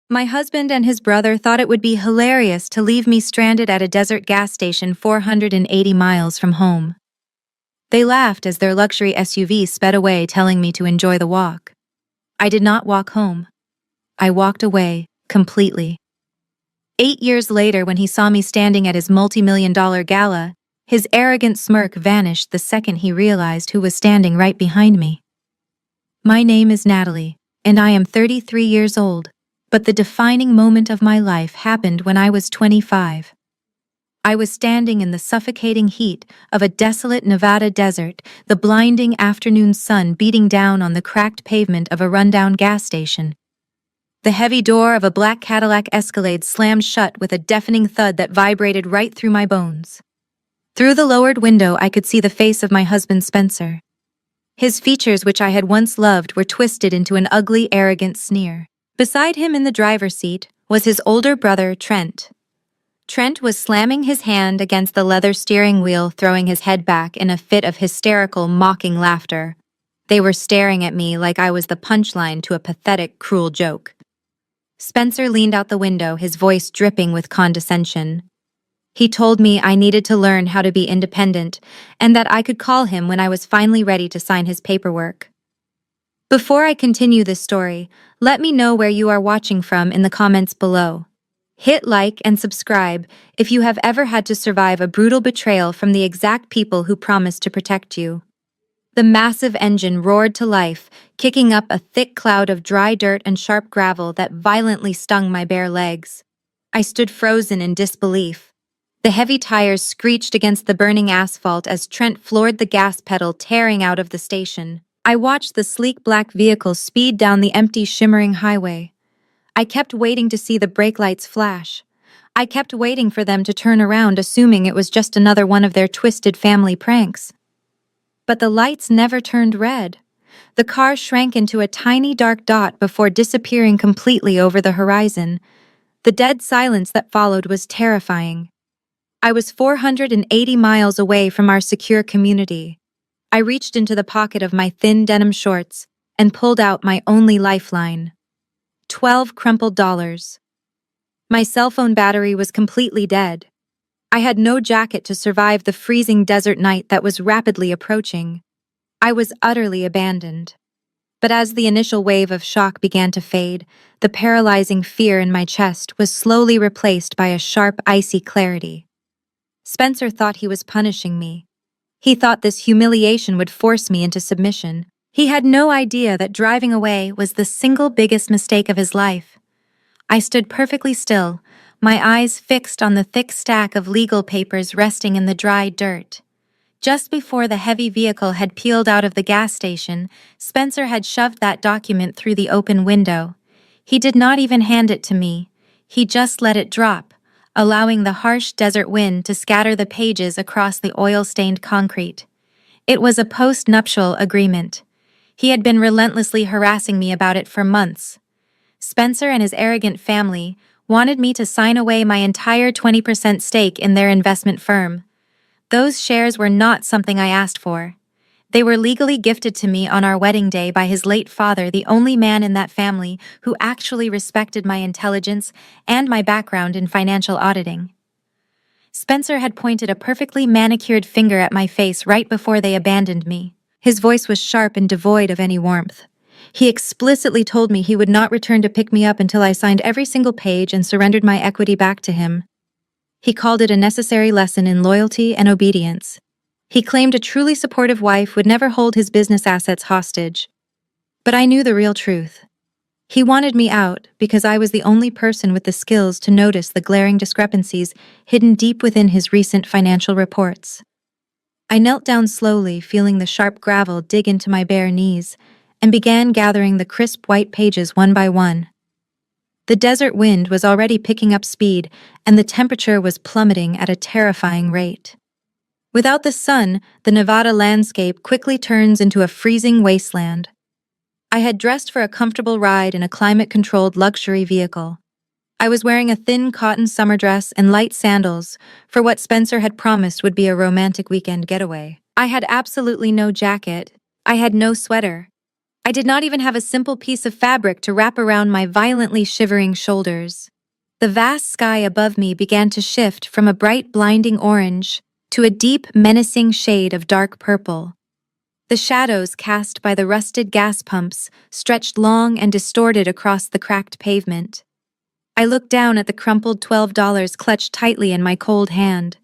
My husband and his brother thought it would be hilarious to leave me stranded at a desert gas station 480 miles from home. They laughed as their luxury SUV sped away, telling me to enjoy the walk. I did not walk home. I walked away, completely. 8 years later, when he saw me standing at his multi-million-dollar gala, his arrogant smirk vanished the second he realized who was standing right behind me. My name is Natalie, and I am 33 years old, but the defining moment of my life happened when I was 25. I was standing in the suffocating heat of a desolate Nevada desert, the blinding afternoon sun beating down on the cracked pavement of a rundown gas station. The heavy door of a black Cadillac Escalade slammed shut with a deafening thud that vibrated right through my bones. Through the lowered window, I could see the face of my husband Spencer. His features, which I had once loved, were twisted into an ugly, arrogant sneer. Beside him in the driver's seat was his older brother, Trent. Trent was slamming his hand against the leather steering wheel, throwing his head back in a fit of hysterical, mocking laughter. They were staring at me like I was the punchline to a pathetic, cruel joke. Spencer leaned out the window, his voice dripping with condescension. He told me I needed to learn how to be independent and that I could call him when I was finally ready to sign his paperwork. Before I continue this story, let me know where you are watching from in the comments below. Hit like and subscribe if you have ever had to survive a brutal betrayal from the exact people who promised to protect you. The massive engine roared to life, kicking up a thick cloud of dry dirt and sharp gravel that violently stung my bare legs. I stood frozen in disbelief. The heavy tires screeched against the burning asphalt as Trent floored the gas pedal, tearing out of the station. I watched the sleek black vehicle speed down the empty, shimmering highway. I kept waiting to see the brake lights flash. I kept waiting for them to turn around, assuming it was just another one of their twisted family pranks. But the lights never turned red. The car shrank into a tiny dark dot before disappearing completely over the horizon. The dead silence that followed was terrifying. I was 480 miles away from our secure community. I reached into the pocket of my thin denim shorts and pulled out my only lifeline. 12 crumpled dollars. My cell phone battery was completely dead. I had no jacket to survive the freezing desert night that was rapidly approaching. I was utterly abandoned. But as the initial wave of shock began to fade, the paralyzing fear in my chest was slowly replaced by a sharp, icy clarity. Spencer thought he was punishing me. He thought this humiliation would force me into submission. He had no idea that driving away was the single biggest mistake of his life. I stood perfectly still, my eyes fixed on the thick stack of legal papers resting in the dry dirt. Just before the heavy vehicle had peeled out of the gas station, Spencer had shoved that document through the open window. He did not even hand it to me. He just let it drop, allowing the harsh desert wind to scatter the pages across the oil-stained concrete. It was a post-nuptial agreement. He had been relentlessly harassing me about it for months. Spencer and his arrogant family wanted me to sign away my entire 20% stake in their investment firm. Those shares were not something I asked for. They were legally gifted to me on our wedding day by his late father, the only man in that family who actually respected my intelligence and my background in financial auditing. Spencer had pointed a perfectly manicured finger at my face right before they abandoned me. His voice was sharp and devoid of any warmth. He explicitly told me he would not return to pick me up until I signed every single page and surrendered my equity back to him. He called it a necessary lesson in loyalty and obedience. He claimed a truly supportive wife would never hold his business assets hostage. But I knew the real truth. He wanted me out because I was the only person with the skills to notice the glaring discrepancies hidden deep within his recent financial reports. I knelt down slowly, feeling the sharp gravel dig into my bare knees, and began gathering the crisp white pages one by one. The desert wind was already picking up speed, and the temperature was plummeting at a terrifying rate. Without the sun, the Nevada landscape quickly turns into a freezing wasteland. I had dressed for a comfortable ride in a climate-controlled luxury vehicle. I was wearing a thin cotton summer dress and light sandals for what Spencer had promised would be a romantic weekend getaway. I had absolutely no jacket. I had no sweater. I did not even have a simple piece of fabric to wrap around my violently shivering shoulders. The vast sky above me began to shift from a bright, blinding orange to a deep, menacing shade of dark purple. The shadows cast by the rusted gas pumps stretched long and distorted across the cracked pavement. I looked down at the crumpled $12 clutched tightly in my cold hand.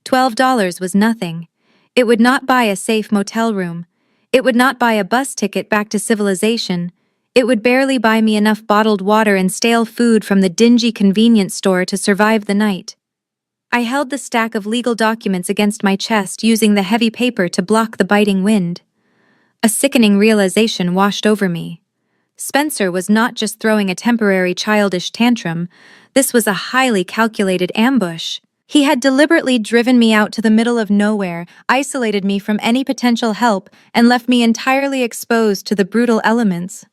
$12 was nothing. It would not buy a safe motel room. It would not buy a bus ticket back to civilization. It would barely buy me enough bottled water and stale food from the dingy convenience store to survive the night. I held the stack of legal documents against my chest, using the heavy paper to block the biting wind. A sickening realization washed over me. Spencer was not just throwing a temporary childish tantrum. This was a highly calculated ambush. He had deliberately driven me out to the middle of nowhere, isolated me from any potential help, and left me entirely exposed to the brutal elements.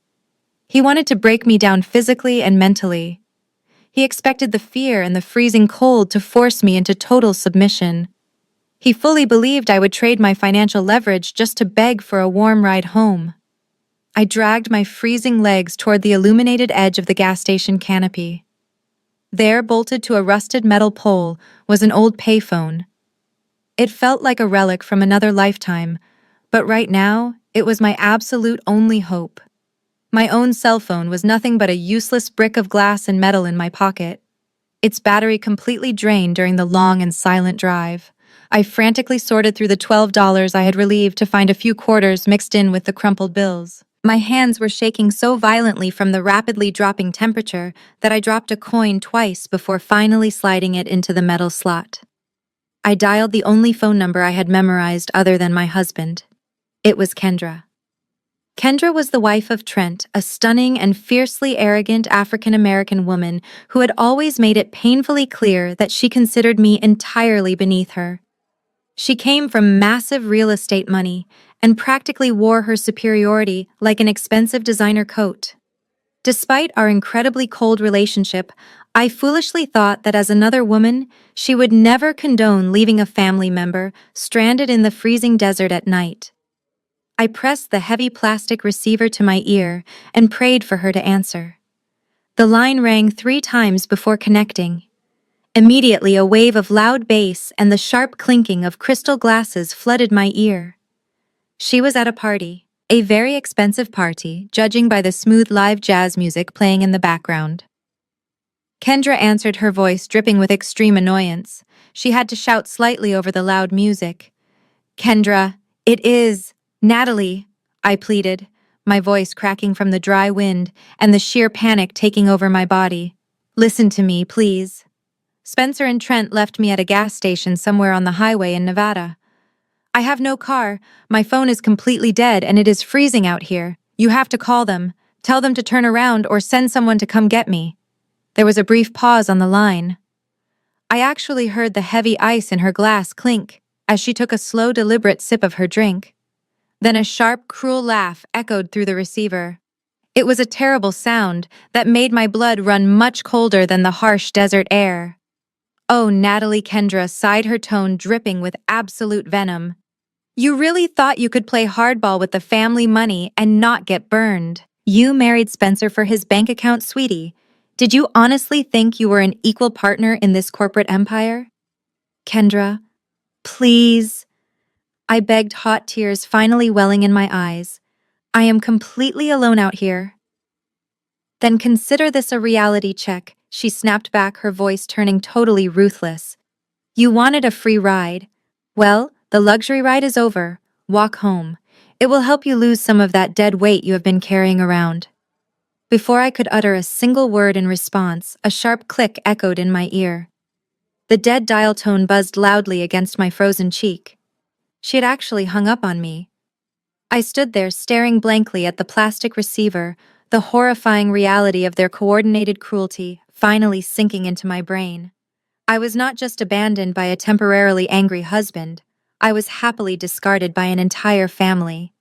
He wanted to break me down physically and mentally. He expected the fear and the freezing cold to force me into total submission. He fully believed I would trade my financial leverage just to beg for a warm ride home. I dragged my freezing legs toward the illuminated edge of the gas station canopy. There, bolted to a rusted metal pole, was an old payphone. It felt like a relic from another lifetime, but right now, it was my absolute only hope. My own cell phone was nothing but a useless brick of glass and metal in my pocket. Its battery completely drained during the long and silent drive. I frantically sorted through the $12 I had relieved to find a few quarters mixed in with the crumpled bills. My hands were shaking so violently from the rapidly dropping temperature that I dropped a coin twice before finally sliding it into the metal slot. I dialed the only phone number I had memorized other than my husband. It was Kendra. Kendra was the wife of Trent, a stunning and fiercely arrogant African-American woman who had always made it painfully clear that she considered me entirely beneath her. She came from massive real estate money and practically wore her superiority like an expensive designer coat. Despite our incredibly cold relationship, I foolishly thought that as another woman, she would never condone leaving a family member stranded in the freezing desert at night. I pressed the heavy plastic receiver to my ear and prayed for her to answer. The line rang 3 times before connecting. Immediately, a wave of loud bass and the sharp clinking of crystal glasses flooded my ear. She was at a party, a very expensive party, judging by the smooth live jazz music playing in the background. Kendra answered, her voice dripping with extreme annoyance. She had to shout slightly over the loud music. "Kendra, it is Natalie," I pleaded, my voice cracking from the dry wind and the sheer panic taking over my body. "Listen to me, please. Spencer and Trent left me at a gas station somewhere on the highway in Nevada. I have no car, my phone is completely dead, and it is freezing out here. You have to call them, tell them to turn around or send someone to come get me." There was a brief pause on the line. I actually heard the heavy ice in her glass clink as she took a slow, deliberate sip of her drink. Then a sharp, cruel laugh echoed through the receiver. It was a terrible sound that made my blood run much colder than the harsh desert air. "Oh, Natalie," Kendra sighed, her tone dripping with absolute venom. "You really thought you could play hardball with the family money and not get burned. You married Spencer for his bank account, sweetie. Did you honestly think you were an equal partner in this corporate empire?" "Kendra, please," I begged, hot tears finally welling in my eyes. "I am completely alone out here." "Then consider this a reality check," she snapped back, her voice turning totally ruthless. "You wanted a free ride. Well, the luxury ride is over. Walk home. It will help you lose some of that dead weight you have been carrying around." Before I could utter a single word in response, a sharp click echoed in my ear. The dead dial tone buzzed loudly against my frozen cheek. She had actually hung up on me. I stood there staring blankly at the plastic receiver, the horrifying reality of their coordinated cruelty finally sinking into my brain. I was not just abandoned by a temporarily angry husband, I was happily discarded by an entire family.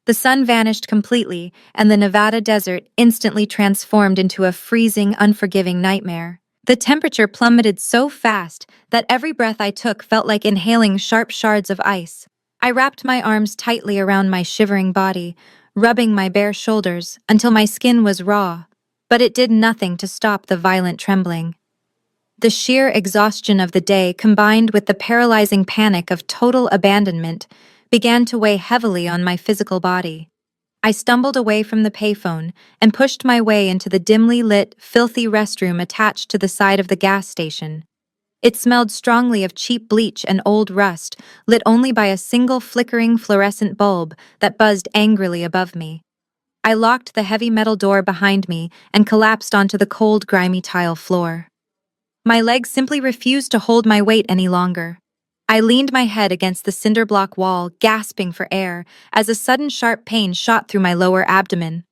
The sun vanished completely, and the Nevada desert instantly transformed into a freezing, unforgiving nightmare. The temperature plummeted so fast that every breath I took felt like inhaling sharp shards of ice. I wrapped my arms tightly around my shivering body, rubbing my bare shoulders until my skin was raw, but it did nothing to stop the violent trembling. The sheer exhaustion of the day, combined with the paralyzing panic of total abandonment, began to weigh heavily on my physical body. I stumbled away from the payphone and pushed my way into the dimly lit, filthy restroom attached to the side of the gas station. It smelled strongly of cheap bleach and old rust, lit only by a single flickering fluorescent bulb that buzzed angrily above me. I locked the heavy metal door behind me and collapsed onto the cold, grimy tile floor. My legs simply refused to hold my weight any longer. I leaned my head against the cinder block wall, gasping for air, as a sudden sharp pain shot through my lower abdomen.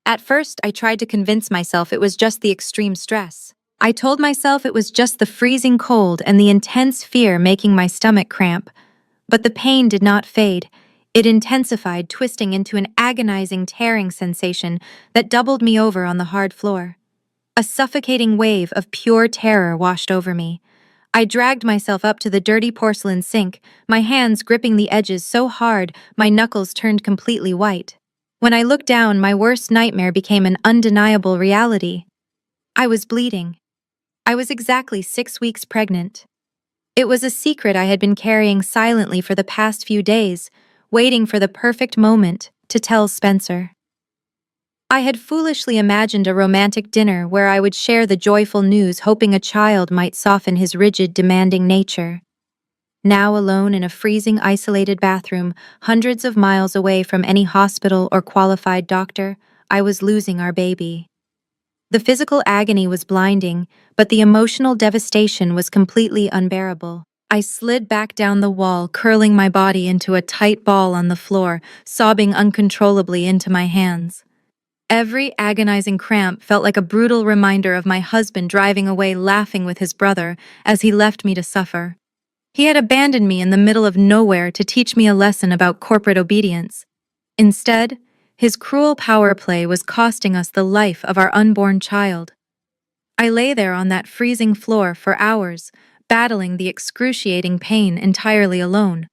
At first, I tried to convince myself it was just the extreme stress. I told myself it was just the freezing cold and the intense fear making my stomach cramp. But the pain did not fade. It intensified, twisting into an agonizing, tearing sensation that doubled me over on the hard floor. A suffocating wave of pure terror washed over me. I dragged myself up to the dirty porcelain sink, my hands gripping the edges so hard my knuckles turned completely white. When I looked down, my worst nightmare became an undeniable reality. I was bleeding. I was exactly 6 weeks pregnant. It was a secret I had been carrying silently for the past few days, waiting for the perfect moment to tell Spencer. I had foolishly imagined a romantic dinner where I would share the joyful news, hoping a child might soften his rigid, demanding nature. Now alone in a freezing, isolated bathroom, hundreds of miles away from any hospital or qualified doctor, I was losing our baby. The physical agony was blinding, but the emotional devastation was completely unbearable. I slid back down the wall, curling my body into a tight ball on the floor, sobbing uncontrollably into my hands. Every agonizing cramp felt like a brutal reminder of my husband driving away laughing with his brother as he left me to suffer. He had abandoned me in the middle of nowhere to teach me a lesson about corporate obedience. Instead, his cruel power play was costing us the life of our unborn child. I lay there on that freezing floor for hours, battling the excruciating pain entirely alone.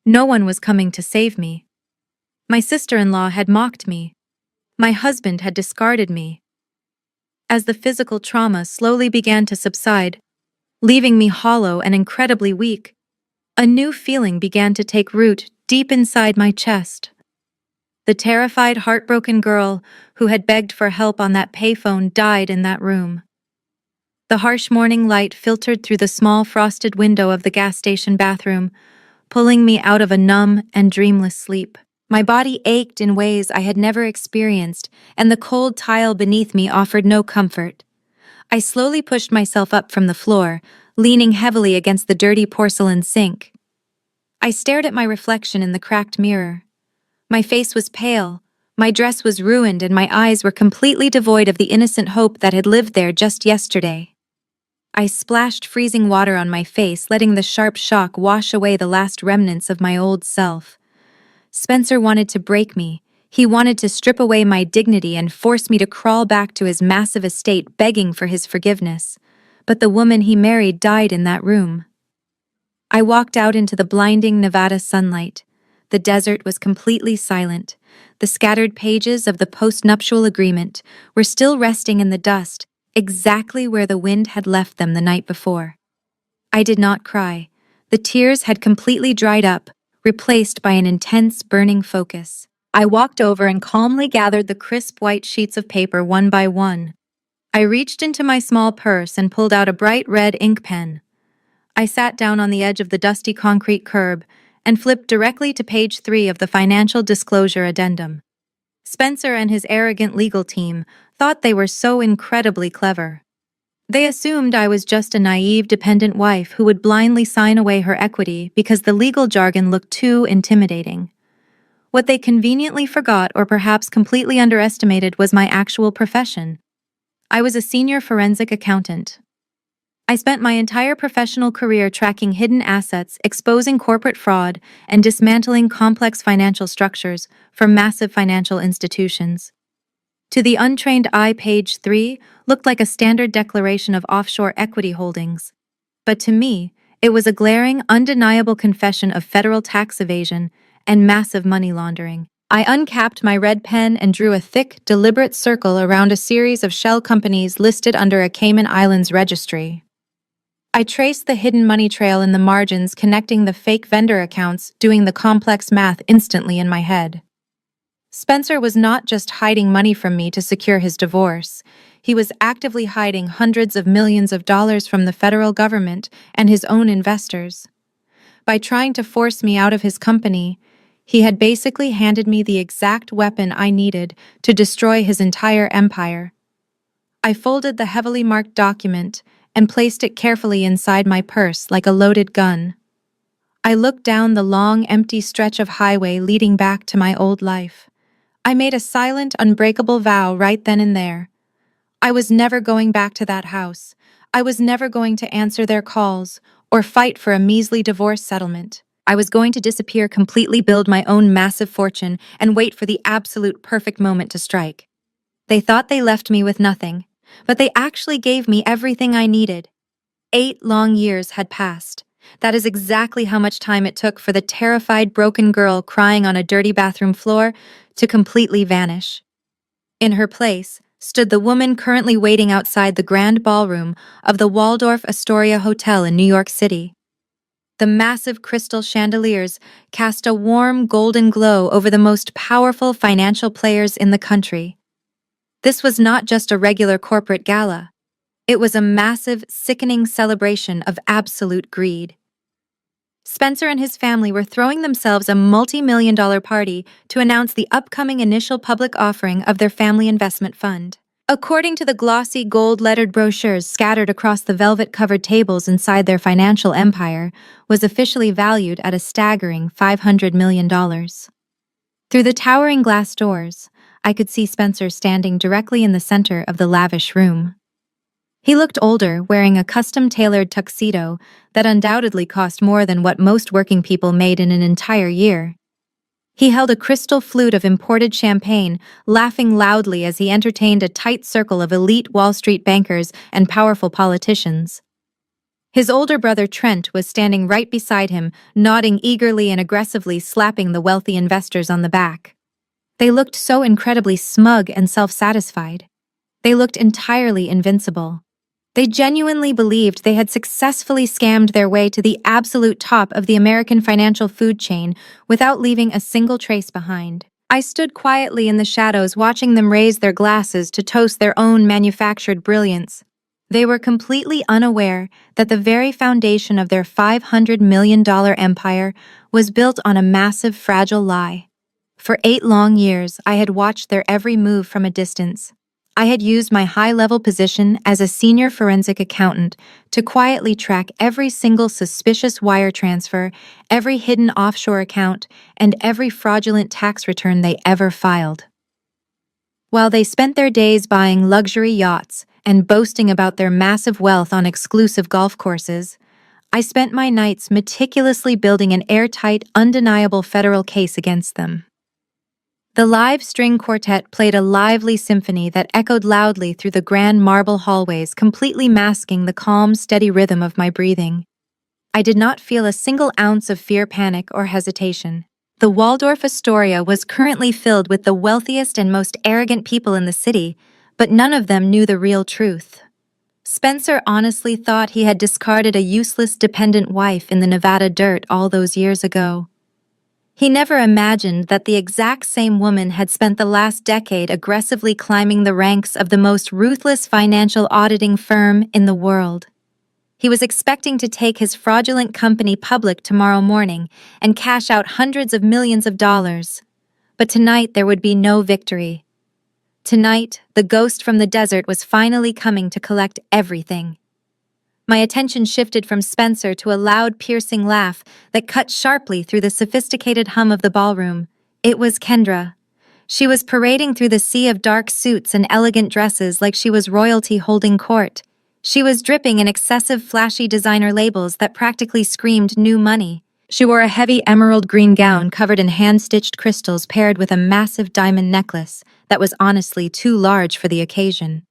No one was coming to save me. My sister-in-law had mocked me. My husband had discarded me. As the physical trauma slowly began to subside, leaving me hollow and incredibly weak, a new feeling began to take root deep inside my chest. The terrified, heartbroken girl who had begged for help on that payphone died in that room. The harsh morning light filtered through the small frosted window of the gas station bathroom, pulling me out of a numb and dreamless sleep. My body ached in ways I had never experienced, and the cold tile beneath me offered no comfort. I slowly pushed myself up from the floor, leaning heavily against the dirty porcelain sink. I stared at my reflection in the cracked mirror. My face was pale, my dress was ruined, and my eyes were completely devoid of the innocent hope that had lived there just yesterday. I splashed freezing water on my face, letting the sharp shock wash away the last remnants of my old self. Spencer wanted to break me. He wanted to strip away my dignity and force me to crawl back to his massive estate begging for his forgiveness. But the woman he married died in that room. I walked out into the blinding Nevada sunlight. The desert was completely silent. The scattered pages of the post-nuptial agreement were still resting in the dust, exactly where the wind had left them the night before. I did not cry. The tears had completely dried up, replaced by an intense, burning focus. I walked over and calmly gathered the crisp white sheets of paper one by one. I reached into my small purse and pulled out a bright red ink pen. I sat down on the edge of the dusty concrete curb and flipped directly to page 3 of the Financial Disclosure Addendum. Spencer and his arrogant legal team thought they were so incredibly clever. They assumed I was just a naive, dependent wife who would blindly sign away her equity because the legal jargon looked too intimidating. What they conveniently forgot or perhaps completely underestimated was my actual profession. I was a senior forensic accountant. I spent my entire professional career tracking hidden assets, exposing corporate fraud, and dismantling complex financial structures for massive financial institutions. To the untrained eye, page 3 looked like a standard declaration of offshore equity holdings. But to me, it was a glaring, undeniable confession of federal tax evasion and massive money laundering. I uncapped my red pen and drew a thick, deliberate circle around a series of shell companies listed under a Cayman Islands registry. I traced the hidden money trail in the margins connecting the fake vendor accounts, doing the complex math instantly in my head. Spencer was not just hiding money from me to secure his divorce. He was actively hiding hundreds of millions of dollars from the federal government and his own investors. By trying to force me out of his company, he had basically handed me the exact weapon I needed to destroy his entire empire. I folded the heavily marked document and placed it carefully inside my purse like a loaded gun. I looked down the long, empty stretch of highway leading back to my old life. I made a silent, unbreakable vow right then and there. I was never going back to that house. I was never going to answer their calls or fight for a measly divorce settlement. I was going to disappear completely, build my own massive fortune, and wait for the absolute perfect moment to strike. They thought they left me with nothing, but they actually gave me everything I needed. 8 long years had passed. That is exactly how much time it took for the terrified, broken girl crying on a dirty bathroom floor to completely vanish. In her place stood the woman currently waiting outside the grand ballroom of the Waldorf Astoria Hotel in New York City. The massive crystal chandeliers cast a warm golden glow over the most powerful financial players in the country. This was not just a regular corporate gala. It was a massive, sickening celebration of absolute greed. Spencer and his family were throwing themselves a multi-million-dollar party to announce the upcoming initial public offering of their family investment fund. According to the glossy gold-lettered brochures scattered across the velvet-covered tables inside their financial empire, was officially valued at a staggering $500 million. Through the towering glass doors, I could see Spencer standing directly in the center of the lavish room. He looked older, wearing a custom-tailored tuxedo that undoubtedly cost more than what most working people made in an entire year. He held a crystal flute of imported champagne, laughing loudly as he entertained a tight circle of elite Wall Street bankers and powerful politicians. His older brother Trent was standing right beside him, nodding eagerly and aggressively, slapping the wealthy investors on the back. They looked so incredibly smug and self-satisfied. They looked entirely invincible. They genuinely believed they had successfully scammed their way to the absolute top of the American financial food chain without leaving a single trace behind. I stood quietly in the shadows, watching them raise their glasses to toast their own manufactured brilliance. They were completely unaware that the very foundation of their $500 million empire was built on a massive, fragile lie. For 8 long years, I had watched their every move from a distance. I had used my high-level position as a senior forensic accountant to quietly track every single suspicious wire transfer, every hidden offshore account, and every fraudulent tax return they ever filed. While they spent their days buying luxury yachts and boasting about their massive wealth on exclusive golf courses, I spent my nights meticulously building an airtight, undeniable federal case against them. The live string quartet played a lively symphony that echoed loudly through the grand marble hallways, completely masking the calm, steady rhythm of my breathing. I did not feel a single ounce of fear, panic, or hesitation. The Waldorf Astoria was currently filled with the wealthiest and most arrogant people in the city, but none of them knew the real truth. Spencer honestly thought he had discarded a useless, dependent wife in the Nevada dirt all those years ago. He never imagined that the exact same woman had spent the last decade aggressively climbing the ranks of the most ruthless financial auditing firm in the world. He was expecting to take his fraudulent company public tomorrow morning and cash out hundreds of millions of dollars. But tonight there would be no victory. Tonight, the ghost from the desert was finally coming to collect everything. My attention shifted from Spencer to a loud, piercing laugh that cut sharply through the sophisticated hum of the ballroom. It was Kendra. She was parading through the sea of dark suits and elegant dresses like she was royalty holding court. She was dripping in excessive, flashy designer labels that practically screamed new money. She wore a heavy emerald green gown covered in hand-stitched crystals paired with a massive diamond necklace that was honestly too large for the occasion.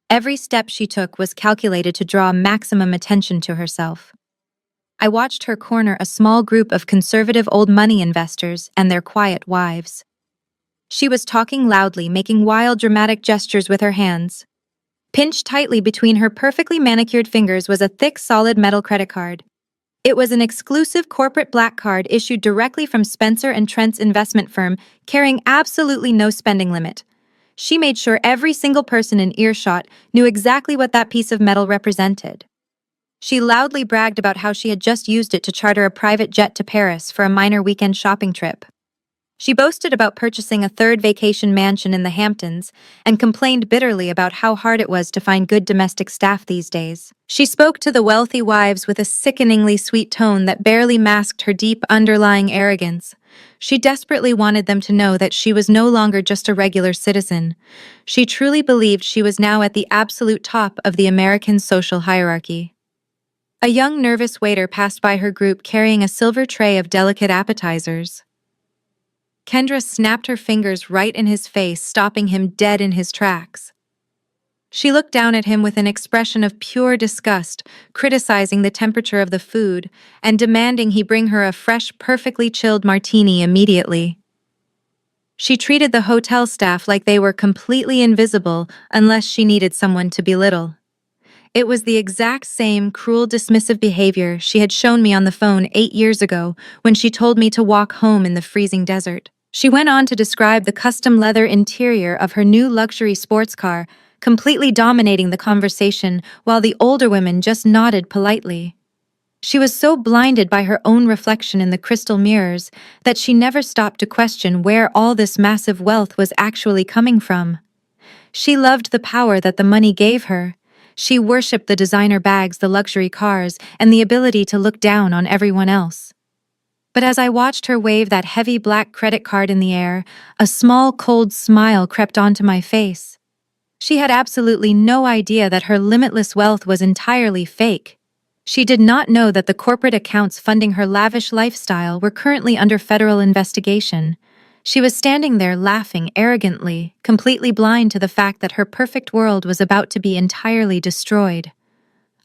Every step she took was calculated to draw maximum attention to herself. I watched her corner a small group of conservative old money investors and their quiet wives. She was talking loudly, making wild, dramatic gestures with her hands. Pinched tightly between her perfectly manicured fingers was a thick, solid metal credit card. It was an exclusive corporate black card issued directly from Spencer and Trent's investment firm, carrying absolutely no spending limit. She made sure every single person in earshot knew exactly what that piece of metal represented. She loudly bragged about how she had just used it to charter a private jet to Paris for a minor weekend shopping trip. She boasted about purchasing a third vacation mansion in the Hamptons and complained bitterly about how hard it was to find good domestic staff these days. She spoke to the wealthy wives with a sickeningly sweet tone that barely masked her deep underlying arrogance. She desperately wanted them to know that she was no longer just a regular citizen. She truly believed she was now at the absolute top of the American social hierarchy. A young, nervous waiter passed by her group carrying a silver tray of delicate appetizers. Kendra snapped her fingers right in his face, stopping him dead in his tracks. She looked down at him with an expression of pure disgust, criticizing the temperature of the food and demanding he bring her a fresh, perfectly chilled martini immediately. She treated the hotel staff like they were completely invisible unless she needed someone to belittle. It was the exact same cruel, dismissive behavior she had shown me on the phone 8 years ago when she told me to walk home in the freezing desert. She went on to describe the custom leather interior of her new luxury sports car, completely dominating the conversation while the older women just nodded politely. She was so blinded by her own reflection in the crystal mirrors that she never stopped to question where all this massive wealth was actually coming from. She loved the power that the money gave her. She worshipped the designer bags, the luxury cars, and the ability to look down on everyone else. But as I watched her wave that heavy black credit card in the air, a small, cold smile crept onto my face. She had absolutely no idea that her limitless wealth was entirely fake. She did not know that the corporate accounts funding her lavish lifestyle were currently under federal investigation. She was standing there laughing arrogantly, completely blind to the fact that her perfect world was about to be entirely destroyed.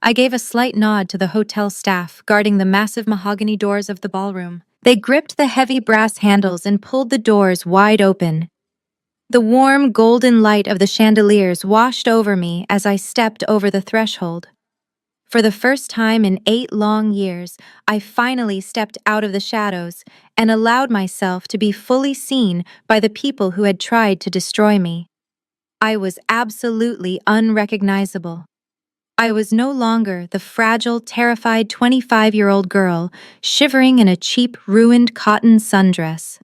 I gave a slight nod to the hotel staff guarding the massive mahogany doors of the ballroom. They gripped the heavy brass handles and pulled the doors wide open. The warm, golden light of the chandeliers washed over me as I stepped over the threshold. For the first time in 8 long years, I finally stepped out of the shadows and allowed myself to be fully seen by the people who had tried to destroy me. I was absolutely unrecognizable. I was no longer the fragile, terrified 25-year-old girl shivering in a cheap, ruined cotton sundress.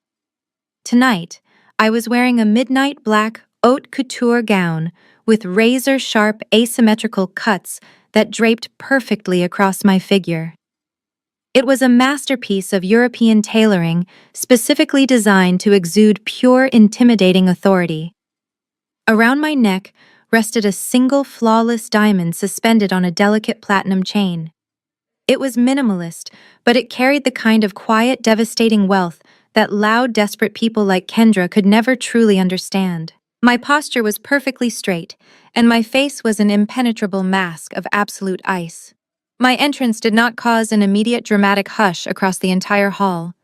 Tonight, I was wearing a midnight black haute couture gown with razor-sharp, asymmetrical cuts that draped perfectly across my figure. It was a masterpiece of European tailoring, specifically designed to exude pure, intimidating authority. Around my neck rested a single flawless diamond suspended on a delicate platinum chain. It was minimalist, but it carried the kind of quiet, devastating wealth that loud, desperate people like Kendra could never truly understand. My posture was perfectly straight, and my face was an impenetrable mask of absolute ice. My entrance did not cause an immediate dramatic hush across the entire hall.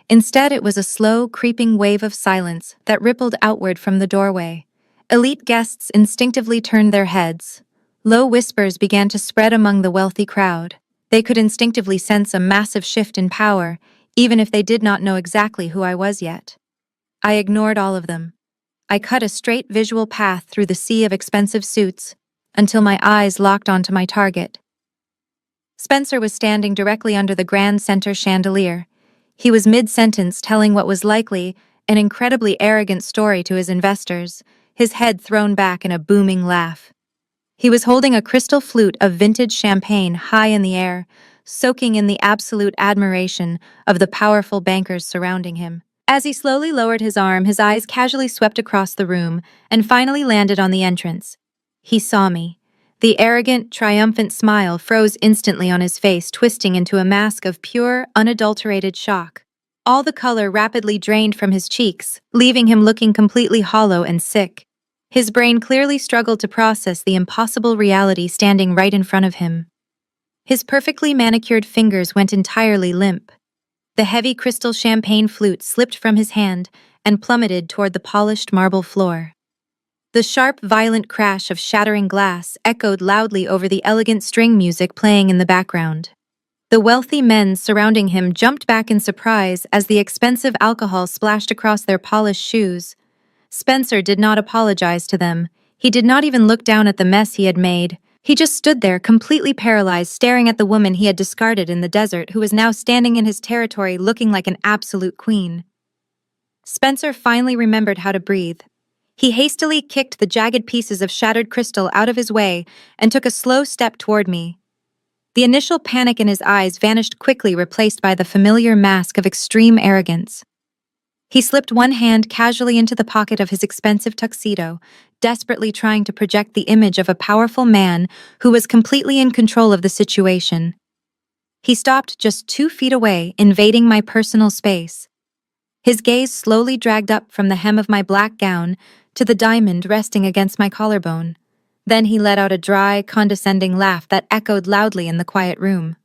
Instead, it was a slow, creeping wave of silence that rippled outward from the doorway. Elite guests instinctively turned their heads. Low whispers began to spread among the wealthy crowd. They could instinctively sense a massive shift in power, even if they did not know exactly who I was yet. I ignored all of them. I cut a straight visual path through the sea of expensive suits until my eyes locked onto my target. Spencer was standing directly under the Grand Center chandelier. He was mid-sentence telling what was likely an incredibly arrogant story to his investors, his head thrown back in a booming laugh. He was holding a crystal flute of vintage champagne high in the air, soaking in the absolute admiration of the powerful bankers surrounding him. As he slowly lowered his arm, his eyes casually swept across the room and finally landed on the entrance. He saw me. The arrogant, triumphant smile froze instantly on his face, twisting into a mask of pure, unadulterated shock. All the color rapidly drained from his cheeks, leaving him looking completely hollow and sick. His brain clearly struggled to process the impossible reality standing right in front of him. His perfectly manicured fingers went entirely limp. The heavy crystal champagne flute slipped from his hand and plummeted toward the polished marble floor. The sharp, violent crash of shattering glass echoed loudly over the elegant string music playing in the background. The wealthy men surrounding him jumped back in surprise as the expensive alcohol splashed across their polished shoes. Spencer did not apologize to them. He did not even look down at the mess he had made. He just stood there, completely paralyzed, staring at the woman he had discarded in the desert, who was now standing in his territory looking like an absolute queen. Spencer finally remembered how to breathe. He hastily kicked the jagged pieces of shattered crystal out of his way and took a slow step toward me. The initial panic in his eyes vanished quickly, replaced by the familiar mask of extreme arrogance. He slipped one hand casually into the pocket of his expensive tuxedo, desperately trying to project the image of a powerful man who was completely in control of the situation. He stopped just 2 feet away, invading my personal space. His gaze slowly dragged up from the hem of my black gown to the diamond resting against my collarbone. Then he let out a dry, condescending laugh that echoed loudly in the quiet room.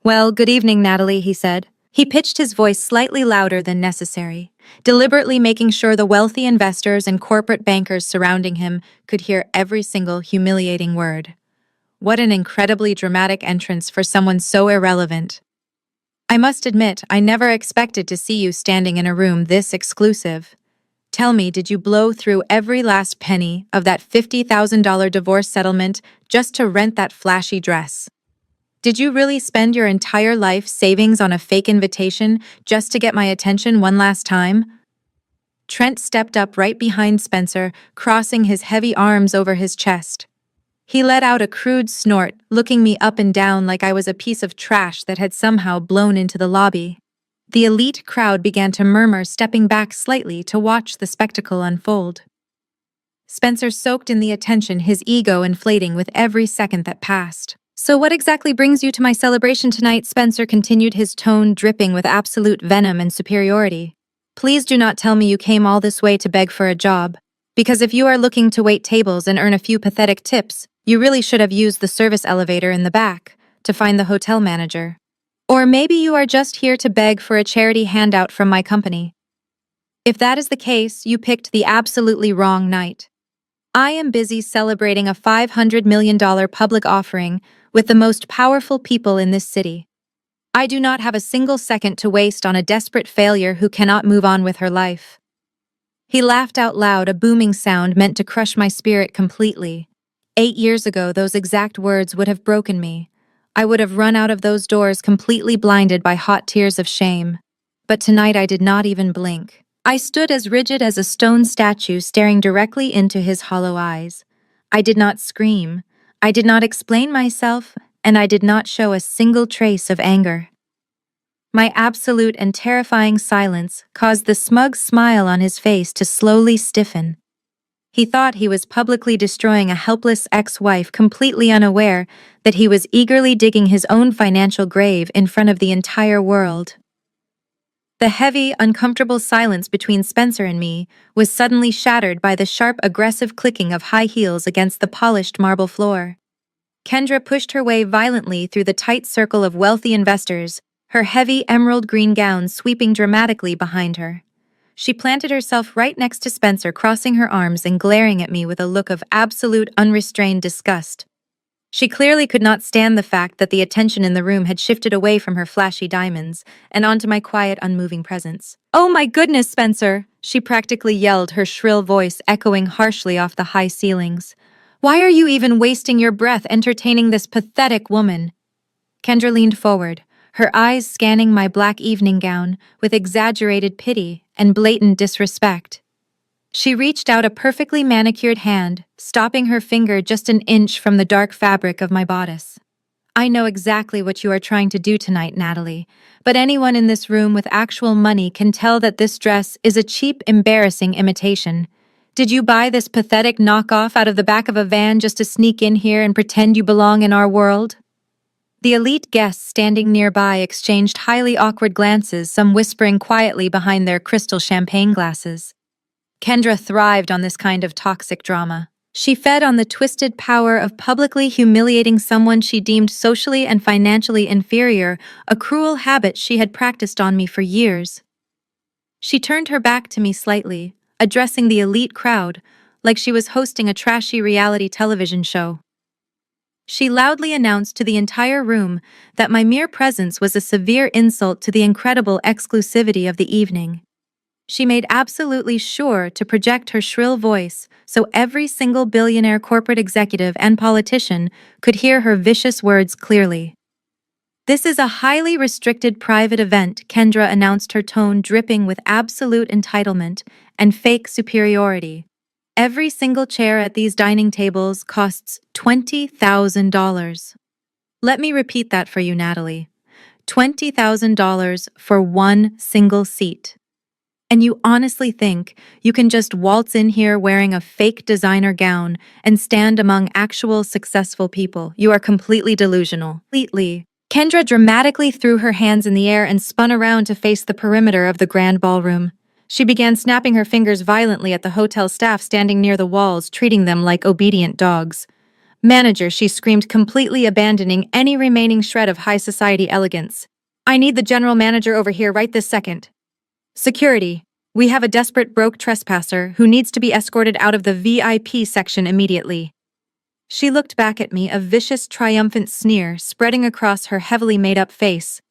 "Well, good evening, Natalie," he said. He pitched his voice slightly louder than necessary, deliberately making sure the wealthy investors and corporate bankers surrounding him could hear every single humiliating word. What an incredibly dramatic entrance for someone so irrelevant. "I must admit, I never expected to see you standing in a room this exclusive. Tell me, did you blow through every last penny of that $50,000 divorce settlement just to rent that flashy dress? Did you really spend your entire life savings on a fake invitation just to get my attention one last time?" Trent stepped up right behind Spencer, crossing his heavy arms over his chest. He let out a crude snort, looking me up and down like I was a piece of trash that had somehow blown into the lobby. The elite crowd began to murmur, stepping back slightly to watch the spectacle unfold. Spencer soaked in the attention, his ego inflating with every second that passed. "So what exactly brings you to my celebration tonight?" Spencer continued, his tone dripping with absolute venom and superiority. "Please do not tell me you came all this way to beg for a job, because if you are looking to wait tables and earn a few pathetic tips, you really should have used the service elevator in the back to find the hotel manager. Or maybe you are just here to beg for a charity handout from my company. If that is the case, you picked the absolutely wrong night. I am busy celebrating a $500 million public offering with the most powerful people in this city. I do not have a single second to waste on a desperate failure who cannot move on with her life." He laughed out loud, a booming sound meant to crush my spirit completely. 8 years ago, those exact words would have broken me. I would have run out of those doors completely blinded by hot tears of shame. But tonight I did not even blink. I stood as rigid as a stone statue, staring directly into his hollow eyes. I did not scream. I did not explain myself, and I did not show a single trace of anger. My absolute and terrifying silence caused the smug smile on his face to slowly stiffen. He thought he was publicly destroying a helpless ex-wife, completely unaware that he was eagerly digging his own financial grave in front of the entire world. The heavy, uncomfortable silence between Spencer and me was suddenly shattered by the sharp, aggressive clicking of high heels against the polished marble floor. Kendra pushed her way violently through the tight circle of wealthy investors, her heavy emerald green gown sweeping dramatically behind her. She planted herself right next to Spencer, crossing her arms and glaring at me with a look of absolute unrestrained disgust. She clearly could not stand the fact that the attention in the room had shifted away from her flashy diamonds and onto my quiet, unmoving presence. "Oh my goodness, Spencer!" she practically yelled, her shrill voice echoing harshly off the high ceilings. "Why are you even wasting your breath entertaining this pathetic woman?" Kendra leaned forward, her eyes scanning my black evening gown with exaggerated pity and blatant disrespect. She reached out a perfectly manicured hand, stopping her finger just an inch from the dark fabric of my bodice. "I know exactly what you are trying to do tonight, Natalie, but anyone in this room with actual money can tell that this dress is a cheap, embarrassing imitation. Did you buy this pathetic knockoff out of the back of a van just to sneak in here and pretend you belong in our world?" The elite guests standing nearby exchanged highly awkward glances, some whispering quietly behind their crystal champagne glasses. Kendra thrived on this kind of toxic drama. She fed on the twisted power of publicly humiliating someone she deemed socially and financially inferior, a cruel habit she had practiced on me for years. She turned her back to me slightly, addressing the elite crowd, like she was hosting a trashy reality television show. She loudly announced to the entire room that my mere presence was a severe insult to the incredible exclusivity of the evening. She made absolutely sure to project her shrill voice so every single billionaire corporate executive and politician could hear her vicious words clearly. "This is a highly restricted private event," Kendra announced, her tone dripping with absolute entitlement and fake superiority. "Every single chair at these dining tables costs $20,000. Let me repeat that for you, Natalie. $20,000 for one single seat. And you honestly think you can just waltz in here wearing a fake designer gown and stand among actual successful people? You are completely delusional." Completely. Kendra dramatically threw her hands in the air and spun around to face the perimeter of the grand ballroom. She began snapping her fingers violently at the hotel staff standing near the walls, treating them like obedient dogs. "Manager," she screamed, completely abandoning any remaining shred of high society elegance. "I need the general manager over here right this second. Security, we have a desperate broke trespasser who needs to be escorted out of the VIP section immediately." She looked back at me, a vicious, triumphant sneer spreading across her heavily made-up face.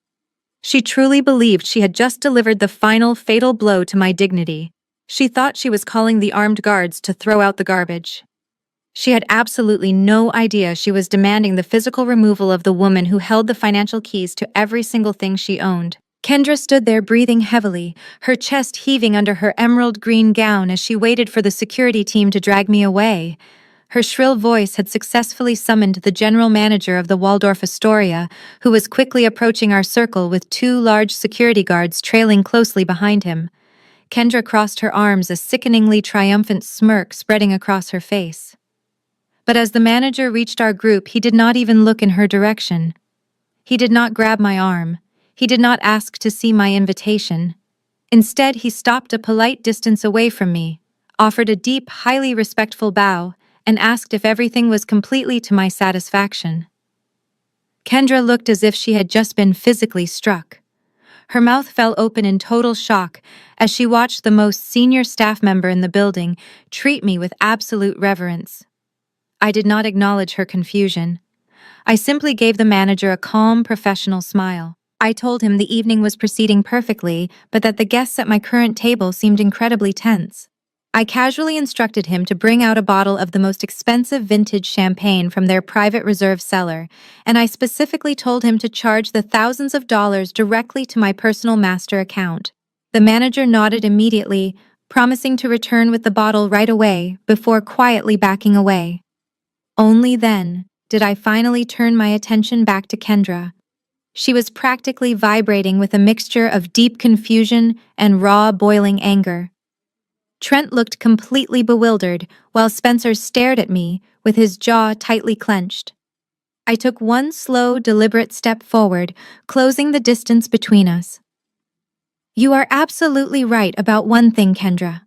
She truly believed she had just delivered the final fatal blow to my dignity. She thought she was calling the armed guards to throw out the garbage. She had absolutely no idea she was demanding the physical removal of the woman who held the financial keys to every single thing she owned. Kendra stood there breathing heavily, her chest heaving under her emerald green gown as she waited for the security team to drag me away. Her shrill voice had successfully summoned the general manager of the Waldorf Astoria, who was quickly approaching our circle with two large security guards trailing closely behind him. Kendra crossed her arms, a sickeningly triumphant smirk spreading across her face. But as the manager reached our group, he did not even look in her direction. He did not grab my arm. He did not ask to see my invitation. Instead, he stopped a polite distance away from me, offered a deep, highly respectful bow, and asked if everything was completely to my satisfaction. Kendra looked as if she had just been physically struck. Her mouth fell open in total shock as she watched the most senior staff member in the building treat me with absolute reverence. I did not acknowledge her confusion. I simply gave the manager a calm, professional smile. I told him the evening was proceeding perfectly, but that the guests at my current table seemed incredibly tense. I casually instructed him to bring out a bottle of the most expensive vintage champagne from their private reserve cellar, and I specifically told him to charge the thousands of dollars directly to my personal master account. The manager nodded immediately, promising to return with the bottle right away before quietly backing away. Only then did I finally turn my attention back to Kendra. She was practically vibrating with a mixture of deep confusion and raw, boiling anger. Trent looked completely bewildered, while Spencer stared at me with his jaw tightly clenched. I took one slow, deliberate step forward, closing the distance between us. "You are absolutely right about one thing, Kendra,"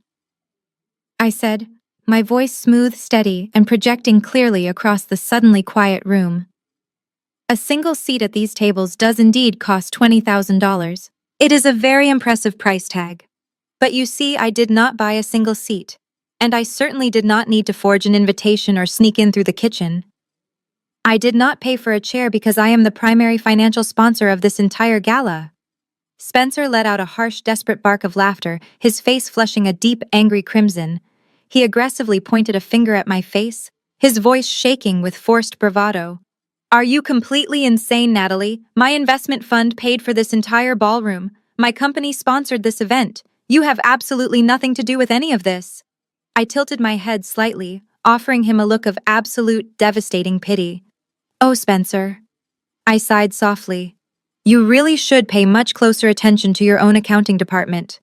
I said, my voice smooth, steady, and projecting clearly across the suddenly quiet room. "A single seat at these tables does indeed cost $20,000. It is a very impressive price tag. But you see, I did not buy a single seat, and I certainly did not need to forge an invitation or sneak in through the kitchen. I did not pay for a chair because I am the primary financial sponsor of this entire gala." Spencer let out a harsh, desperate bark of laughter, his face flushing a deep, angry crimson. He aggressively pointed a finger at my face, his voice shaking with forced bravado. "Are you completely insane, Natalie? My investment fund paid for this entire ballroom. My company sponsored this event. You have absolutely nothing to do with any of this." I tilted my head slightly, offering him a look of absolute, devastating pity. "Oh, Spencer," I sighed softly. "You really should pay much closer attention to your own accounting department.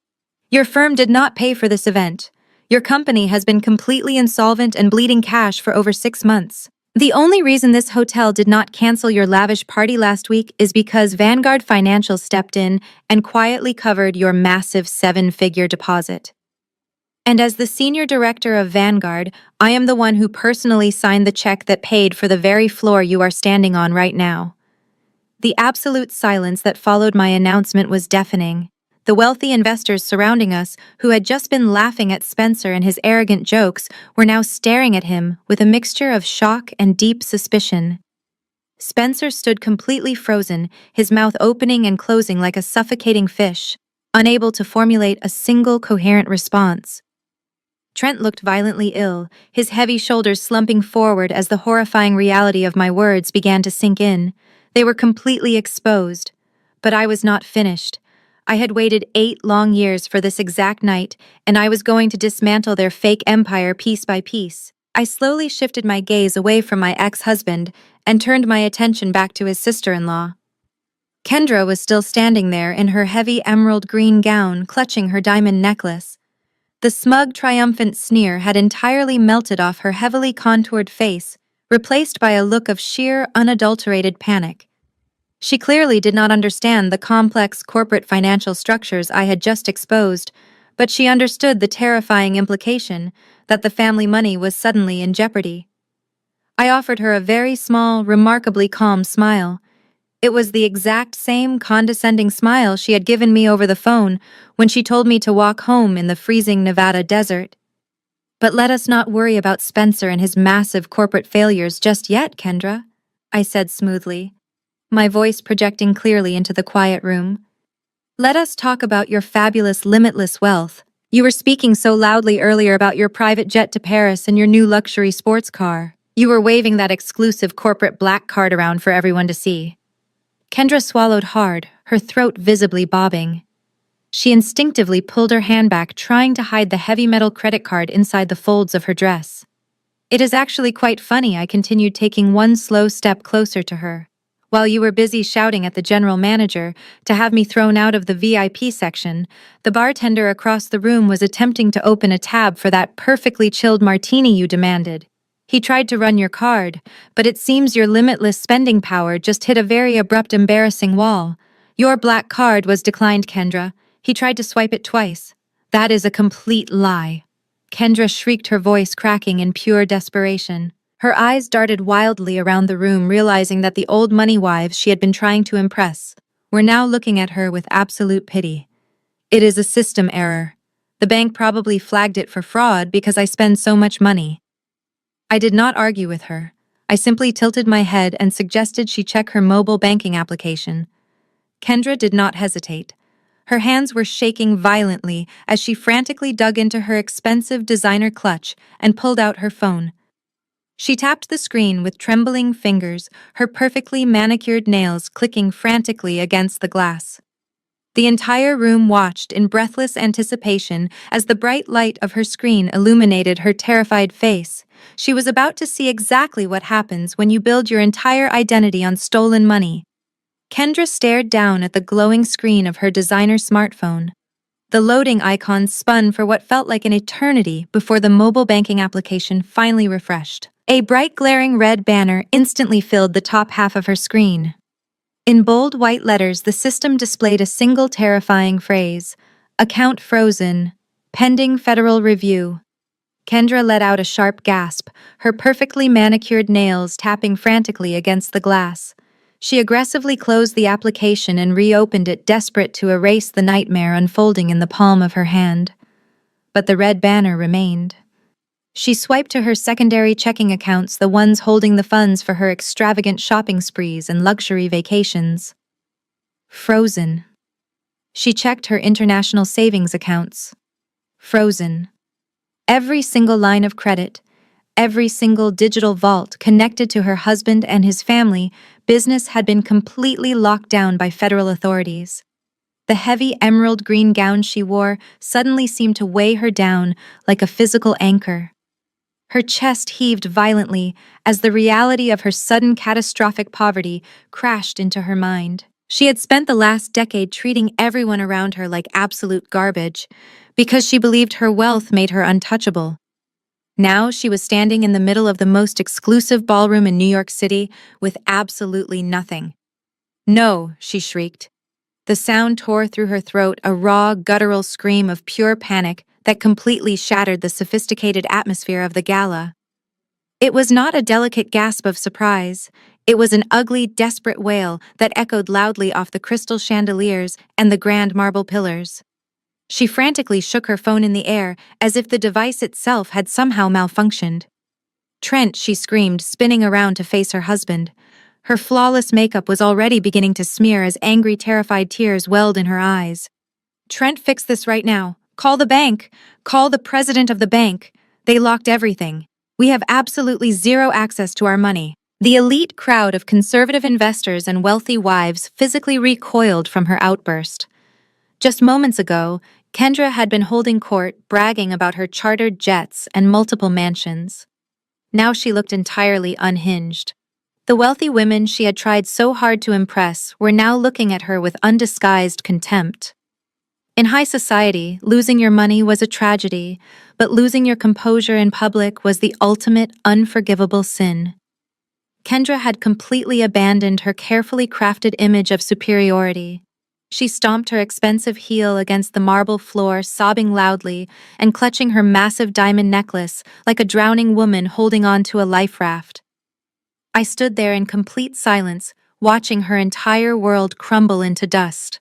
Your firm did not pay for this event. Your company has been completely insolvent and bleeding cash for over 6 months. The only reason this hotel did not cancel your lavish party last week is because Vanguard Financial stepped in and quietly covered your massive 7-figure deposit." And as the senior director of Vanguard, I am the one who personally signed the check that paid for the very floor you are standing on right now. The absolute silence that followed my announcement was deafening. The wealthy investors surrounding us, who had just been laughing at Spencer and his arrogant jokes, were now staring at him with a mixture of shock and deep suspicion. Spencer stood completely frozen, his mouth opening and closing like a suffocating fish, unable to formulate a single coherent response. Trent looked violently ill, his heavy shoulders slumping forward as the horrifying reality of my words began to sink in. They were completely exposed. But I was not finished. I had waited 8 long years for this exact night, and I was going to dismantle their fake empire piece by piece. I slowly shifted my gaze away from my ex-husband and turned my attention back to his sister-in-law. Kendra was still standing there in her heavy emerald green gown, clutching her diamond necklace. The smug, triumphant sneer had entirely melted off her heavily contoured face, replaced by a look of sheer, unadulterated panic. She clearly did not understand the complex corporate financial structures I had just exposed, but she understood the terrifying implication that the family money was suddenly in jeopardy. I offered her a very small, remarkably calm smile. It was the exact same condescending smile she had given me over the phone when she told me to walk home in the freezing Nevada desert. But let us not worry about Spencer and his massive corporate failures just yet, Kendra, I said smoothly, my voice projecting clearly into the quiet room. Let us talk about your fabulous limitless wealth. You were speaking so loudly earlier about your private jet to Paris and your new luxury sports car. You were waving that exclusive corporate black card around for everyone to see. Kendra swallowed hard, her throat visibly bobbing. She instinctively pulled her hand back, trying to hide the heavy metal credit card inside the folds of her dress. It is actually quite funny, I continued, taking one slow step closer to her. While you were busy shouting at the general manager to have me thrown out of the VIP section, the bartender across the room was attempting to open a tab for that perfectly chilled martini you demanded. He tried to run your card, but it seems your limitless spending power just hit a very abrupt, embarrassing wall. Your black card was declined, Kendra. He tried to swipe it twice. That is a complete lie. Kendra shrieked, her voice cracking in pure desperation. Her eyes darted wildly around the room, realizing that the old money wives she had been trying to impress were now looking at her with absolute pity. It is a system error. The bank probably flagged it for fraud because I spend so much money. I did not argue with her. I simply tilted my head and suggested she check her mobile banking application. Kendra did not hesitate. Her hands were shaking violently as she frantically dug into her expensive designer clutch and pulled out her phone. She tapped the screen with trembling fingers, her perfectly manicured nails clicking frantically against the glass. The entire room watched in breathless anticipation as the bright light of her screen illuminated her terrified face. She was about to see exactly what happens when you build your entire identity on stolen money. Kendra stared down at the glowing screen of her designer smartphone. The loading icon spun for what felt like an eternity before the mobile banking application finally refreshed. A bright glaring red banner instantly filled the top half of her screen. In bold white letters, the system displayed a single terrifying phrase: "Account frozen. Pending federal review." Kendra let out a sharp gasp, her perfectly manicured nails tapping frantically against the glass. She aggressively closed the application and reopened it, desperate to erase the nightmare unfolding in the palm of her hand. But the red banner remained. She swiped to her secondary checking accounts, the ones holding the funds for her extravagant shopping sprees and luxury vacations. Frozen. She checked her international savings accounts. Frozen. Every single line of credit, every single digital vault connected to her husband and his family business had been completely locked down by federal authorities. The heavy emerald green gown she wore suddenly seemed to weigh her down like a physical anchor. Her chest heaved violently as the reality of her sudden catastrophic poverty crashed into her mind. She had spent the last decade treating everyone around her like absolute garbage because she believed her wealth made her untouchable. Now she was standing in the middle of the most exclusive ballroom in New York City with absolutely nothing. "No," she shrieked. The sound tore through her throat, a raw, guttural scream of pure panic that completely shattered the sophisticated atmosphere of the gala. It was not a delicate gasp of surprise. It was an ugly, desperate wail that echoed loudly off the crystal chandeliers and the grand marble pillars. She frantically shook her phone in the air as if the device itself had somehow malfunctioned. "Trent," she screamed, spinning around to face her husband. Her flawless makeup was already beginning to smear as angry, terrified tears welled in her eyes. "Trent, fix this right now. Call the bank. Call the president of the bank. They locked everything. We have absolutely zero access to our money." The elite crowd of conservative investors and wealthy wives physically recoiled from her outburst. Just moments ago, Kendra had been holding court, bragging about her chartered jets and multiple mansions. Now she looked entirely unhinged. The wealthy women she had tried so hard to impress were now looking at her with undisguised contempt. In high society, losing your money was a tragedy, but losing your composure in public was the ultimate, unforgivable sin. Kendra had completely abandoned her carefully crafted image of superiority. She stomped her expensive heel against the marble floor, sobbing loudly and clutching her massive diamond necklace like a drowning woman holding on to a life raft. I stood there in complete silence, watching her entire world crumble into dust.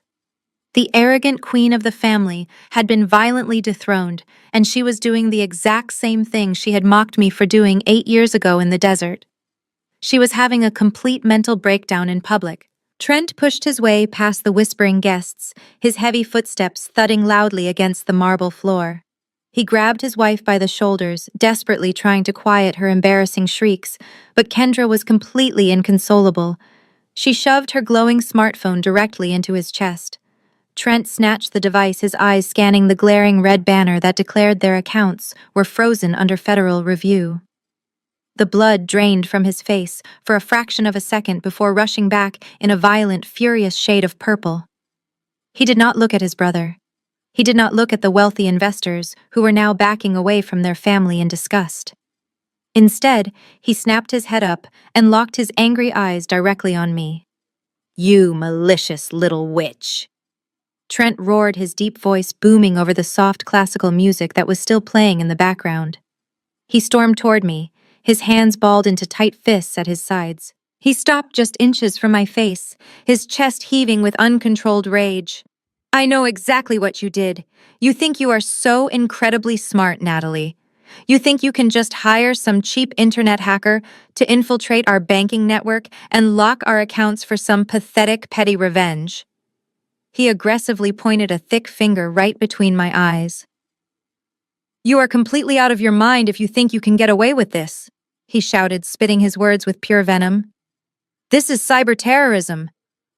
The arrogant queen of the family had been violently dethroned, and she was doing the exact same thing she had mocked me for doing 8 years ago in the desert. She was having a complete mental breakdown in public. Trent pushed his way past the whispering guests, his heavy footsteps thudding loudly against the marble floor. He grabbed his wife by the shoulders, desperately trying to quiet her embarrassing shrieks, but Kendra was completely inconsolable. She shoved her glowing smartphone directly into his chest. Trent snatched the device, his eyes scanning the glaring red banner that declared their accounts were frozen under federal review. The blood drained from his face for a fraction of a second before rushing back in a violent, furious shade of purple. He did not look at his brother. He did not look at the wealthy investors who were now backing away from their family in disgust. Instead, he snapped his head up and locked his angry eyes directly on me. "You malicious little witch!" Trent roared, his deep voice booming over the soft classical music that was still playing in the background. He stormed toward me, his hands balled into tight fists at his sides. He stopped just inches from my face, his chest heaving with uncontrolled rage. "I know exactly what you did. You think you are so incredibly smart, Natalie. You think you can just hire some cheap internet hacker to infiltrate our banking network and lock our accounts for some pathetic, petty revenge." He aggressively pointed a thick finger right between my eyes. "You are completely out of your mind if you think you can get away with this," he shouted, spitting his words with pure venom. "This is cyber-terrorism.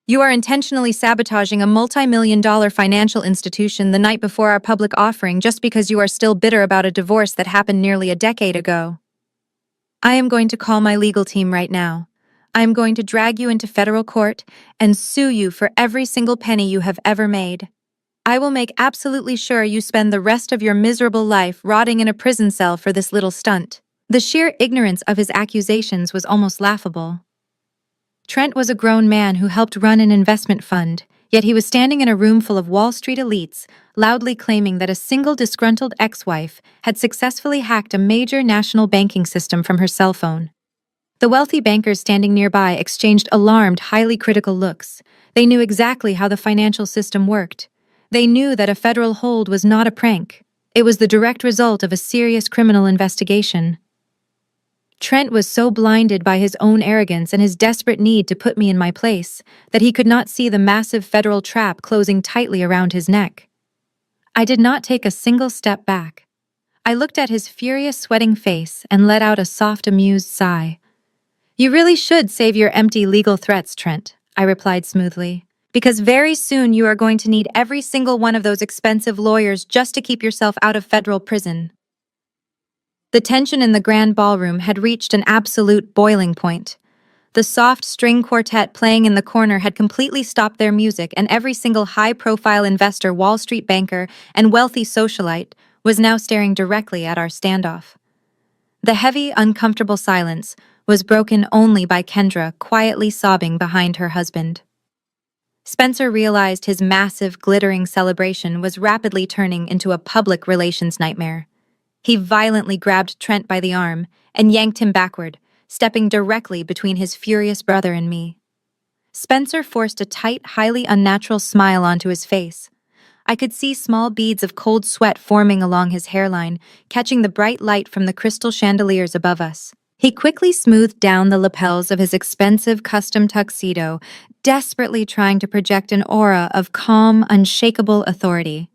You are intentionally sabotaging a multi-million-dollar financial institution the night before our public offering just because you are still bitter about a divorce that happened nearly a decade ago. I am going to call my legal team right now. I am going to drag you into federal court and sue you for every single penny you have ever made. I will make absolutely sure you spend the rest of your miserable life rotting in a prison cell for this little stunt." The sheer ignorance of his accusations was almost laughable. Trent was a grown man who helped run an investment fund, yet he was standing in a room full of Wall Street elites, loudly claiming that a single disgruntled ex-wife had successfully hacked a major national banking system from her cell phone. The wealthy bankers standing nearby exchanged alarmed, highly critical looks. They knew exactly how the financial system worked. They knew that a federal hold was not a prank. It was the direct result of a serious criminal investigation. Trent was so blinded by his own arrogance and his desperate need to put me in my place that he could not see the massive federal trap closing tightly around his neck. I did not take a single step back. I looked at his furious, sweating face and let out a soft, amused sigh. "You really should save your empty legal threats, Trent," I replied smoothly, "because very soon you are going to need every single one of those expensive lawyers just to keep yourself out of federal prison." The tension in the grand ballroom had reached an absolute boiling point. The soft string quartet playing in the corner had completely stopped their music, and every single high-profile investor, Wall Street banker, and wealthy socialite was now staring directly at our standoff. The heavy, uncomfortable silence was broken only by Kendra quietly sobbing behind her husband. Spencer realized his massive, glittering celebration was rapidly turning into a public relations nightmare. He violently grabbed Trent by the arm and yanked him backward, stepping directly between his furious brother and me. Spencer forced a tight, highly unnatural smile onto his face. I could see small beads of cold sweat forming along his hairline, catching the bright light from the crystal chandeliers above us. He quickly smoothed down the lapels of his expensive custom tuxedo, desperately trying to project an aura of calm, unshakable authority.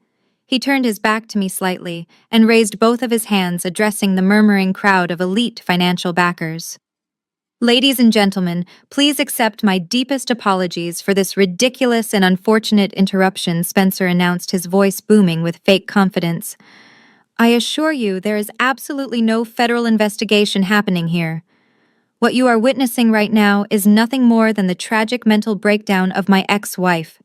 He turned his back to me slightly and raised both of his hands, addressing the murmuring crowd of elite financial backers. Ladies and gentlemen, please accept my deepest apologies for this ridiculous and unfortunate interruption, Spencer announced, his voice booming with fake confidence. I assure you there is absolutely no federal investigation happening here. What you are witnessing right now is nothing more than the tragic mental breakdown of my ex-wife.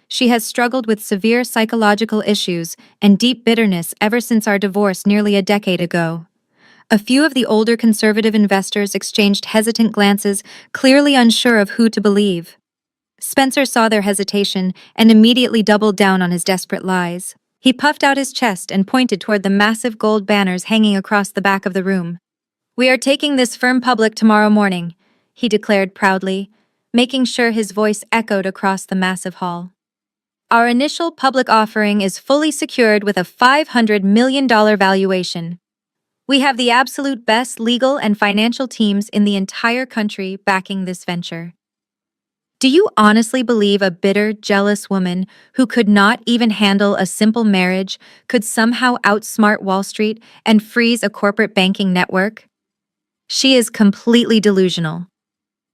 She has struggled with severe psychological issues and deep bitterness ever since our divorce nearly a decade ago. A few of the older conservative investors exchanged hesitant glances, clearly unsure of who to believe. Spencer saw their hesitation and immediately doubled down on his desperate lies. He puffed out his chest and pointed toward the massive gold banners hanging across the back of the room. We are taking this firm public tomorrow morning, he declared proudly, making sure his voice echoed across the massive hall. Our initial public offering is fully secured with a $500 million valuation. We have the absolute best legal and financial teams in the entire country backing this venture. Do you honestly believe a bitter, jealous woman who could not even handle a simple marriage could somehow outsmart Wall Street and freeze a corporate banking network? She is completely delusional.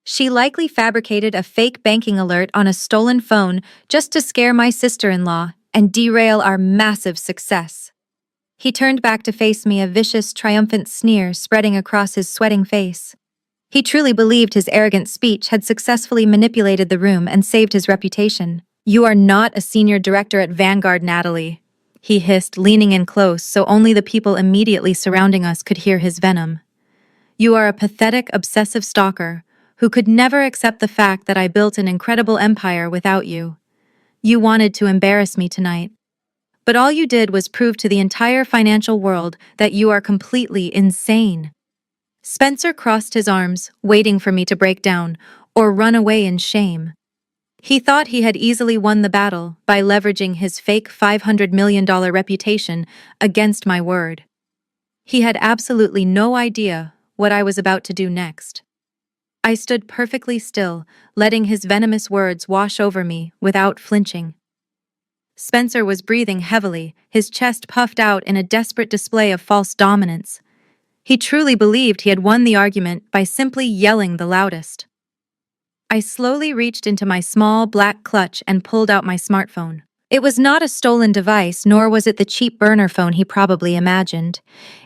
She likely fabricated a fake banking alert on a stolen phone just to scare my sister-in-law and derail our massive success. He turned back to face me, a vicious, triumphant sneer spreading across his sweating face. He truly believed his arrogant speech had successfully manipulated the room and saved his reputation. You are not a senior director at Vanguard, Natalie, he hissed, leaning in close so only the people immediately surrounding us could hear his venom. You are a pathetic, obsessive stalker who could never accept the fact that I built an incredible empire without you. You wanted to embarrass me tonight. But all you did was prove to the entire financial world that you are completely insane. Spencer crossed his arms, waiting for me to break down or run away in shame. He thought he had easily won the battle by leveraging his fake $500 million reputation against my word. He had absolutely no idea what I was about to do next. I stood perfectly still, letting his venomous words wash over me without flinching. Spencer was breathing heavily, his chest puffed out in a desperate display of false dominance. He truly believed he had won the argument by simply yelling the loudest. I slowly reached into my small black clutch and pulled out my smartphone. It was not a stolen device, nor was it the cheap burner phone he probably imagined.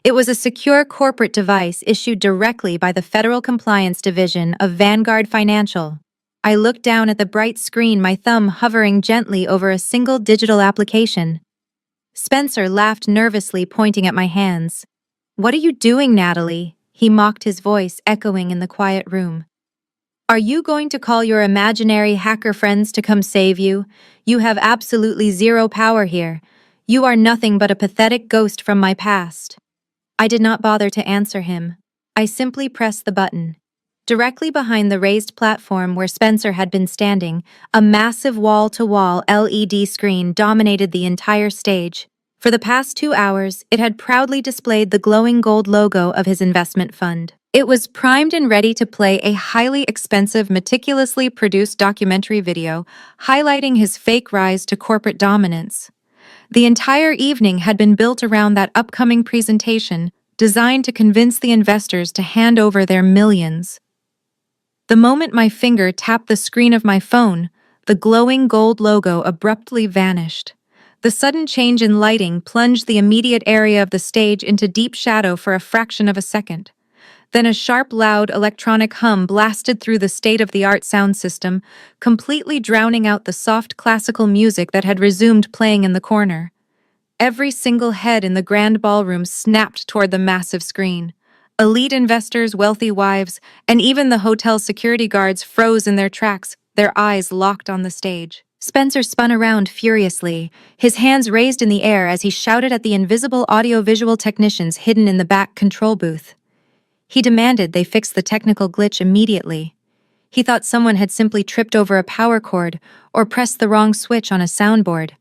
It was a secure corporate device issued directly by the Federal Compliance Division of Vanguard Financial. I looked down at the bright screen, my thumb hovering gently over a single digital application. Spencer laughed nervously, pointing at my hands. What are you doing, Natalie? He mocked, his voice echoing in the quiet room. Are you going to call your imaginary hacker friends to come save you? You have absolutely zero power here. You are nothing but a pathetic ghost from my past. I did not bother to answer him. I simply pressed the button. Directly behind the raised platform where Spencer had been standing, a massive wall-to-wall LED screen dominated the entire stage. For the past 2 hours, it had proudly displayed the glowing gold logo of his investment fund. It was primed and ready to play a highly expensive, meticulously produced documentary video highlighting his fake rise to corporate dominance. The entire evening had been built around that upcoming presentation, designed to convince the investors to hand over their millions. The moment my finger tapped the screen of my phone, the glowing gold logo abruptly vanished. The sudden change in lighting plunged the immediate area of the stage into deep shadow for a fraction of a second. Then a sharp, loud electronic hum blasted through the state-of-the-art sound system, completely drowning out the soft classical music that had resumed playing in the corner. Every single head in the grand ballroom snapped toward the massive screen. Elite investors, wealthy wives, and even the hotel security guards froze in their tracks, their eyes locked on the stage. Spencer spun around furiously, his hands raised in the air as he shouted at the invisible audiovisual technicians hidden in the back control booth. He demanded they fix the technical glitch immediately. He thought someone had simply tripped over a power cord or pressed the wrong switch on a soundboard.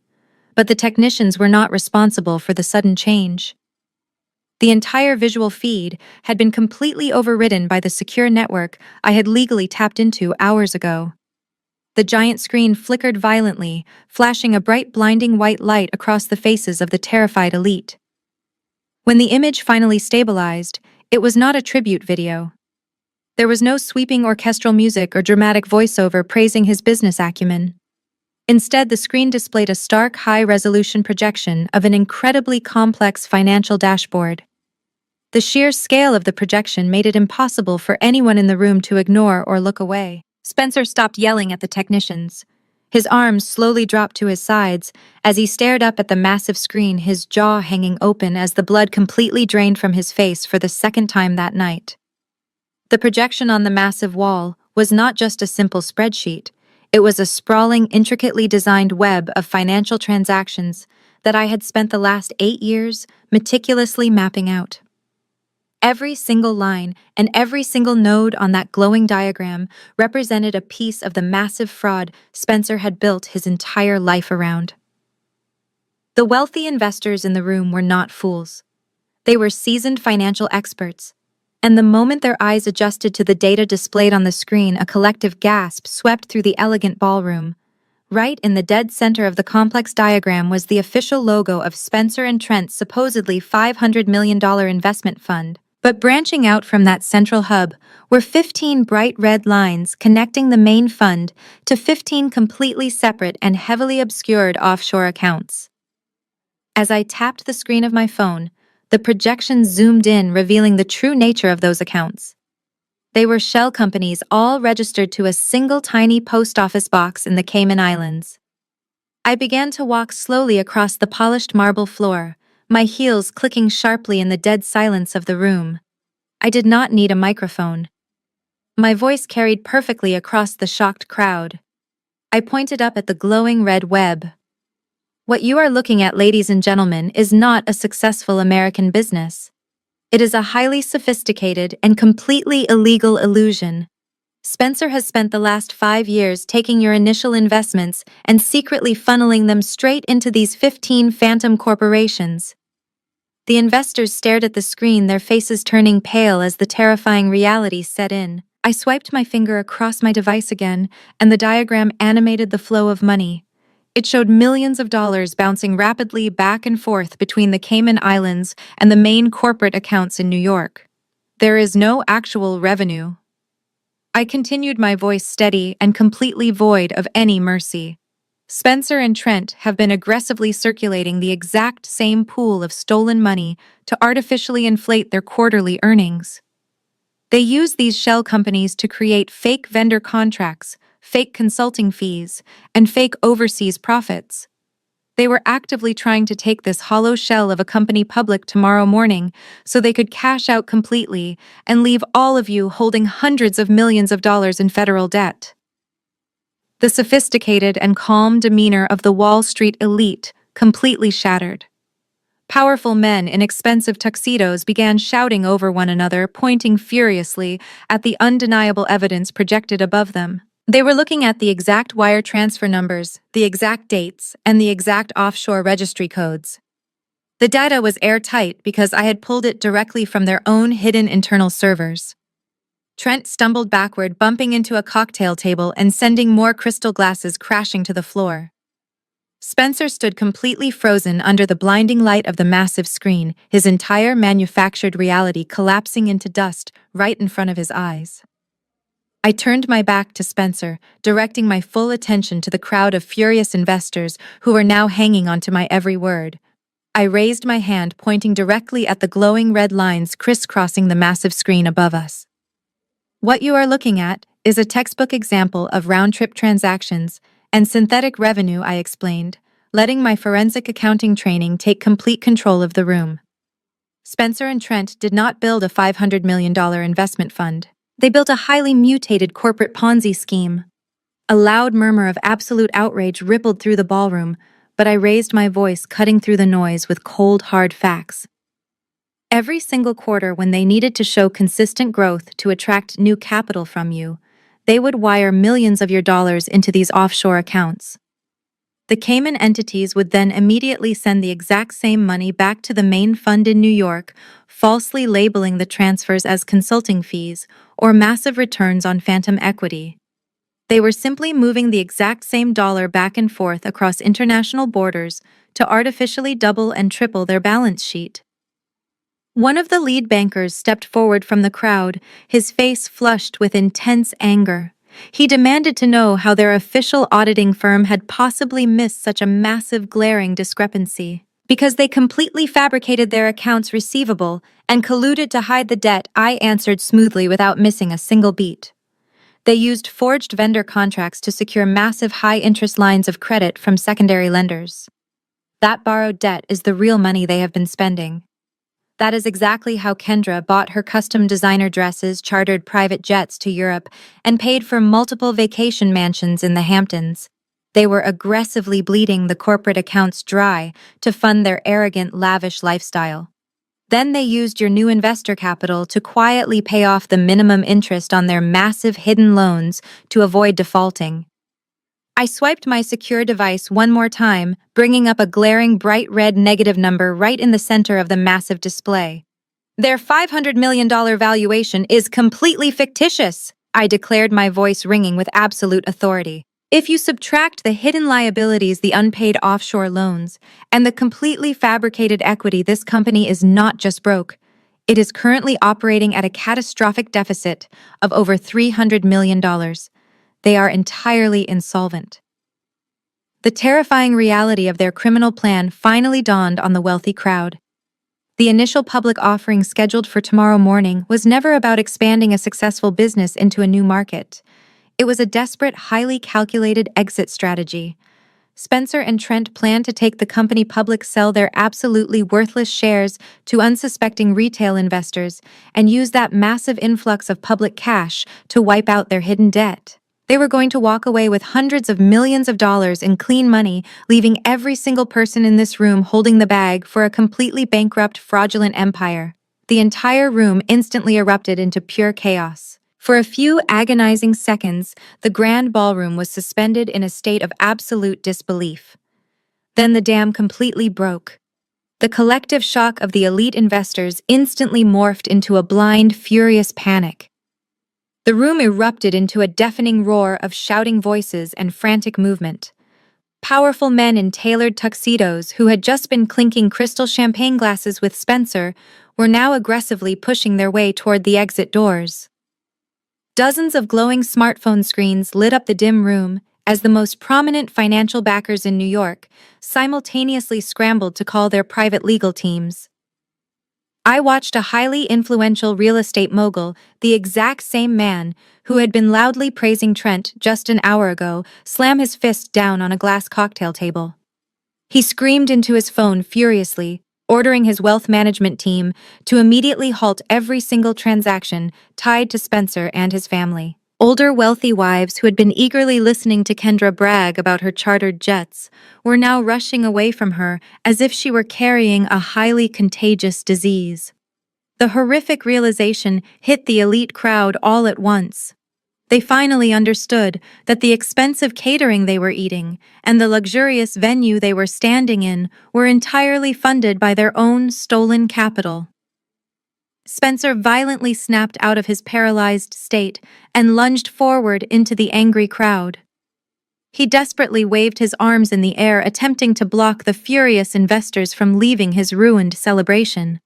But the technicians were not responsible for the sudden change. The entire visual feed had been completely overridden by the secure network I had legally tapped into hours ago. The giant screen flickered violently, flashing a bright, blinding white light across the faces of the terrified elite. When the image finally stabilized, it was not a tribute video. There was no sweeping orchestral music or dramatic voiceover praising his business acumen. Instead, the screen displayed a stark, high-resolution projection of an incredibly complex financial dashboard. The sheer scale of the projection made it impossible for anyone in the room to ignore or look away. Spencer stopped yelling at the technicians. His arms slowly dropped to his sides as he stared up at the massive screen, his jaw hanging open as the blood completely drained from his face for the second time that night. The projection on the massive wall was not just a simple spreadsheet. It was a sprawling, intricately designed web of financial transactions that I had spent the last 8 years meticulously mapping out. Every single line and every single node on that glowing diagram represented a piece of the massive fraud Spencer had built his entire life around. The wealthy investors in the room were not fools. They were seasoned financial experts, and the moment their eyes adjusted to the data displayed on the screen, a collective gasp swept through the elegant ballroom. Right in the dead center of the complex diagram was the official logo of Spencer & Trent's supposedly $500 million investment fund. But branching out from that central hub were 15 bright red lines connecting the main fund to 15 completely separate and heavily obscured offshore accounts. As I tapped the screen of my phone, the projection zoomed in, revealing the true nature of those accounts. They were shell companies, all registered to a single tiny post office box in the Cayman Islands. I began to walk slowly across the polished marble floor, my heels clicking sharply in the dead silence of the room. I did not need a microphone. My voice carried perfectly across the shocked crowd. I pointed up at the glowing red web. What you are looking at, ladies and gentlemen, is not a successful American business. It is a highly sophisticated and completely illegal illusion. Spencer has spent the last 5 years taking your initial investments and secretly funneling them straight into these 15 phantom corporations. The investors stared at the screen, their faces turning pale as the terrifying reality set in. I swiped my finger across my device again, and the diagram animated the flow of money. It showed millions of dollars bouncing rapidly back and forth between the Cayman Islands and the main corporate accounts in New York. There is no actual revenue. I continued, my voice steady and completely void of any mercy. Spencer & Trent have been aggressively circulating the exact same pool of stolen money to artificially inflate their quarterly earnings. They use these shell companies to create fake vendor contracts, fake consulting fees, and fake overseas profits. They were actively trying to take this hollow shell of a company public tomorrow morning so they could cash out completely and leave all of you holding hundreds of millions of dollars in federal debt. The sophisticated and calm demeanor of the Wall Street elite completely shattered. Powerful men in expensive tuxedos began shouting over one another, pointing furiously at the undeniable evidence projected above them. They were looking at the exact wire transfer numbers, the exact dates, and the exact offshore registry codes. The data was airtight because I had pulled it directly from their own hidden internal servers. Trent stumbled backward, bumping into a cocktail table and sending more crystal glasses crashing to the floor. Spencer stood completely frozen under the blinding light of the massive screen, his entire manufactured reality collapsing into dust right in front of his eyes. I turned my back to Spencer, directing my full attention to the crowd of furious investors who were now hanging onto my every word. I raised my hand, pointing directly at the glowing red lines crisscrossing the massive screen above us. What you are looking at is a textbook example of round-trip transactions and synthetic revenue, I explained, letting my forensic accounting training take complete control of the room. Spencer & Trent did not build a $500 million investment fund. They built a highly mutated corporate Ponzi scheme. A loud murmur of absolute outrage rippled through the ballroom, but I raised my voice, cutting through the noise with cold, hard facts. Every single quarter, when they needed to show consistent growth to attract new capital from you, they would wire millions of your dollars into these offshore accounts. The Cayman entities would then immediately send the exact same money back to the main fund in New York, falsely labeling the transfers as consulting fees or massive returns on phantom equity. They were simply moving the exact same dollar back and forth across international borders to artificially double and triple their balance sheet. One of the lead bankers stepped forward from the crowd, his face flushed with intense anger. He demanded to know how their official auditing firm had possibly missed such a massive, glaring discrepancy. Because they completely fabricated their accounts receivable and colluded to hide the debt, I answered smoothly without missing a single beat. They used forged vendor contracts to secure massive high-interest lines of credit from secondary lenders. That borrowed debt is the real money they have been spending. That is exactly how Kendra bought her custom designer dresses, chartered private jets to Europe, and paid for multiple vacation mansions in the Hamptons. They were aggressively bleeding the corporate accounts dry to fund their arrogant, lavish lifestyle. Then they used your new investor capital to quietly pay off the minimum interest on their massive hidden loans to avoid defaulting. I swiped my secure device one more time, bringing up a glaring bright red negative number right in the center of the massive display. Their $500 million valuation is completely fictitious, I declared, my voice ringing with absolute authority. If you subtract the hidden liabilities, the unpaid offshore loans, and the completely fabricated equity, this company is not just broke. It is currently operating at a catastrophic deficit of over $300 million. They are entirely insolvent. The terrifying reality of their criminal plan finally dawned on the wealthy crowd. The initial public offering scheduled for tomorrow morning was never about expanding a successful business into a new market. It was a desperate, highly calculated exit strategy. Spencer and Trent planned to take the company public, sell their absolutely worthless shares to unsuspecting retail investors, and use that massive influx of public cash to wipe out their hidden debt. They were going to walk away with hundreds of millions of dollars in clean money, leaving every single person in this room holding the bag for a completely bankrupt, fraudulent empire. The entire room instantly erupted into pure chaos. For a few agonizing seconds, the grand ballroom was suspended in a state of absolute disbelief. Then the dam completely broke. The collective shock of the elite investors instantly morphed into a blind, furious panic. The room erupted into a deafening roar of shouting voices and frantic movement. Powerful men in tailored tuxedos who had just been clinking crystal champagne glasses with Spencer were now aggressively pushing their way toward the exit doors. Dozens of glowing smartphone screens lit up the dim room as the most prominent financial backers in New York simultaneously scrambled to call their private legal teams. I watched a highly influential real estate mogul, the exact same man who had been loudly praising Trent just an hour ago, slam his fist down on a glass cocktail table. He screamed into his phone furiously, ordering his wealth management team to immediately halt every single transaction tied to Spencer and his family. Older, wealthy wives who had been eagerly listening to Kendra brag about her chartered jets were now rushing away from her as if she were carrying a highly contagious disease. The horrific realization hit the elite crowd all at once. They finally understood that the expensive catering they were eating and the luxurious venue they were standing in were entirely funded by their own stolen capital. Spencer violently snapped out of his paralyzed state and lunged forward into the angry crowd. He desperately waved his arms in the air, attempting to block the furious investors from leaving his ruined celebration.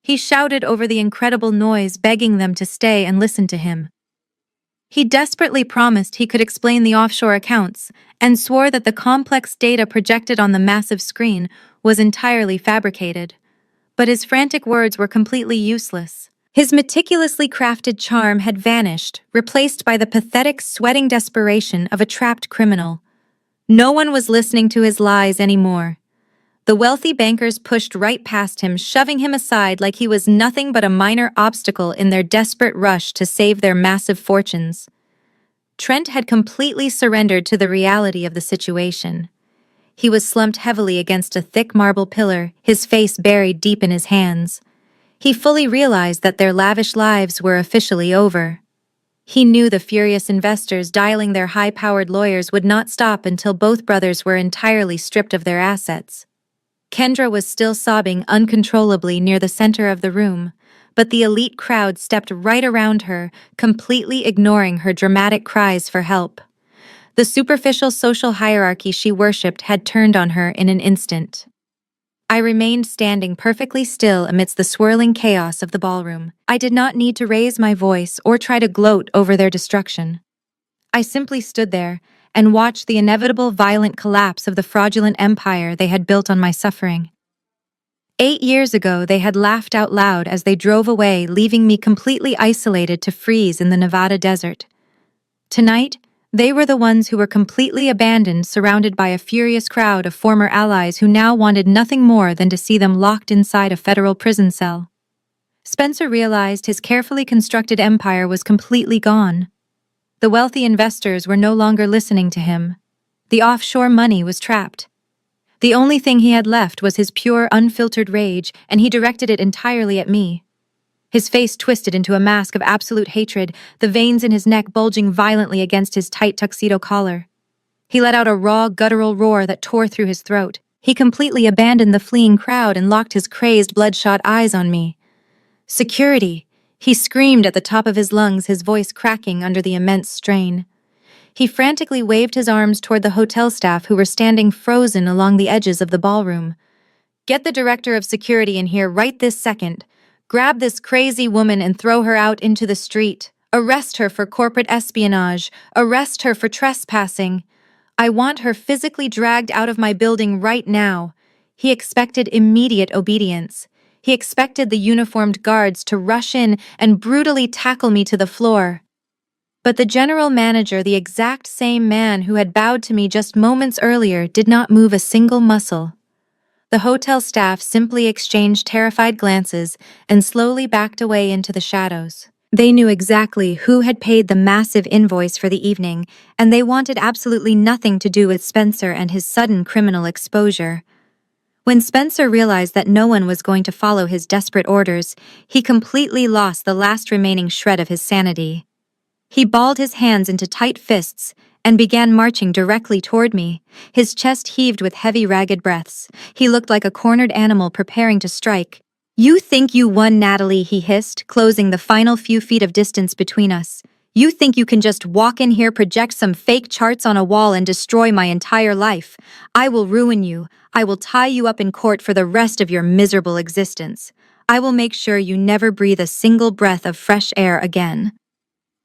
He shouted over the incredible noise, begging them to stay and listen to him. He desperately promised he could explain the offshore accounts and swore that the complex data projected on the massive screen was entirely fabricated. But his frantic words were completely useless. His meticulously crafted charm had vanished, replaced by the pathetic, sweating desperation of a trapped criminal. No one was listening to his lies anymore. The wealthy bankers pushed right past him, shoving him aside like he was nothing but a minor obstacle in their desperate rush to save their massive fortunes. Trent had completely surrendered to the reality of the situation. He was slumped heavily against a thick marble pillar, his face buried deep in his hands. He fully realized that their lavish lives were officially over. He knew the furious investors dialing their high-powered lawyers would not stop until both brothers were entirely stripped of their assets. Kendra was still sobbing uncontrollably near the center of the room, but the elite crowd stepped right around her, completely ignoring her dramatic cries for help. The superficial social hierarchy she worshipped had turned on her in an instant. I remained standing perfectly still amidst the swirling chaos of the ballroom. I did not need to raise my voice or try to gloat over their destruction. I simply stood there and watched the inevitable violent collapse of the fraudulent empire they had built on my suffering. 8 years ago, they had laughed out loud as they drove away, leaving me completely isolated to freeze in the Nevada desert. Tonight, they were the ones who were completely abandoned, surrounded by a furious crowd of former allies who now wanted nothing more than to see them locked inside a federal prison cell. Spencer realized his carefully constructed empire was completely gone. The wealthy investors were no longer listening to him. The offshore money was trapped. The only thing he had left was his pure, unfiltered rage, and he directed it entirely at me. His face twisted into a mask of absolute hatred, the veins in his neck bulging violently against his tight tuxedo collar. He let out a raw, guttural roar that tore through his throat. He completely abandoned the fleeing crowd and locked his crazed, bloodshot eyes on me. "Security!" He screamed at the top of his lungs, his voice cracking under the immense strain. He frantically waved his arms toward the hotel staff who were standing frozen along the edges of the ballroom. "Get the director of security in here right this second. Grab this crazy woman and throw her out into the street. Arrest her for corporate espionage. Arrest her for trespassing. I want her physically dragged out of my building right now." He expected immediate obedience. He expected the uniformed guards to rush in and brutally tackle me to the floor. But the general manager, the exact same man who had bowed to me just moments earlier, did not move a single muscle. The hotel staff simply exchanged terrified glances and slowly backed away into the shadows. They knew exactly who had paid the massive invoice for the evening, and they wanted absolutely nothing to do with Spencer and his sudden criminal exposure. When Spencer realized that no one was going to follow his desperate orders, he completely lost the last remaining shred of his sanity. He balled his hands into tight fists and began marching directly toward me. His chest heaved with heavy, ragged breaths. He looked like a cornered animal preparing to strike. "You think you won, Natalie," he hissed, closing the final few feet of distance between us. "You think you can just walk in here, project some fake charts on a wall, and destroy my entire life. I will ruin you. I will tie you up in court for the rest of your miserable existence. I will make sure you never breathe a single breath of fresh air again."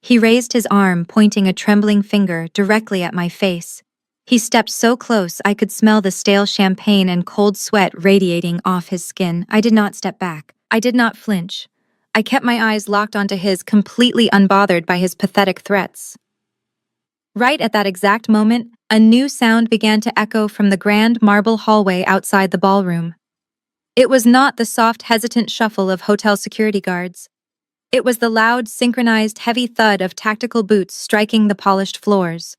He raised his arm, pointing a trembling finger directly at my face. He stepped so close I could smell the stale champagne and cold sweat radiating off his skin. I did not step back. I did not flinch. I kept my eyes locked onto his, completely unbothered by his pathetic threats. Right at that exact moment, a new sound began to echo from the grand marble hallway outside the ballroom. It was not the soft, hesitant shuffle of hotel security guards. It was the loud, synchronized, heavy thud of tactical boots striking the polished floors.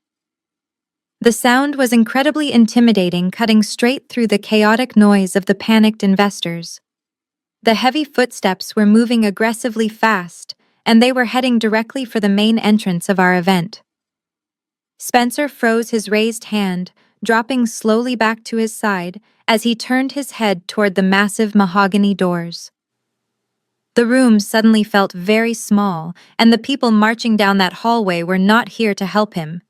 The sound was incredibly intimidating, cutting straight through the chaotic noise of the panicked investors. The heavy footsteps were moving aggressively fast, and they were heading directly for the main entrance of our event. Spencer froze his raised hand, dropping slowly back to his side as he turned his head toward the massive mahogany doors. The room suddenly felt very small, and the people marching down that hallway were not here to help him.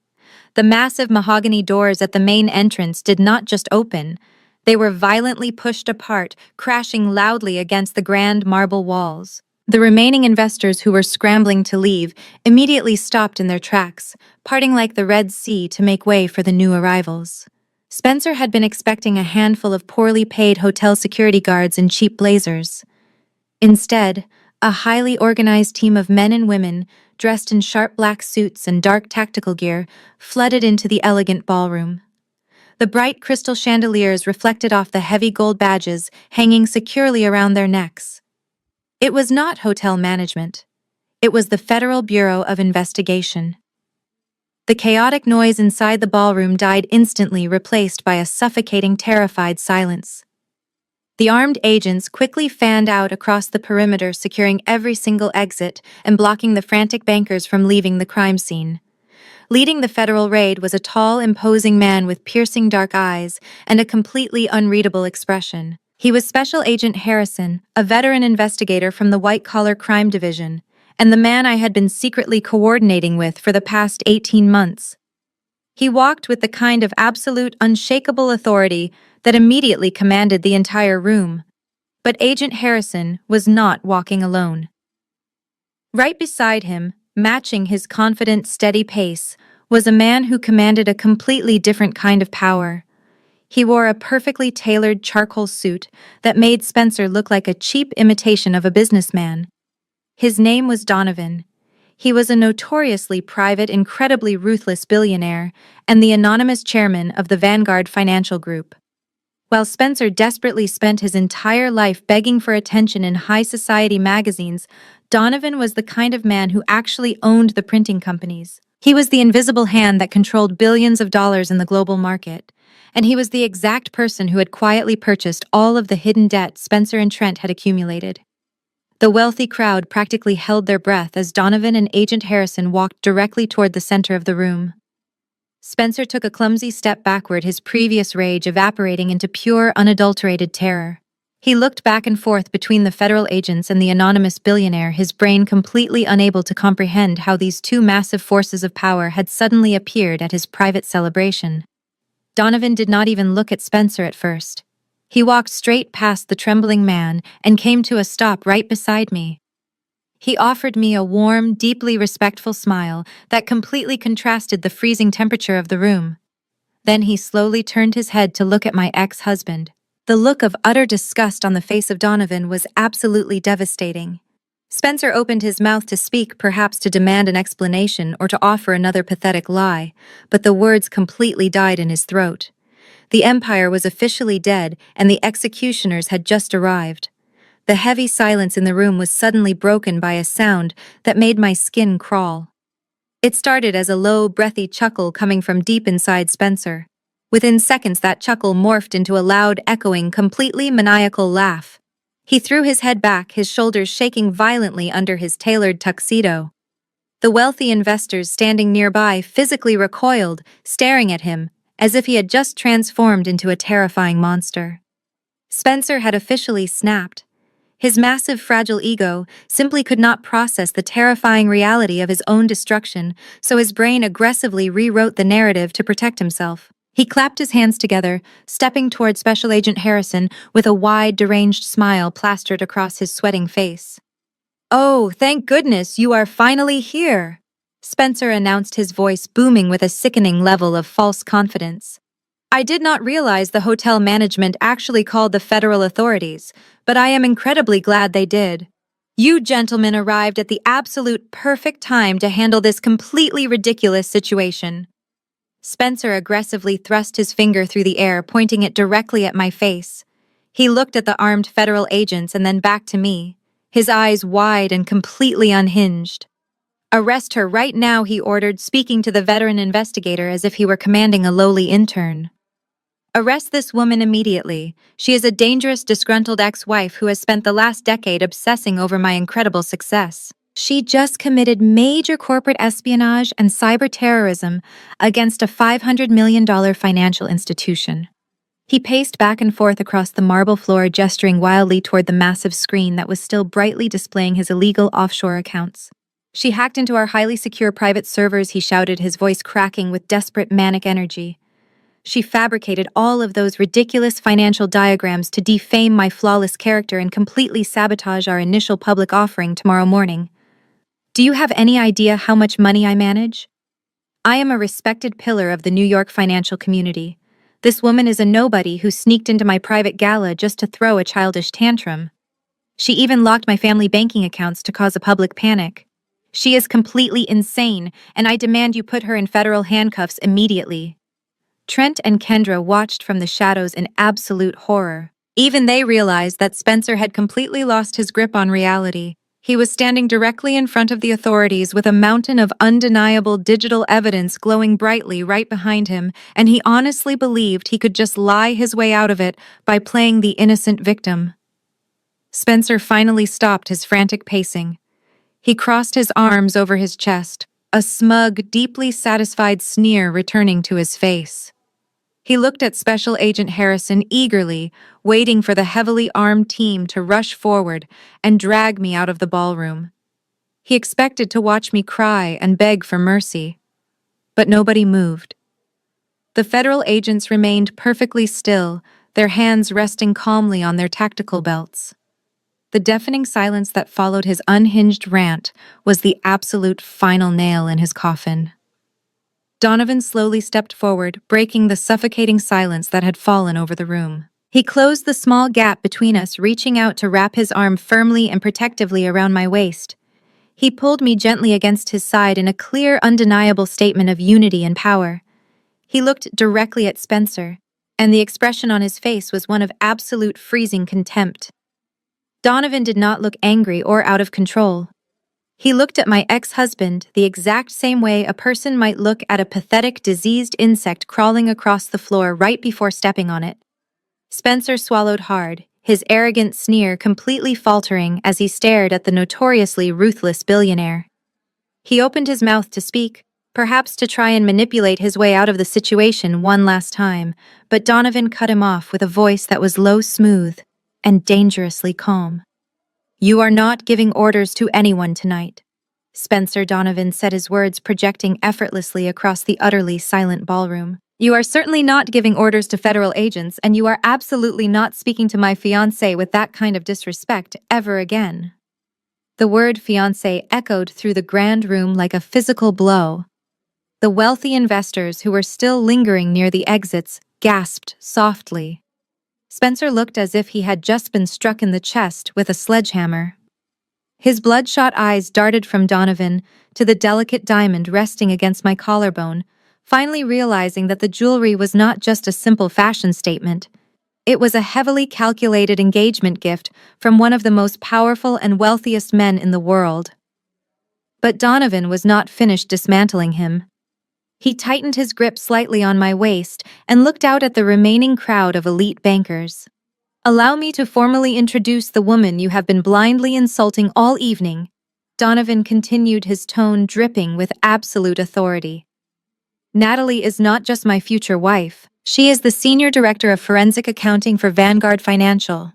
The massive mahogany doors at the main entrance did not just open. They were violently pushed apart, crashing loudly against the grand marble walls. The remaining investors who were scrambling to leave immediately stopped in their tracks, parting like the Red Sea to make way for the new arrivals. Spencer had been expecting a handful of poorly paid hotel security guards in cheap blazers. Instead, a highly organized team of men and women, dressed in sharp black suits and dark tactical gear, flooded into the elegant ballroom. The bright crystal chandeliers reflected off the heavy gold badges hanging securely around their necks. It was not hotel management. It was the Federal Bureau of Investigation. The chaotic noise inside the ballroom died instantly, replaced by a suffocating, terrified silence. The armed agents quickly fanned out across the perimeter, securing every single exit and blocking the frantic bankers from leaving the crime scene. Leading the federal raid was a tall, imposing man with piercing dark eyes and a completely unreadable expression. He was Special Agent Harrison, a veteran investigator from the White Collar Crime Division, and the man I had been secretly coordinating with for the past 18 months. He walked with the kind of absolute, unshakable authority that immediately commanded the entire room. But Agent Harrison was not walking alone. Right beside him, matching his confident, steady pace, was a man who commanded a completely different kind of power. He wore a perfectly tailored charcoal suit that made Spencer look like a cheap imitation of a businessman. His name was Donovan. He was a notoriously private, incredibly ruthless billionaire and the anonymous chairman of the Vanguard Financial Group. While Spencer desperately spent his entire life begging for attention in high society magazines, Donovan was the kind of man who actually owned the printing companies. He was the invisible hand that controlled billions of dollars in the global market, and he was the exact person who had quietly purchased all of the hidden debt Spencer and Trent had accumulated. The wealthy crowd practically held their breath as Donovan and Agent Harrison walked directly toward the center of the room. Spencer took a clumsy step backward, his previous rage evaporating into pure, unadulterated terror. He looked back and forth between the federal agents and the anonymous billionaire, his brain completely unable to comprehend how these two massive forces of power had suddenly appeared at his private celebration. Donovan did not even look at Spencer at first. He walked straight past the trembling man and came to a stop right beside me. He offered me a warm, deeply respectful smile that completely contrasted the freezing temperature of the room. Then he slowly turned his head to look at my ex-husband. The look of utter disgust on the face of Donovan was absolutely devastating. Spencer opened his mouth to speak, perhaps to demand an explanation or to offer another pathetic lie, but the words completely died in his throat. The Empire was officially dead, and the executioners had just arrived. The heavy silence in the room was suddenly broken by a sound that made my skin crawl. It started as a low, breathy chuckle coming from deep inside Spencer. Within seconds, that chuckle morphed into a loud, echoing, completely maniacal laugh. He threw his head back, his shoulders shaking violently under his tailored tuxedo. The wealthy investors standing nearby physically recoiled, staring at him, as if he had just transformed into a terrifying monster. Spencer had officially snapped. His massive, fragile ego simply could not process the terrifying reality of his own destruction, so his brain aggressively rewrote the narrative to protect himself. He clapped his hands together, stepping toward Special Agent Harrison with a wide, deranged smile plastered across his sweating face. "Oh, thank goodness you are finally here," Spencer announced, his voice booming with a sickening level of false confidence. "I did not realize the hotel management actually called the federal authorities, but I am incredibly glad they did. You gentlemen arrived at the absolute perfect time to handle this completely ridiculous situation." Spencer aggressively thrust his finger through the air, pointing it directly at my face. He looked at the armed federal agents and then back to me, his eyes wide and completely unhinged. "Arrest her right now," he ordered, speaking to the veteran investigator as if he were commanding a lowly intern. "Arrest this woman immediately. She is a dangerous, disgruntled ex-wife who has spent the last decade obsessing over my incredible success. She just committed major corporate espionage and cyber terrorism against a $500 million financial institution." He paced back and forth across the marble floor, gesturing wildly toward the massive screen that was still brightly displaying his illegal offshore accounts. "She hacked into our highly secure private servers," he shouted, his voice cracking with desperate, manic energy. "She fabricated all of those ridiculous financial diagrams to defame my flawless character and completely sabotage our initial public offering tomorrow morning. Do you have any idea how much money I manage? I am a respected pillar of the New York financial community. This woman is a nobody who sneaked into my private gala just to throw a childish tantrum. She even locked my family banking accounts to cause a public panic. She is completely insane, and I demand you put her in federal handcuffs immediately." Trent and Kendra watched from the shadows in absolute horror. Even they realized that Spencer had completely lost his grip on reality. He was standing directly in front of the authorities with a mountain of undeniable digital evidence glowing brightly right behind him, and he honestly believed he could just lie his way out of it by playing the innocent victim. Spencer finally stopped his frantic pacing. He crossed his arms over his chest, a smug, deeply satisfied sneer returning to his face. He looked at Special Agent Harrison eagerly, waiting for the heavily armed team to rush forward and drag me out of the ballroom. He expected to watch me cry and beg for mercy. But nobody moved. The federal agents remained perfectly still, their hands resting calmly on their tactical belts. The deafening silence that followed his unhinged rant was the absolute final nail in his coffin. Donovan slowly stepped forward, breaking the suffocating silence that had fallen over the room. He closed the small gap between us, reaching out to wrap his arm firmly and protectively around my waist. He pulled me gently against his side in a clear, undeniable statement of unity and power. He looked directly at Spencer, and the expression on his face was one of absolute freezing contempt. Donovan did not look angry or out of control. He looked at my ex-husband the exact same way a person might look at a pathetic, diseased insect crawling across the floor right before stepping on it. Spencer swallowed hard, his arrogant sneer completely faltering as he stared at the notoriously ruthless billionaire. He opened his mouth to speak, perhaps to try and manipulate his way out of the situation one last time, but Donovan cut him off with a voice that was low, smooth, and dangerously calm. "You are not giving orders to anyone tonight." Spencer Donovan said, his words projecting effortlessly across the utterly silent ballroom. "You are certainly not giving orders to federal agents, and you are absolutely not speaking to my fiancé with that kind of disrespect ever again." The word fiancé echoed through the grand room like a physical blow. The wealthy investors who were still lingering near the exits gasped softly. Spencer looked as if he had just been struck in the chest with a sledgehammer. His bloodshot eyes darted from Donovan to the delicate diamond resting against my collarbone, finally realizing that the jewelry was not just a simple fashion statement. It was a heavily calculated engagement gift from one of the most powerful and wealthiest men in the world. But Donovan was not finished dismantling him. He tightened his grip slightly on my waist and looked out at the remaining crowd of elite bankers. "Allow me to formally introduce the woman you have been blindly insulting all evening," Donovan continued, his tone dripping with absolute authority. "Natalie is not just my future wife. She is the Senior Director of Forensic Accounting for Vanguard Financial.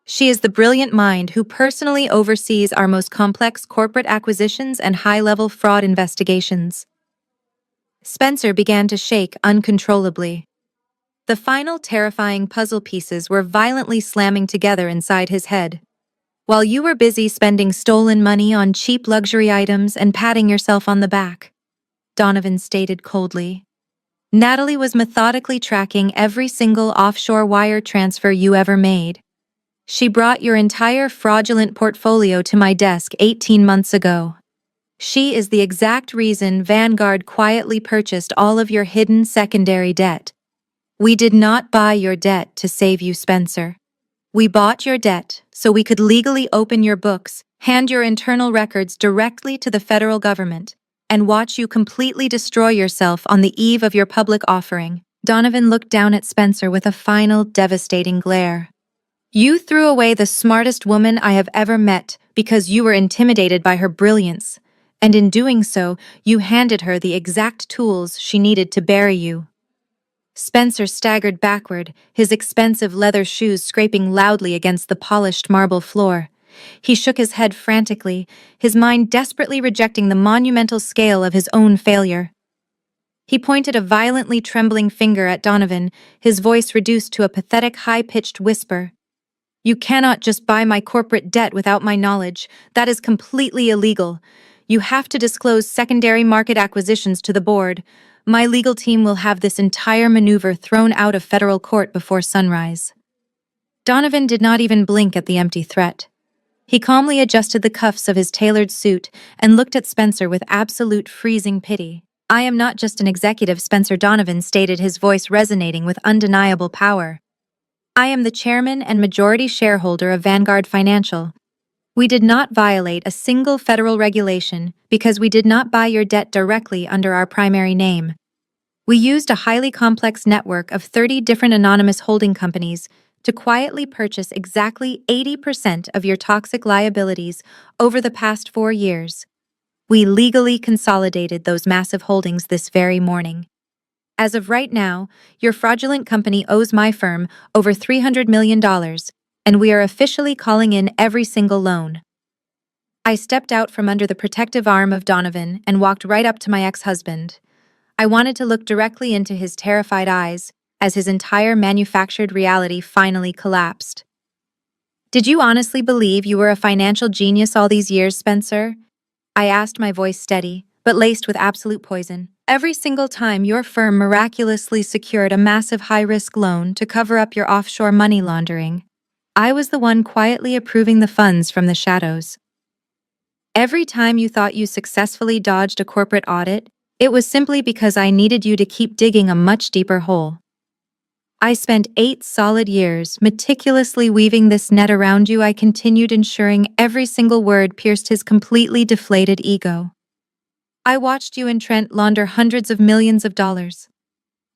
She is the brilliant mind who personally oversees our most complex corporate acquisitions and high-level fraud investigations." Spencer began to shake uncontrollably. The final terrifying puzzle pieces were violently slamming together inside his head. "While you were busy spending stolen money on cheap luxury items and patting yourself on the back," Donovan stated coldly, "Natalie was methodically tracking every single offshore wire transfer you ever made. She brought your entire fraudulent portfolio to my desk 18 months ago. She is the exact reason Vanguard quietly purchased all of your hidden secondary debt. We did not buy your debt to save you, Spencer. We bought your debt so we could legally open your books, hand your internal records directly to the federal government, and watch you completely destroy yourself on the eve of your public offering." Donovan looked down at Spencer with a final, devastating glare. "You threw away the smartest woman I have ever met because you were intimidated by her brilliance. And in doing so, you handed her the exact tools she needed to bury you." Spencer staggered backward, his expensive leather shoes scraping loudly against the polished marble floor. He shook his head frantically, his mind desperately rejecting the monumental scale of his own failure. He pointed a violently trembling finger at Donovan, his voice reduced to a pathetic high-pitched whisper. "You cannot just buy my corporate debt without my knowledge. That is completely illegal. You have to disclose secondary market acquisitions to the board. My legal team will have this entire maneuver thrown out of federal court before sunrise." Donovan did not even blink at the empty threat. He calmly adjusted the cuffs of his tailored suit and looked at Spencer with absolute freezing pity. "I am not just an executive," Spencer Donovan stated, his voice resonating with undeniable power. "I am the chairman and majority shareholder of Vanguard Financial. We did not violate a single federal regulation because we did not buy your debt directly under our primary name. We used a highly complex network of 30 different anonymous holding companies to quietly purchase exactly 80% of your toxic liabilities over the past 4 years. We legally consolidated those massive holdings this very morning. As of right now, your fraudulent company owes my firm over $300 million, and we are officially calling in every single loan. I stepped out from under the protective arm of Donovan and walked right up to my ex-husband. I wanted to look directly into his terrified eyes as his entire manufactured reality finally collapsed. Did you honestly believe you were a financial genius all these years, Spencer? I asked, my voice steady, but laced with absolute poison. Every single time your firm miraculously secured a massive high-risk loan to cover up your offshore money laundering, I was the one quietly approving the funds from the shadows. Every time you thought you successfully dodged a corporate audit, it was simply because I needed you to keep digging a much deeper hole. I spent 8 solid years meticulously weaving this net around you. I continued ensuring every single word pierced his completely deflated ego. I watched you and Trent launder hundreds of millions of dollars.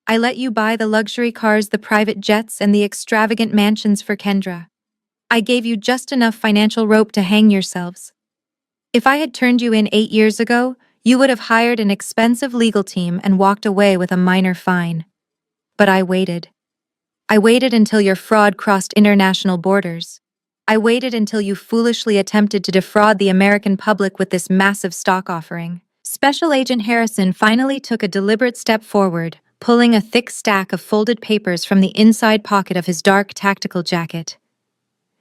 I let you buy the luxury cars, the private jets, and the extravagant mansions for Kendra. I gave you just enough financial rope to hang yourselves. If I had turned you in 8 years ago, you would have hired an expensive legal team and walked away with a minor fine. But I waited. I waited until your fraud crossed international borders. I waited until you foolishly attempted to defraud the American public with this massive stock offering. Special Agent Harrison finally took a deliberate step forward, pulling a thick stack of folded papers from the inside pocket of his dark tactical jacket.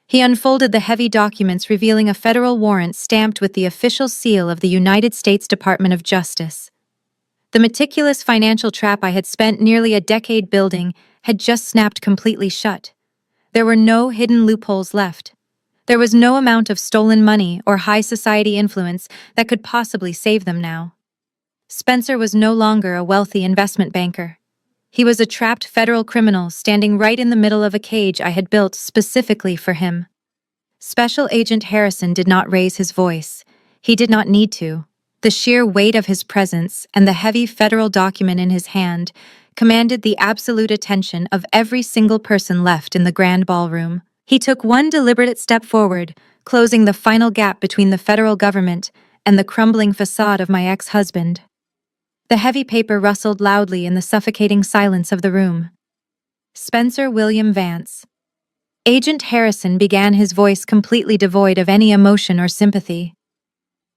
He unfolded the heavy documents, revealing a federal warrant stamped with the official seal of the United States Department of Justice. The meticulous financial trap I had spent nearly a decade building had just snapped completely shut. There were no hidden loopholes left. There was no amount of stolen money or high society influence that could possibly save them now. Spencer was no longer a wealthy investment banker. He was a trapped federal criminal standing right in the middle of a cage I had built specifically for him. Special Agent Harrison did not raise his voice. He did not need to. The sheer weight of his presence and the heavy federal document in his hand commanded the absolute attention of every single person left in the grand ballroom. He took one deliberate step forward, closing the final gap between the federal government and the crumbling facade of my ex-husband. The heavy paper rustled loudly in the suffocating silence of the room. Spencer William Vance. Agent Harrison began, his voice completely devoid of any emotion or sympathy.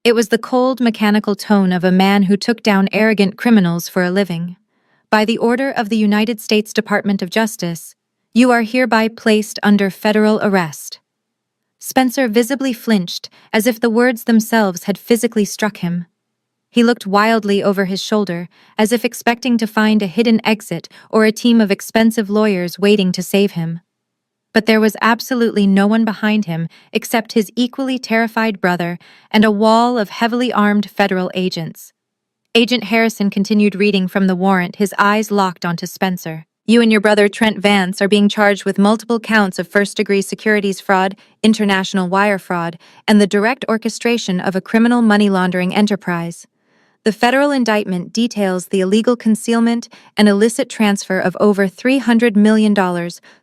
It was the cold, mechanical tone of a man who took down arrogant criminals for a living. By the order of the United States Department of Justice, you are hereby placed under federal arrest. Spencer visibly flinched, as if the words themselves had physically struck him. He looked wildly over his shoulder, as if expecting to find a hidden exit or a team of expensive lawyers waiting to save him. But there was absolutely no one behind him except his equally terrified brother and a wall of heavily armed federal agents. Agent Harrison continued reading from the warrant, his eyes locked onto Spencer. You and your brother Trent Vance are being charged with multiple counts of first-degree securities fraud, international wire fraud, and the direct orchestration of a criminal money laundering enterprise. The federal indictment details the illegal concealment and illicit transfer of over $300 million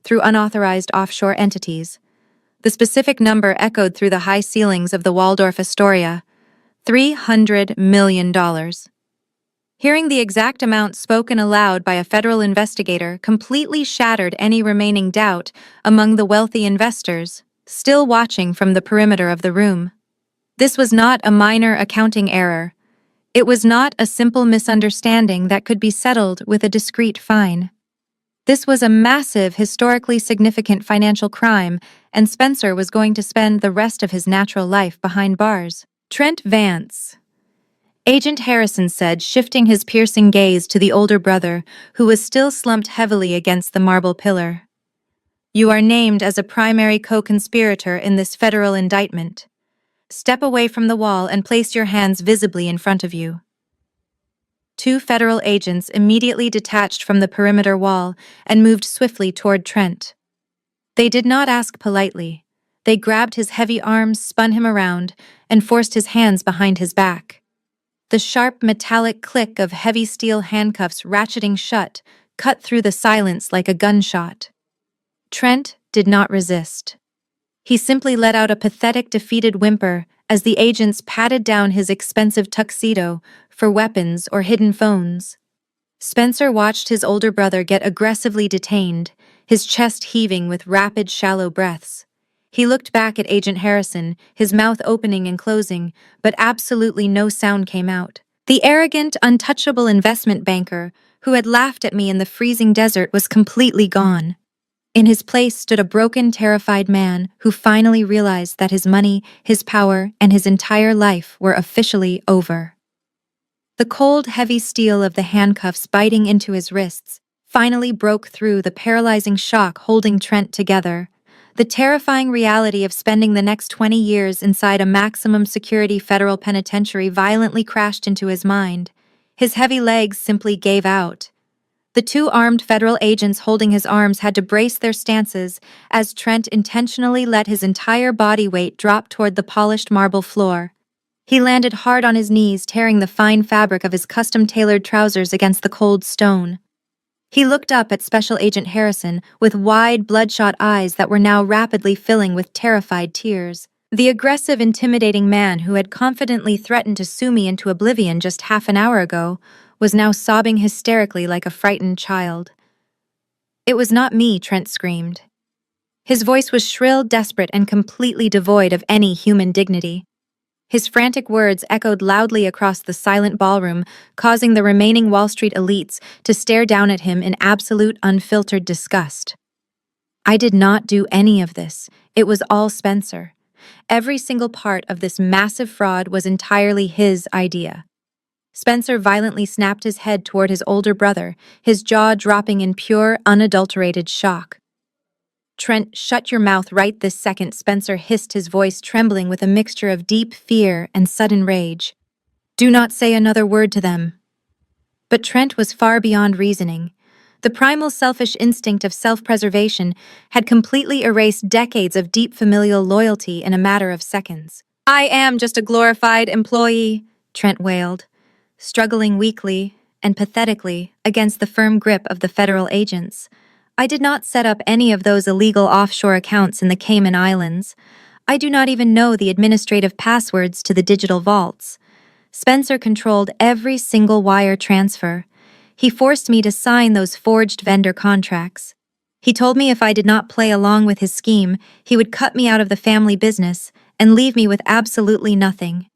through unauthorized offshore entities. The specific number echoed through the high ceilings of the Waldorf Astoria: $300 million. Hearing the exact amount spoken aloud by a federal investigator completely shattered any remaining doubt among the wealthy investors still watching from the perimeter of the room. This was not a minor accounting error. It was not a simple misunderstanding that could be settled with a discreet fine. This was a massive, historically significant financial crime, and Spencer was going to spend the rest of his natural life behind bars. Trent Vance. Agent Harrison said, shifting his piercing gaze to the older brother, who was still slumped heavily against the marble pillar. You are named as a primary co-conspirator in this federal indictment. Step away from the wall and place your hands visibly in front of you. 2 federal agents immediately detached from the perimeter wall and moved swiftly toward Trent. They did not ask politely. They grabbed his heavy arms, spun him around, and forced his hands behind his back. The sharp metallic click of heavy steel handcuffs ratcheting shut cut through the silence like a gunshot. Trent did not resist. He simply let out a pathetic, defeated whimper as the agents patted down his expensive tuxedo for weapons or hidden phones. Spencer watched his older brother get aggressively detained, his chest heaving with rapid, shallow breaths. He looked back at Agent Harrison, his mouth opening and closing, but absolutely no sound came out. The arrogant, untouchable investment banker, who had laughed at me in the freezing desert, was completely gone. In his place stood a broken, terrified man who finally realized that his money, his power, and his entire life were officially over. The cold, heavy steel of the handcuffs biting into his wrists finally broke through the paralyzing shock holding Trent together. The terrifying reality of spending the next 20 years inside a maximum security federal penitentiary violently crashed into his mind. His heavy legs simply gave out. The two armed federal agents holding his arms had to brace their stances as Trent intentionally let his entire body weight drop toward the polished marble floor. He landed hard on his knees, tearing the fine fabric of his custom-tailored trousers against the cold stone. He looked up at Special Agent Harrison with wide, bloodshot eyes that were now rapidly filling with terrified tears. The aggressive, intimidating man who had confidently threatened to sue me into oblivion just half an hour ago was now sobbing hysterically like a frightened child. "It was not me," Trent screamed. His voice was shrill, desperate, and completely devoid of any human dignity. His frantic words echoed loudly across the silent ballroom, causing the remaining Wall Street elites to stare down at him in absolute, unfiltered disgust. I did not do any of this. It was all Spencer. Every single part of this massive fraud was entirely his idea. Spencer violently snapped his head toward his older brother, his jaw dropping in pure, unadulterated shock. "Trent, shut your mouth right this second," Spencer hissed, his voice trembling with a mixture of deep fear and sudden rage. "Do not say another word to them." But Trent was far beyond reasoning. The primal selfish instinct of self-preservation had completely erased decades of deep familial loyalty in a matter of seconds. "I am just a glorified employee," Trent wailed, struggling weakly and pathetically against the firm grip of the federal agents. "I did not set up any of those illegal offshore accounts in the Cayman Islands. I do not even know the administrative passwords to the digital vaults." Spencer controlled every single wire transfer. He forced me to sign those forged vendor contracts. He told me if I did not play along with his scheme, he would cut me out of the family business and leave me with absolutely nothing.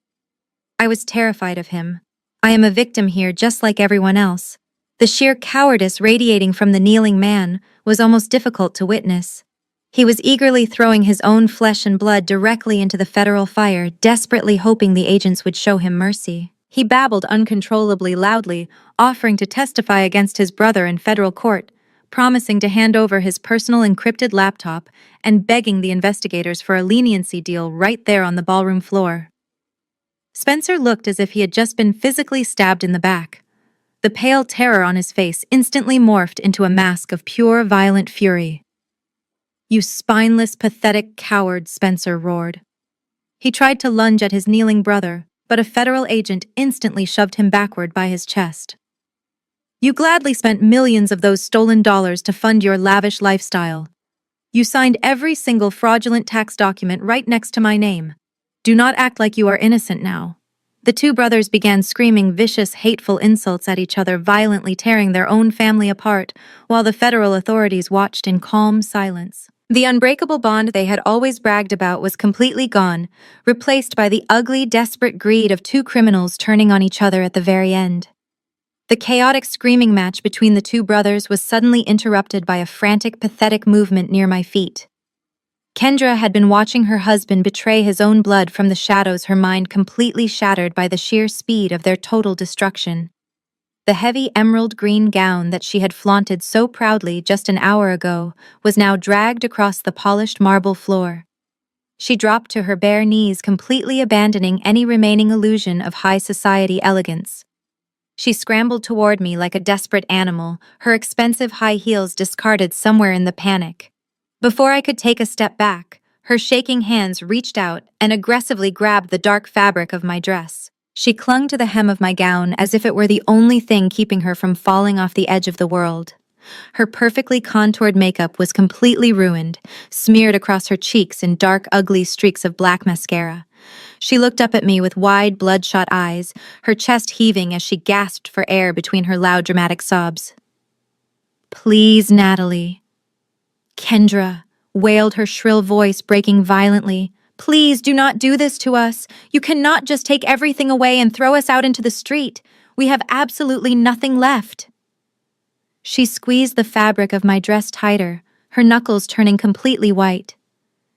I was terrified of him. I am a victim here just like everyone else. The sheer cowardice radiating from the kneeling man was almost difficult to witness. He was eagerly throwing his own flesh and blood directly into the federal fire, desperately hoping the agents would show him mercy. He babbled uncontrollably loudly, offering to testify against his brother in federal court, promising to hand over his personal encrypted laptop, and begging the investigators for a leniency deal right there on the ballroom floor. Spencer looked as if he had just been physically stabbed in the back. The pale terror on his face instantly morphed into a mask of pure, violent fury. "You spineless, pathetic coward," Spencer roared. He tried to lunge at his kneeling brother, but a federal agent instantly shoved him backward by his chest. "You gladly spent millions of those stolen dollars to fund your lavish lifestyle. You signed every single fraudulent tax document right next to my name. Do not act like you are innocent now." The two brothers began screaming vicious, hateful insults at each other, violently tearing their own family apart, while the federal authorities watched in calm silence. The unbreakable bond they had always bragged about was completely gone, replaced by the ugly, desperate greed of two criminals turning on each other at the very end. The chaotic screaming match between the two brothers was suddenly interrupted by a frantic, pathetic movement near my feet. Kendra had been watching her husband betray his own blood from the shadows, her mind completely shattered by the sheer speed of their total destruction. The heavy emerald green gown that she had flaunted so proudly just an hour ago was now dragged across the polished marble floor. She dropped to her bare knees, completely abandoning any remaining illusion of high society elegance. She scrambled toward me like a desperate animal, her expensive high heels discarded somewhere in the panic. Before I could take a step back, Her shaking hands reached out and aggressively grabbed the dark fabric of my dress. She clung to the hem of my gown as if it were the only thing keeping her from falling off the edge of the world. Her perfectly contoured makeup was completely ruined, smeared across her cheeks in dark, ugly streaks of black mascara. She looked up at me with wide, bloodshot eyes, her chest heaving as she gasped for air between her loud, dramatic sobs. "Please, Natalie." "Kendra," wailed her shrill voice, breaking violently. "Please do not do this to us. You cannot just take everything away and throw us out into the street. We have absolutely nothing left." She squeezed the fabric of my dress tighter, her knuckles turning completely white.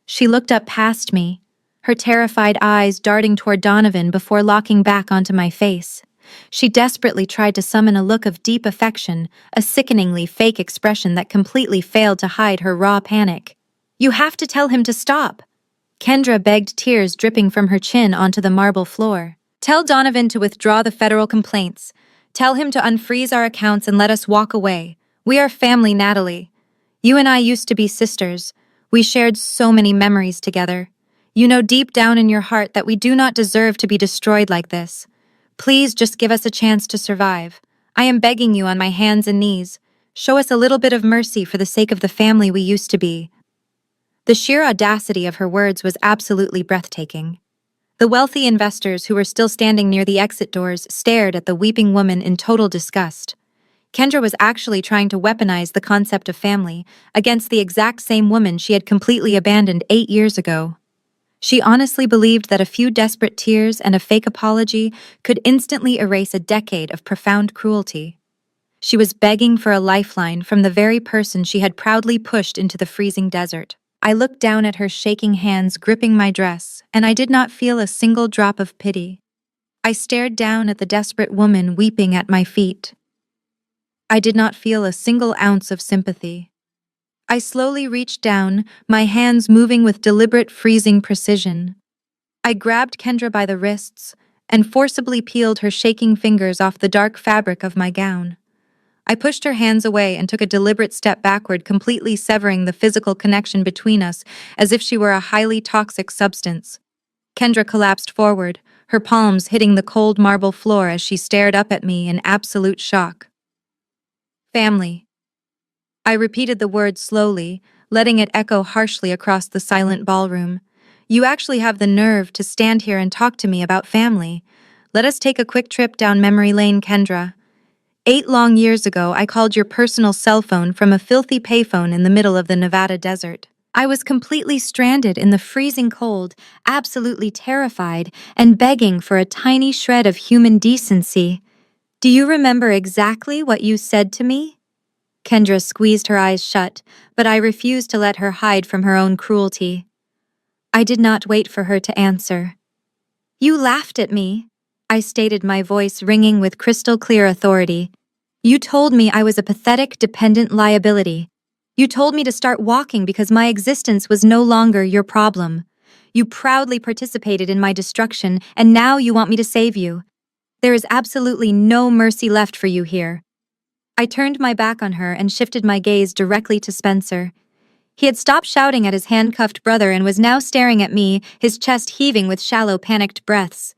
She looked up past me, her terrified eyes darting toward Donovan before locking back onto my face. She desperately tried to summon a look of deep affection, a sickeningly fake expression that completely failed to hide her raw panic. "You have to tell him to stop." Kendra begged, tears dripping from her chin onto the marble floor. "Tell Donovan to withdraw the federal complaints. Tell him to unfreeze our accounts and let us walk away. We are family, Natalie. You and I used to be sisters. We shared so many memories together. You know deep down in your heart that we do not deserve to be destroyed like this. Please just give us a chance to survive. I am begging you on my hands and knees. Show us a little bit of mercy for the sake of the family we used to be." The sheer audacity of her words was absolutely breathtaking. The wealthy investors who were still standing near the exit doors stared at the weeping woman in total disgust. Kendra was actually trying to weaponize the concept of family against the exact same woman she had completely abandoned 8 years ago. She honestly believed that a few desperate tears and a fake apology could instantly erase a decade of profound cruelty. She was begging for a lifeline from the very person she had proudly pushed into the freezing desert. I looked down at her shaking hands gripping my dress, and I did not feel a single drop of pity. I stared down at the desperate woman weeping at my feet. I did not feel a single ounce of sympathy. I slowly reached down, my hands moving with deliberate, freezing precision. I grabbed Kendra by the wrists and forcibly peeled her shaking fingers off the dark fabric of my gown. I pushed her hands away and took a deliberate step backward, completely severing the physical connection between us as if she were a highly toxic substance. Kendra collapsed forward, her palms hitting the cold marble floor as she stared up at me in absolute shock. "Family." I repeated the word slowly, letting it echo harshly across the silent ballroom. "You actually have the nerve to stand here and talk to me about family. Let us take a quick trip down memory lane, Kendra. 8 long years ago, I called your personal cell phone from a filthy payphone in the middle of the Nevada desert. I was completely stranded in the freezing cold, absolutely terrified, and begging for a tiny shred of human decency. Do you remember exactly what you said to me?" Kendra squeezed her eyes shut, but I refused to let her hide from her own cruelty. I did not wait for her to answer. "You laughed at me," I stated, my voice ringing with crystal-clear authority. "You told me I was a pathetic, dependent liability. You told me to start walking because my existence was no longer your problem. You proudly participated in my destruction, and now you want me to save you. There is absolutely no mercy left for you here." I turned my back on her and shifted my gaze directly to Spencer. He had stopped shouting at his handcuffed brother and was now staring at me, his chest heaving with shallow, panicked breaths.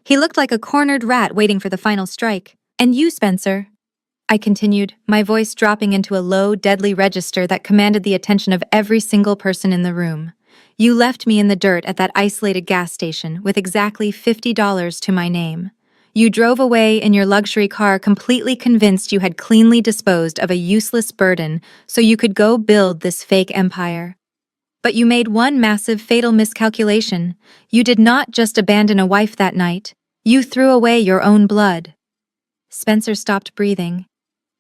He looked like a cornered rat waiting for the final strike. "And you, Spencer," I continued, my voice dropping into a low, deadly register that commanded the attention of every single person in the room. "You left me in the dirt at that isolated gas station with exactly $50 to my name. You drove away in your luxury car completely convinced you had cleanly disposed of a useless burden so you could go build this fake empire. But you made one massive, fatal miscalculation. You did not just abandon a wife that night. You threw away your own blood." Spencer stopped breathing.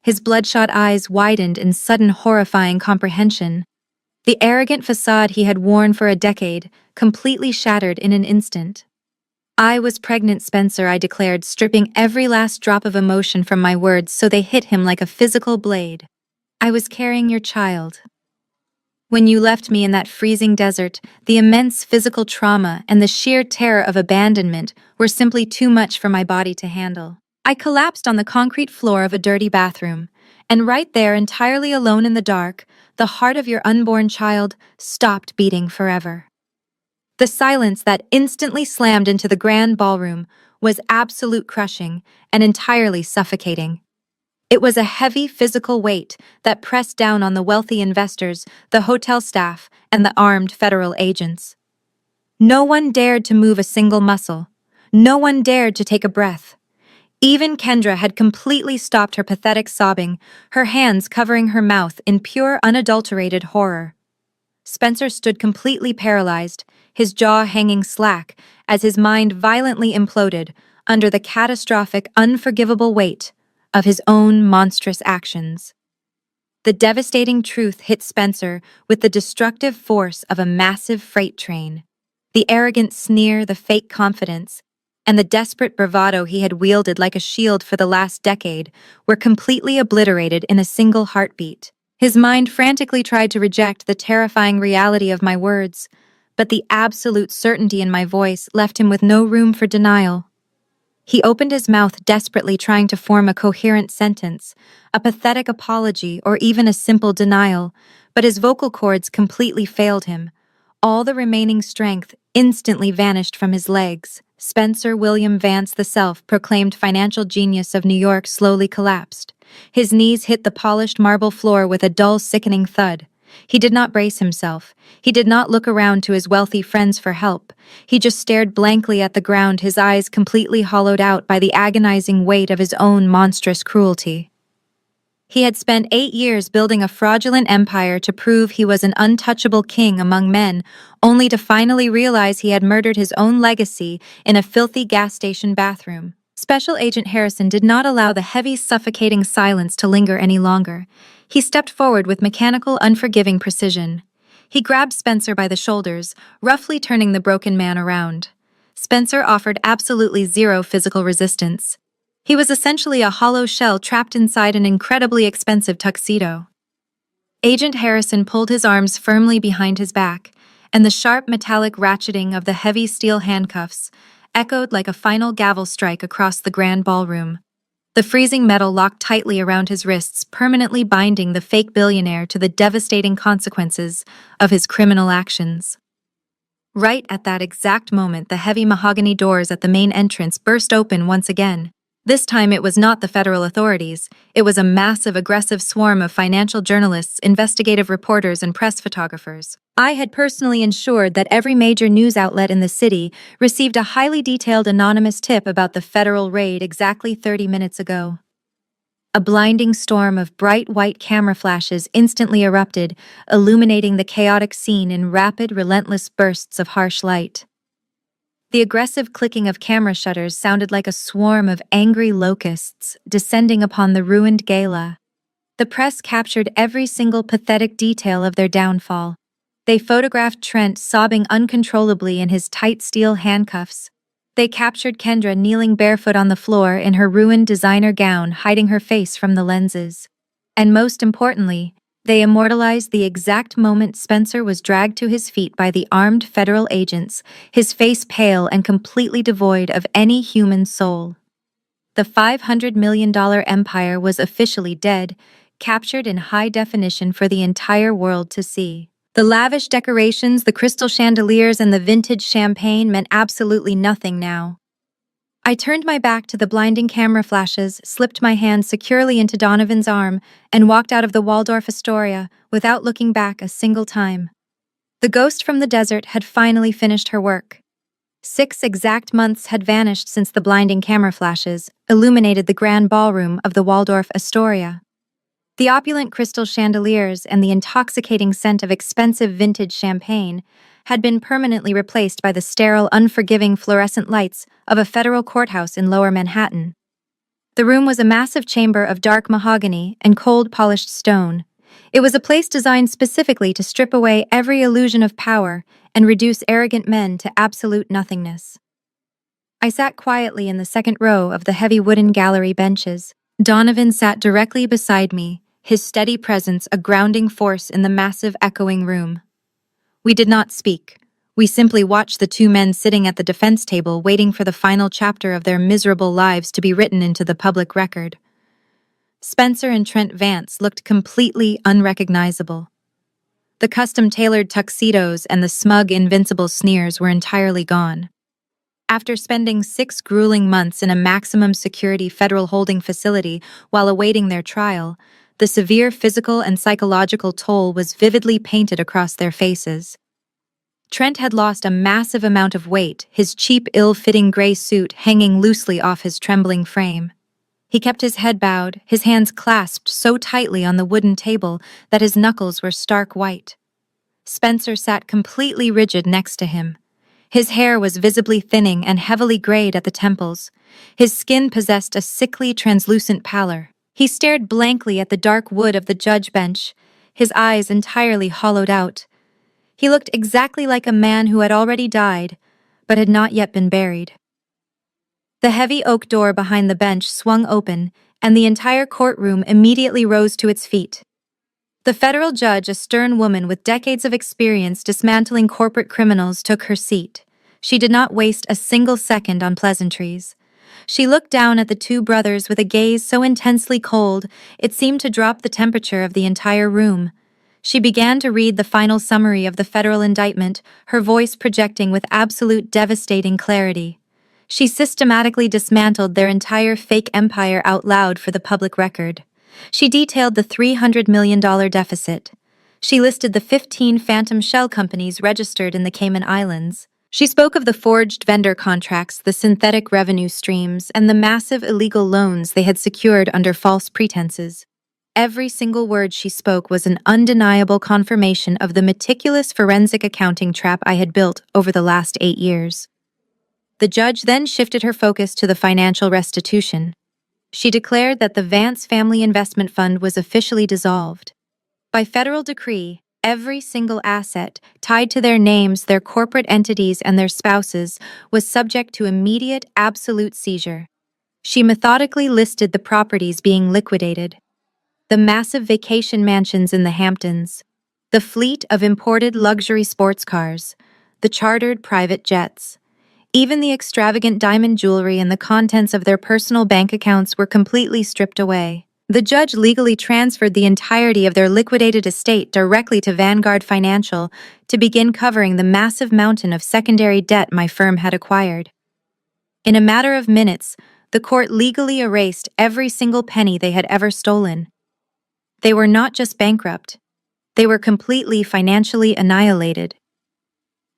His bloodshot eyes widened in sudden horrifying comprehension. The arrogant facade he had worn for a decade completely shattered in an instant. "I was pregnant, Spencer," I declared, stripping every last drop of emotion from my words so they hit him like a physical blade. "I was carrying your child. When you left me in that freezing desert, the immense physical trauma and the sheer terror of abandonment were simply too much for my body to handle. I collapsed on the concrete floor of a dirty bathroom, and right there, entirely alone in the dark, the heart of your unborn child stopped beating forever. The silence that instantly slammed into the grand ballroom was absolute crushing and entirely suffocating. It was a heavy physical weight that pressed down on the wealthy investors, the hotel staff, and the armed federal agents. No one dared to move a single muscle. No one dared to take a breath. Even Kendra had completely stopped her pathetic sobbing, her hands covering her mouth in pure, unadulterated horror. Spencer stood completely paralyzed, his jaw hanging slack as his mind violently imploded under the catastrophic, unforgivable weight of his own monstrous actions. The devastating truth hit Spencer with the destructive force of a massive freight train. The arrogant sneer, the fake confidence, and the desperate bravado he had wielded like a shield for the last decade were completely obliterated in a single heartbeat. His mind frantically tried to reject the terrifying reality of my words, but the absolute certainty in my voice left him with no room for denial. He opened his mouth desperately trying to form a coherent sentence, a pathetic apology, or even a simple denial, but his vocal cords completely failed him. All the remaining strength instantly vanished from his legs. Spencer William Vance, the self-proclaimed financial genius of New York, slowly collapsed. His knees hit the polished marble floor with a dull, sickening thud. He did not brace himself. He did not look around to his wealthy friends for help. He just stared blankly at the ground, his eyes completely hollowed out by the agonizing weight of his own monstrous cruelty. He had spent 8 years building a fraudulent empire to prove he was an untouchable king among men, only to finally realize he had murdered his own legacy in a filthy gas station bathroom. Special Agent Harrison did not allow the heavy, suffocating silence to linger any longer. He stepped forward with mechanical, unforgiving precision. He grabbed Spencer by the shoulders, roughly turning the broken man around. Spencer offered absolutely zero physical resistance. He was essentially a hollow shell trapped inside an incredibly expensive tuxedo. Agent Harrison pulled his arms firmly behind his back, and the sharp metallic ratcheting of the heavy steel handcuffs echoed like a final gavel strike across the grand ballroom. The freezing metal locked tightly around his wrists, permanently binding the fake billionaire to the devastating consequences of his criminal actions. Right at that exact moment, the heavy mahogany doors at the main entrance burst open once again. This time it was not the federal authorities. It was a massive, aggressive swarm of financial journalists, investigative reporters, and press photographers. I had personally ensured that every major news outlet in the city received a highly detailed anonymous tip about the federal raid exactly 30 minutes ago. A blinding storm of bright white camera flashes instantly erupted, illuminating the chaotic scene in rapid, relentless bursts of harsh light. The aggressive clicking of camera shutters sounded like a swarm of angry locusts descending upon the ruined gala. The press captured every single pathetic detail of their downfall. They photographed Trent sobbing uncontrollably in his tight steel handcuffs. They captured Kendra kneeling barefoot on the floor in her ruined designer gown, hiding her face from the lenses. And most importantly, they immortalized the exact moment Spencer was dragged to his feet by the armed federal agents, his face pale and completely devoid of any human soul. The $500 million empire was officially dead, captured in high definition for the entire world to see. The lavish decorations, the crystal chandeliers, and the vintage champagne meant absolutely nothing now. I turned my back to the blinding camera flashes, slipped my hand securely into Donovan's arm, and walked out of the Waldorf Astoria without looking back a single time. The ghost from the desert had finally finished her work. 6 exact months had vanished since the blinding camera flashes illuminated the grand ballroom of the Waldorf Astoria. The opulent crystal chandeliers and the intoxicating scent of expensive vintage champagne had been permanently replaced by the sterile, unforgiving fluorescent lights of a federal courthouse in Lower Manhattan. The room was a massive chamber of dark mahogany and cold polished stone. It was a place designed specifically to strip away every illusion of power and reduce arrogant men to absolute nothingness. I sat quietly in the second row of the heavy wooden gallery benches. Donovan sat directly beside me, his steady presence a grounding force in the massive, echoing room. We did not speak. We simply watched the two men sitting at the defense table waiting for the final chapter of their miserable lives to be written into the public record. Spencer and Trent Vance looked completely unrecognizable. The custom-tailored tuxedos and the smug, invincible sneers were entirely gone. After spending 6 grueling months in a maximum security federal holding facility while awaiting their trial, the severe physical and psychological toll was vividly painted across their faces. Trent had lost a massive amount of weight, his cheap, ill-fitting gray suit hanging loosely off his trembling frame. He kept his head bowed, his hands clasped so tightly on the wooden table that his knuckles were stark white. Spencer sat completely rigid next to him. His hair was visibly thinning and heavily grayed at the temples. His skin possessed a sickly, translucent pallor. He stared blankly at the dark wood of the judge bench, his eyes entirely hollowed out. He looked exactly like a man who had already died, but had not yet been buried. The heavy oak door behind the bench swung open, and the entire courtroom immediately rose to its feet. The federal judge, a stern woman with decades of experience dismantling corporate criminals, took her seat. She did not waste a single second on pleasantries. She looked down at the two brothers with a gaze so intensely cold it seemed to drop the temperature of the entire room. She began to read the final summary of the federal indictment, her voice projecting with absolute devastating clarity. She systematically dismantled their entire fake empire out loud for the public record. She detailed the $300 million deficit. She listed the 15 phantom shell companies registered in the Cayman Islands. She spoke of the forged vendor contracts, the synthetic revenue streams, and the massive illegal loans they had secured under false pretenses. Every single word she spoke was an undeniable confirmation of the meticulous forensic accounting trap I had built over the last 8 years. The judge then shifted her focus to the financial restitution. She declared that the Vance Family Investment Fund was officially dissolved. By federal decree, every single asset tied to their names, their corporate entities, and their spouses was subject to immediate, absolute seizure. She methodically listed the properties being liquidated: the massive vacation mansions in the Hamptons, the fleet of imported luxury sports cars, the chartered private jets. Even the extravagant diamond jewelry and the contents of their personal bank accounts were completely stripped away. The judge legally transferred the entirety of their liquidated estate directly to Vanguard Financial to begin covering the massive mountain of secondary debt my firm had acquired. In a matter of minutes, the court legally erased every single penny they had ever stolen. They were not just bankrupt, they were completely financially annihilated.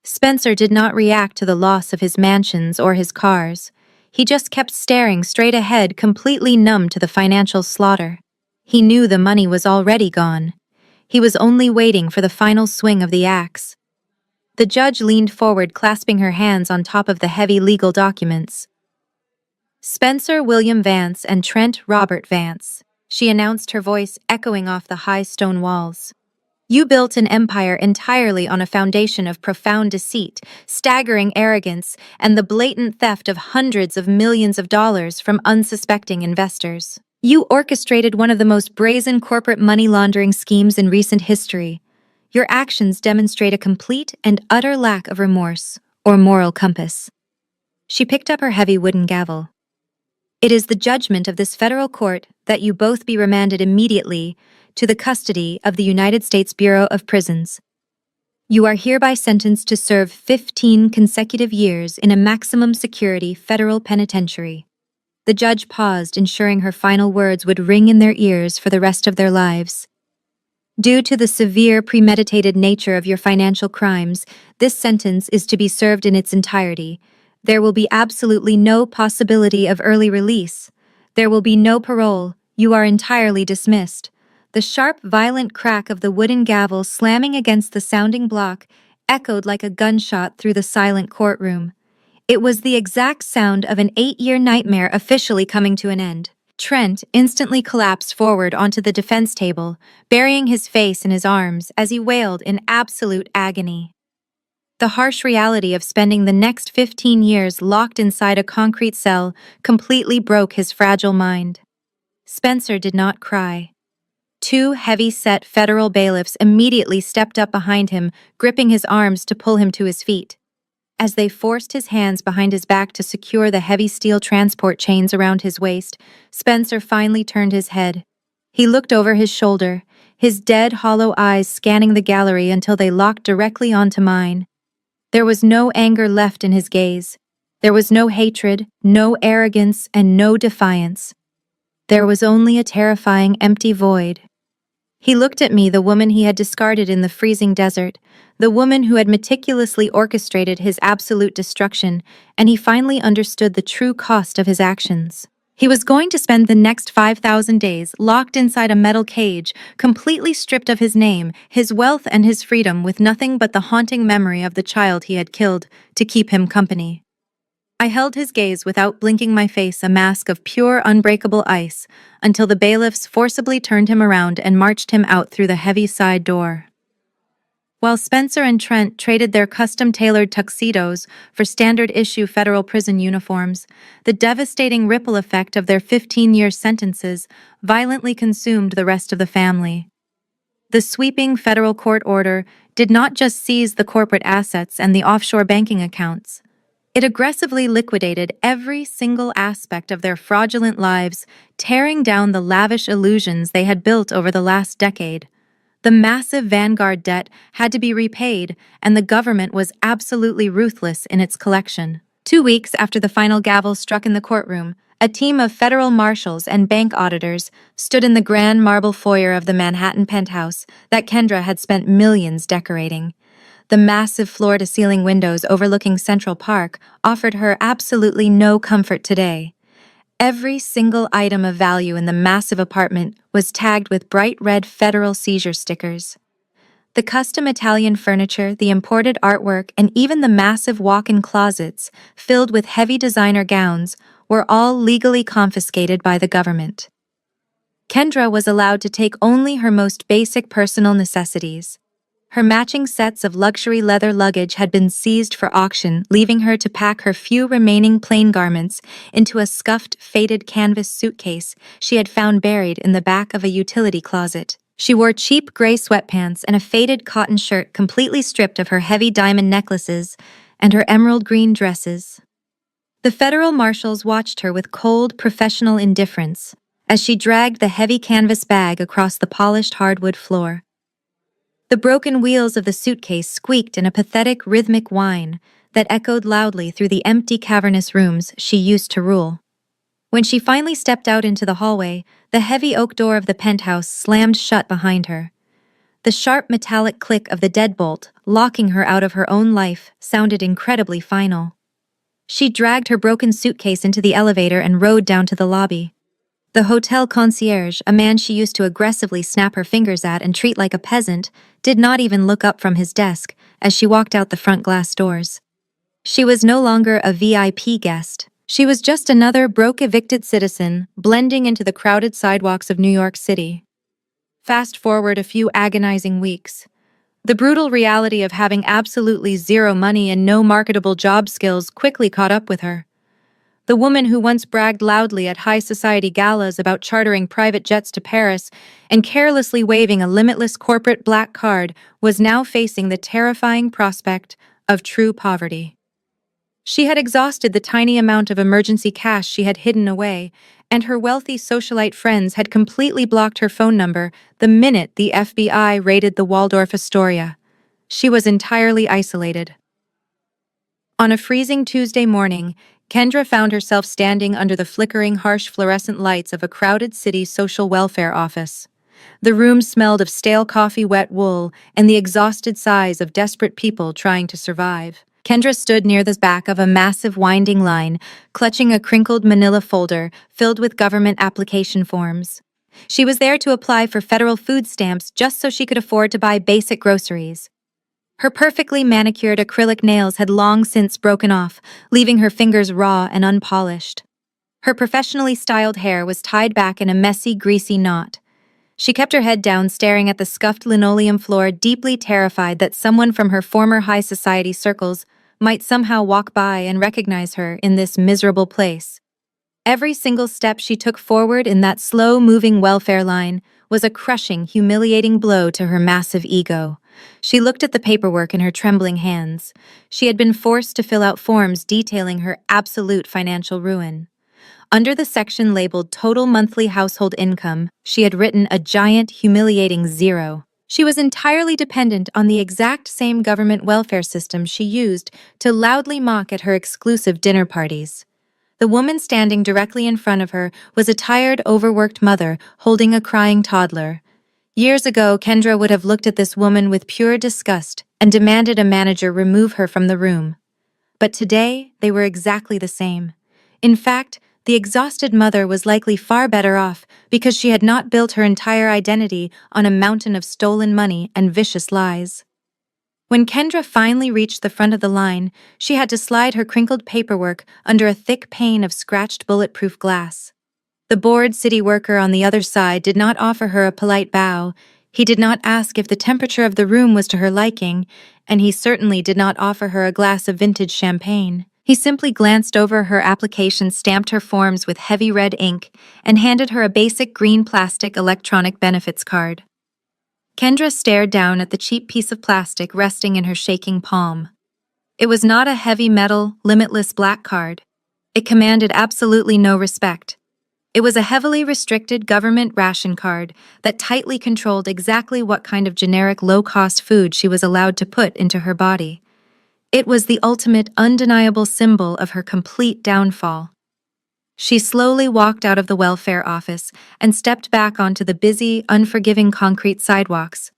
Spencer did not react to the loss of his mansions or his cars. He just kept staring straight ahead, completely numb to the financial slaughter. He knew the money was already gone. He was only waiting for the final swing of the axe. The judge leaned forward, clasping her hands on top of the heavy legal documents. Spencer William Vance and Trent Robert Vance, she announced, her voice echoing off the high stone walls. You built an empire entirely on a foundation of profound deceit, staggering arrogance, and the blatant theft of hundreds of millions of dollars from unsuspecting investors. You orchestrated one of the most brazen corporate money laundering schemes in recent history. Your actions demonstrate a complete and utter lack of remorse or moral compass. She picked up her heavy wooden gavel. It is the judgment of this federal court that you both be remanded immediately to the custody of the United States Bureau of Prisons. You are hereby sentenced to serve 15 consecutive years in a maximum security federal penitentiary. The judge paused, ensuring her final words would ring in their ears for the rest of their lives. Due to the severe, premeditated nature of your financial crimes, this sentence is to be served in its entirety. There will be absolutely no possibility of early release. There will be no parole. You are entirely dismissed. The sharp, violent crack of the wooden gavel slamming against the sounding block echoed like a gunshot through the silent courtroom. It was the exact sound of an 8-year nightmare officially coming to an end. Trent instantly collapsed forward onto the defense table, burying his face in his arms as he wailed in absolute agony. The harsh reality of spending the next 15 years locked inside a concrete cell completely broke his fragile mind. Spencer did not cry. Two heavy-set federal bailiffs immediately stepped up behind him, gripping his arms to pull him to his feet. As they forced his hands behind his back to secure the heavy steel transport chains around his waist, Spencer finally turned his head. He looked over his shoulder, his dead, hollow eyes scanning the gallery until they locked directly onto mine. There was no anger left in his gaze. There was no hatred, no arrogance, and no defiance. There was only a terrifying, empty void. He looked at me, the woman he had discarded in the freezing desert, the woman who had meticulously orchestrated his absolute destruction, and he finally understood the true cost of his actions. He was going to spend the next 5,000 days locked inside a metal cage, completely stripped of his name, his wealth, and his freedom, with nothing but the haunting memory of the child he had killed to keep him company. I held his gaze without blinking, my face a mask of pure, unbreakable ice, until the bailiffs forcibly turned him around and marched him out through the heavy side door. While Spencer and Trent traded their custom-tailored tuxedos for standard-issue federal prison uniforms, the devastating ripple effect of their 15-year sentences violently consumed the rest of the family. The sweeping federal court order did not just seize the corporate assets and the offshore banking accounts. It aggressively liquidated every single aspect of their fraudulent lives, tearing down the lavish illusions they had built over the last decade. The massive Vanguard debt had to be repaid, and the government was absolutely ruthless in its collection. 2 weeks after the final gavel struck in the courtroom, a team of federal marshals and bank auditors stood in the grand marble foyer of the Manhattan penthouse that Kendra had spent millions decorating. The massive floor-to-ceiling windows overlooking Central Park offered her absolutely no comfort today. Every single item of value in the massive apartment was tagged with bright red federal seizure stickers. The custom Italian furniture, the imported artwork, and even the massive walk-in closets filled with heavy designer gowns were all legally confiscated by the government. Kendra was allowed to take only her most basic personal necessities. Her matching sets of luxury leather luggage had been seized for auction, leaving her to pack her few remaining plain garments into a scuffed, faded canvas suitcase she had found buried in the back of a utility closet. She wore cheap gray sweatpants and a faded cotton shirt, completely stripped of her heavy diamond necklaces and her emerald green dresses. The federal marshals watched her with cold, professional indifference as she dragged the heavy canvas bag across the polished hardwood floor. The broken wheels of the suitcase squeaked in a pathetic, rhythmic whine that echoed loudly through the empty, cavernous rooms she used to rule. When she finally stepped out into the hallway, the heavy oak door of the penthouse slammed shut behind her. The sharp, metallic click of the deadbolt, locking her out of her own life, sounded incredibly final. She dragged her broken suitcase into the elevator and rode down to the lobby. The hotel concierge, a man she used to aggressively snap her fingers at and treat like a peasant, did not even look up from his desk as she walked out the front glass doors. She was no longer a VIP guest. She was just another broke, evicted citizen, blending into the crowded sidewalks of New York City. Fast forward a few agonizing weeks. The brutal reality of having absolutely zero money and no marketable job skills quickly caught up with her. The woman who once bragged loudly at high society galas about chartering private jets to Paris and carelessly waving a limitless corporate black card was now facing the terrifying prospect of true poverty. She had exhausted the tiny amount of emergency cash she had hidden away, and her wealthy socialite friends had completely blocked her phone number the minute the FBI raided the Waldorf Astoria. She was entirely isolated. On a freezing Tuesday morning, Kendra found herself standing under the flickering, harsh fluorescent lights of a crowded city social welfare office. The room smelled of stale coffee, wet wool, and the exhausted sighs of desperate people trying to survive. Kendra stood near the back of a massive winding line, clutching a crinkled manila folder filled with government application forms. She was there to apply for federal food stamps just so she could afford to buy basic groceries. Her perfectly manicured acrylic nails had long since broken off, leaving her fingers raw and unpolished. Her professionally styled hair was tied back in a messy, greasy knot. She kept her head down, staring at the scuffed linoleum floor, deeply terrified that someone from her former high society circles might somehow walk by and recognize her in this miserable place. Every single step she took forward in that slow-moving welfare line was a crushing, humiliating blow to her massive ego. She looked at the paperwork in her trembling hands. She had been forced to fill out forms detailing her absolute financial ruin. Under the section labeled Total Monthly Household Income, she had written a giant, humiliating 0. She was entirely dependent on the exact same government welfare system she used to loudly mock at her exclusive dinner parties. The woman standing directly in front of her was a tired, overworked mother holding a crying toddler. Years ago, Kendra would have looked at this woman with pure disgust and demanded a manager remove her from the room. But today, they were exactly the same. In fact, the exhausted mother was likely far better off because she had not built her entire identity on a mountain of stolen money and vicious lies. When Kendra finally reached the front of the line, she had to slide her crinkled paperwork under a thick pane of scratched bulletproof glass. The bored city worker on the other side did not offer her a polite bow. He did not ask if the temperature of the room was to her liking, and he certainly did not offer her a glass of vintage champagne. He simply glanced over her application, stamped her forms with heavy red ink, and handed her a basic green plastic electronic benefits card. Kendra stared down at the cheap piece of plastic resting in her shaking palm. It was not a heavy metal, limitless black card. It commanded absolutely no respect. It was a heavily restricted government ration card that tightly controlled exactly what kind of generic low-cost food she was allowed to put into her body. It was the ultimate, undeniable symbol of her complete downfall. She slowly walked out of the welfare office and stepped back onto the busy, unforgiving concrete sidewalks.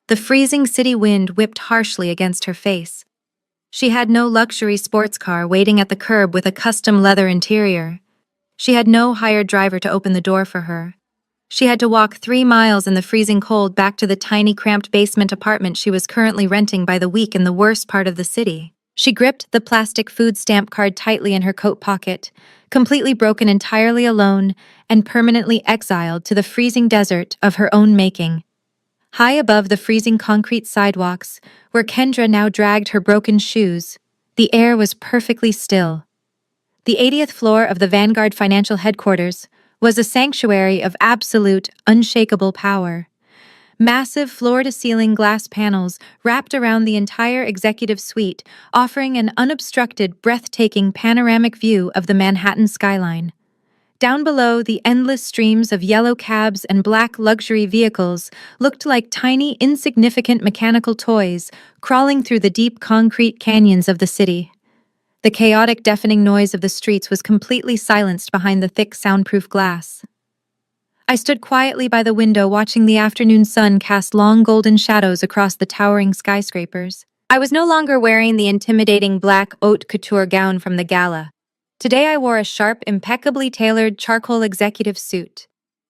The freezing city wind whipped harshly against her face. She had no luxury sports car waiting at the curb with a custom leather interior. She had no hired driver to open the door for her. She had to walk 3 miles in the freezing cold back to the tiny, cramped basement apartment she was currently renting by the week in the worst part of the city. She gripped the plastic food stamp card tightly in her coat pocket, completely broken, entirely alone, and permanently exiled to the freezing desert of her own making. High above the freezing concrete sidewalks, where Kendra now dragged her broken shoes, the air was perfectly still. The 80th floor of the Vanguard Financial Headquarters was a sanctuary of absolute, unshakable power. Massive floor-to-ceiling glass panels wrapped around the entire executive suite, offering an unobstructed, breathtaking panoramic view of the Manhattan skyline. Down below, the endless streams of yellow cabs and black luxury vehicles looked like tiny, insignificant mechanical toys crawling through the deep concrete canyons of the city. The chaotic, deafening noise of the streets was completely silenced behind the thick, soundproof glass. I stood quietly by the window watching the afternoon sun cast long golden shadows across the towering skyscrapers. I was no longer wearing the intimidating black haute couture gown from the gala. Today I wore a sharp, impeccably tailored charcoal executive suit.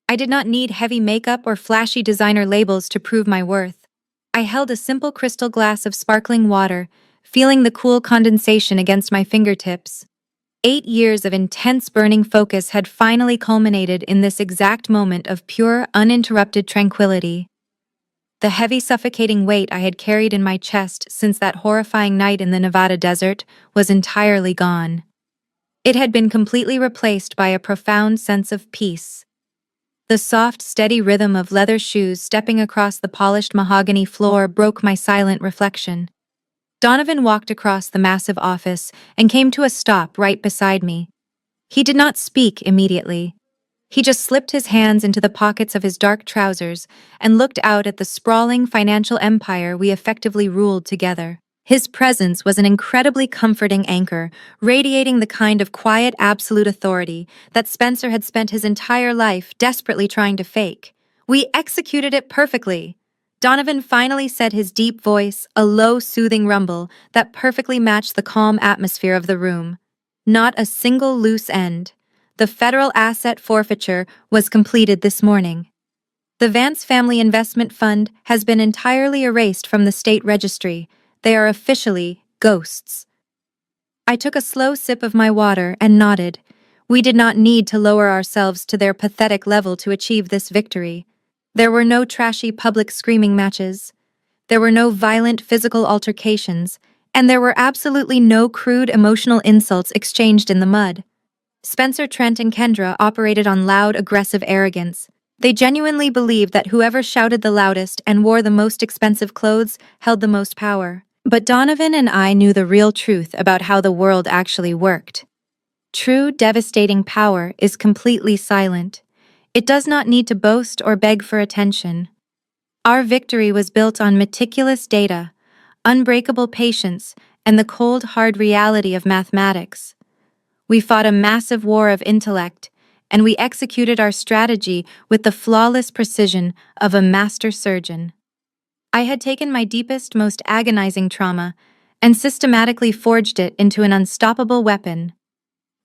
I did not need heavy makeup or flashy designer labels to prove my worth. I held a simple crystal glass of sparkling water, feeling the cool condensation against my fingertips. 8 years of intense burning focus had finally culminated in this exact moment of pure, uninterrupted tranquility. The heavy, suffocating weight I had carried in my chest since that horrifying night in the Nevada desert was entirely gone. It had been completely replaced by a profound sense of peace. The soft, steady rhythm of leather shoes stepping across the polished mahogany floor broke my silent reflection. Donovan walked across the massive office and came to a stop right beside me. He did not speak immediately. He just slipped his hands into the pockets of his dark trousers and looked out at the sprawling financial empire we effectively ruled together. His presence was an incredibly comforting anchor, radiating the kind of quiet, absolute authority that Spencer had spent his entire life desperately trying to fake. We executed it perfectly. Donovan finally said, his deep voice a low, soothing rumble that perfectly matched the calm atmosphere of the room. Not a single loose end. The federal asset forfeiture was completed this morning. The Vance Family Investment Fund has been entirely erased from the state registry. They are officially ghosts. I took a slow sip of my water and nodded. We did not need to lower ourselves to their pathetic level to achieve this victory. There were no trashy public screaming matches. There were no violent physical altercations, and there were absolutely no crude emotional insults exchanged in the mud. Spencer, Trent, and Kendra operated on loud, aggressive arrogance. They genuinely believed that whoever shouted the loudest and wore the most expensive clothes held the most power. But Donovan and I knew the real truth about how the world actually worked. True, devastating power is completely silent. It does not need to boast or beg for attention. Our victory was built on meticulous data, unbreakable patience, and the cold, hard reality of mathematics. We fought a massive war of intellect, and we executed our strategy with the flawless precision of a master surgeon. I had taken my deepest, most agonizing trauma and systematically forged it into an unstoppable weapon.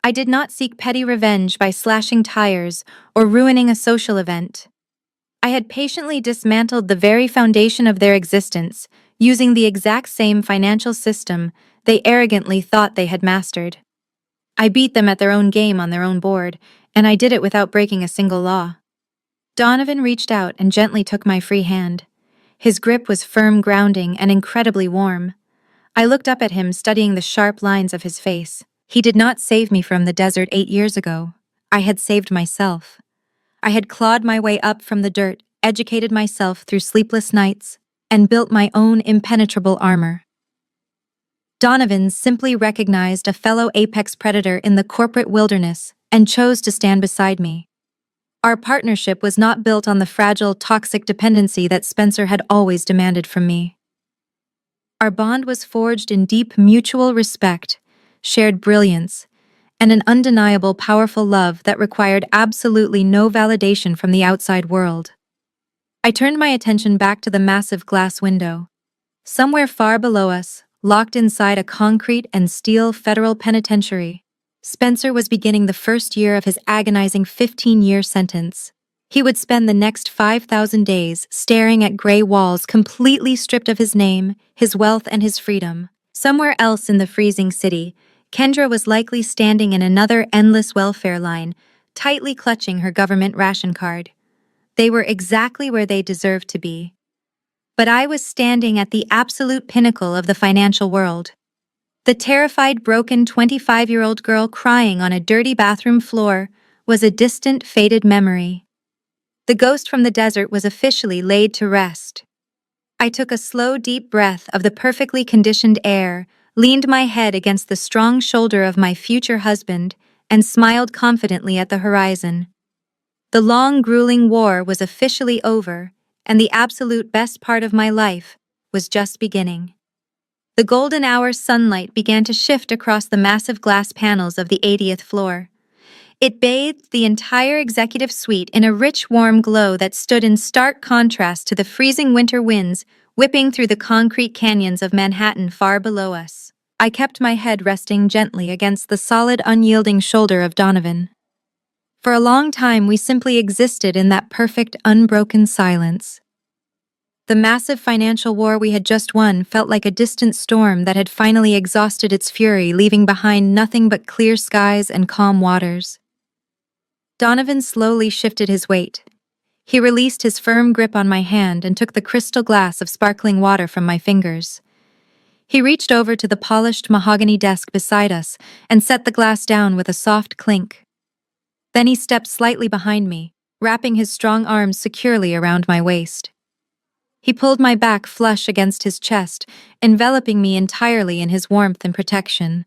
I did not seek petty revenge by slashing tires or ruining a social event. I had patiently dismantled the very foundation of their existence, using the exact same financial system they arrogantly thought they had mastered. I beat them at their own game on their own board, and I did it without breaking a single law. Donovan reached out and gently took my free hand. His grip was firm, grounding, and incredibly warm. I looked up at him, studying the sharp lines of his face. He did not save me from the desert 8 years ago. I had saved myself. I had clawed my way up from the dirt, educated myself through sleepless nights, and built my own impenetrable armor. Donovan simply recognized a fellow apex predator in the corporate wilderness and chose to stand beside me. Our partnership was not built on the fragile, toxic dependency that Spencer had always demanded from me. Our bond was forged in deep mutual respect, shared brilliance, and an undeniable, powerful love that required absolutely no validation from the outside world. I turned my attention back to the massive glass window. Somewhere far below us, locked inside a concrete and steel federal penitentiary, Spencer was beginning the first year of his agonizing 15-year sentence. He would spend the next 5,000 days staring at gray walls completely stripped of his name, his wealth, and his freedom. Somewhere else in the freezing city, Kendra was likely standing in another endless welfare line, tightly clutching her government ration card. They were exactly where they deserved to be. But I was standing at the absolute pinnacle of the financial world. The terrified, broken 25-year-old girl crying on a dirty bathroom floor was a distant, faded memory. The ghost from the desert was officially laid to rest. I took a slow, deep breath of the perfectly conditioned air, leaned my head against the strong shoulder of my future husband, and smiled confidently at the horizon. The long, grueling war was officially over, and the absolute best part of my life was just beginning. The golden hour sunlight began to shift across the massive glass panels of the 80th floor. It bathed the entire executive suite in a rich, warm glow that stood in stark contrast to the freezing winter winds whipping through the concrete canyons of Manhattan far below us. I kept my head resting gently against the solid, unyielding shoulder of Donovan. For a long time, we simply existed in that perfect, unbroken silence. The massive financial war we had just won felt like a distant storm that had finally exhausted its fury, leaving behind nothing but clear skies and calm waters. Donovan slowly shifted his weight. He released his firm grip on my hand and took the crystal glass of sparkling water from my fingers. He reached over to the polished mahogany desk beside us and set the glass down with a soft clink. Then he stepped slightly behind me, wrapping his strong arms securely around my waist. He pulled my back flush against his chest, enveloping me entirely in his warmth and protection.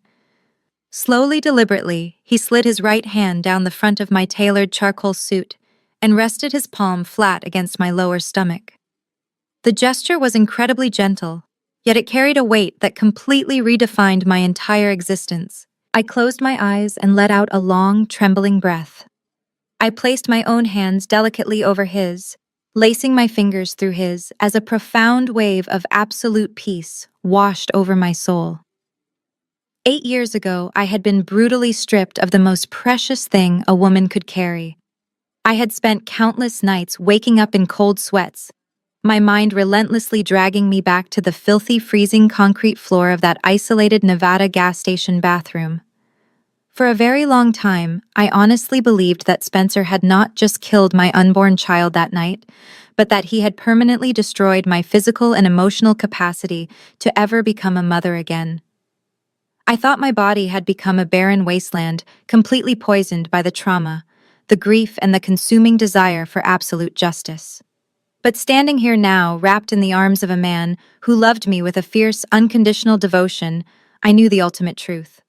Slowly, deliberately, he slid his right hand down the front of my tailored charcoal suit and rested his palm flat against my lower stomach. The gesture was incredibly gentle, yet it carried a weight that completely redefined my entire existence. I closed my eyes and let out a long, trembling breath. I placed my own hands delicately over his, lacing my fingers through his as a profound wave of absolute peace washed over my soul. 8 years ago, I had been brutally stripped of the most precious thing a woman could carry. I had spent countless nights waking up in cold sweats, my mind relentlessly dragging me back to the filthy, freezing concrete floor of that isolated Nevada gas station bathroom. For a very long time, I honestly believed that Spencer had not just killed my unborn child that night, but that he had permanently destroyed my physical and emotional capacity to ever become a mother again. I thought my body had become a barren wasteland, completely poisoned by the trauma, the grief and the consuming desire for absolute justice. But standing here now, wrapped in the arms of a man who loved me with a fierce, unconditional devotion, I knew the ultimate truth.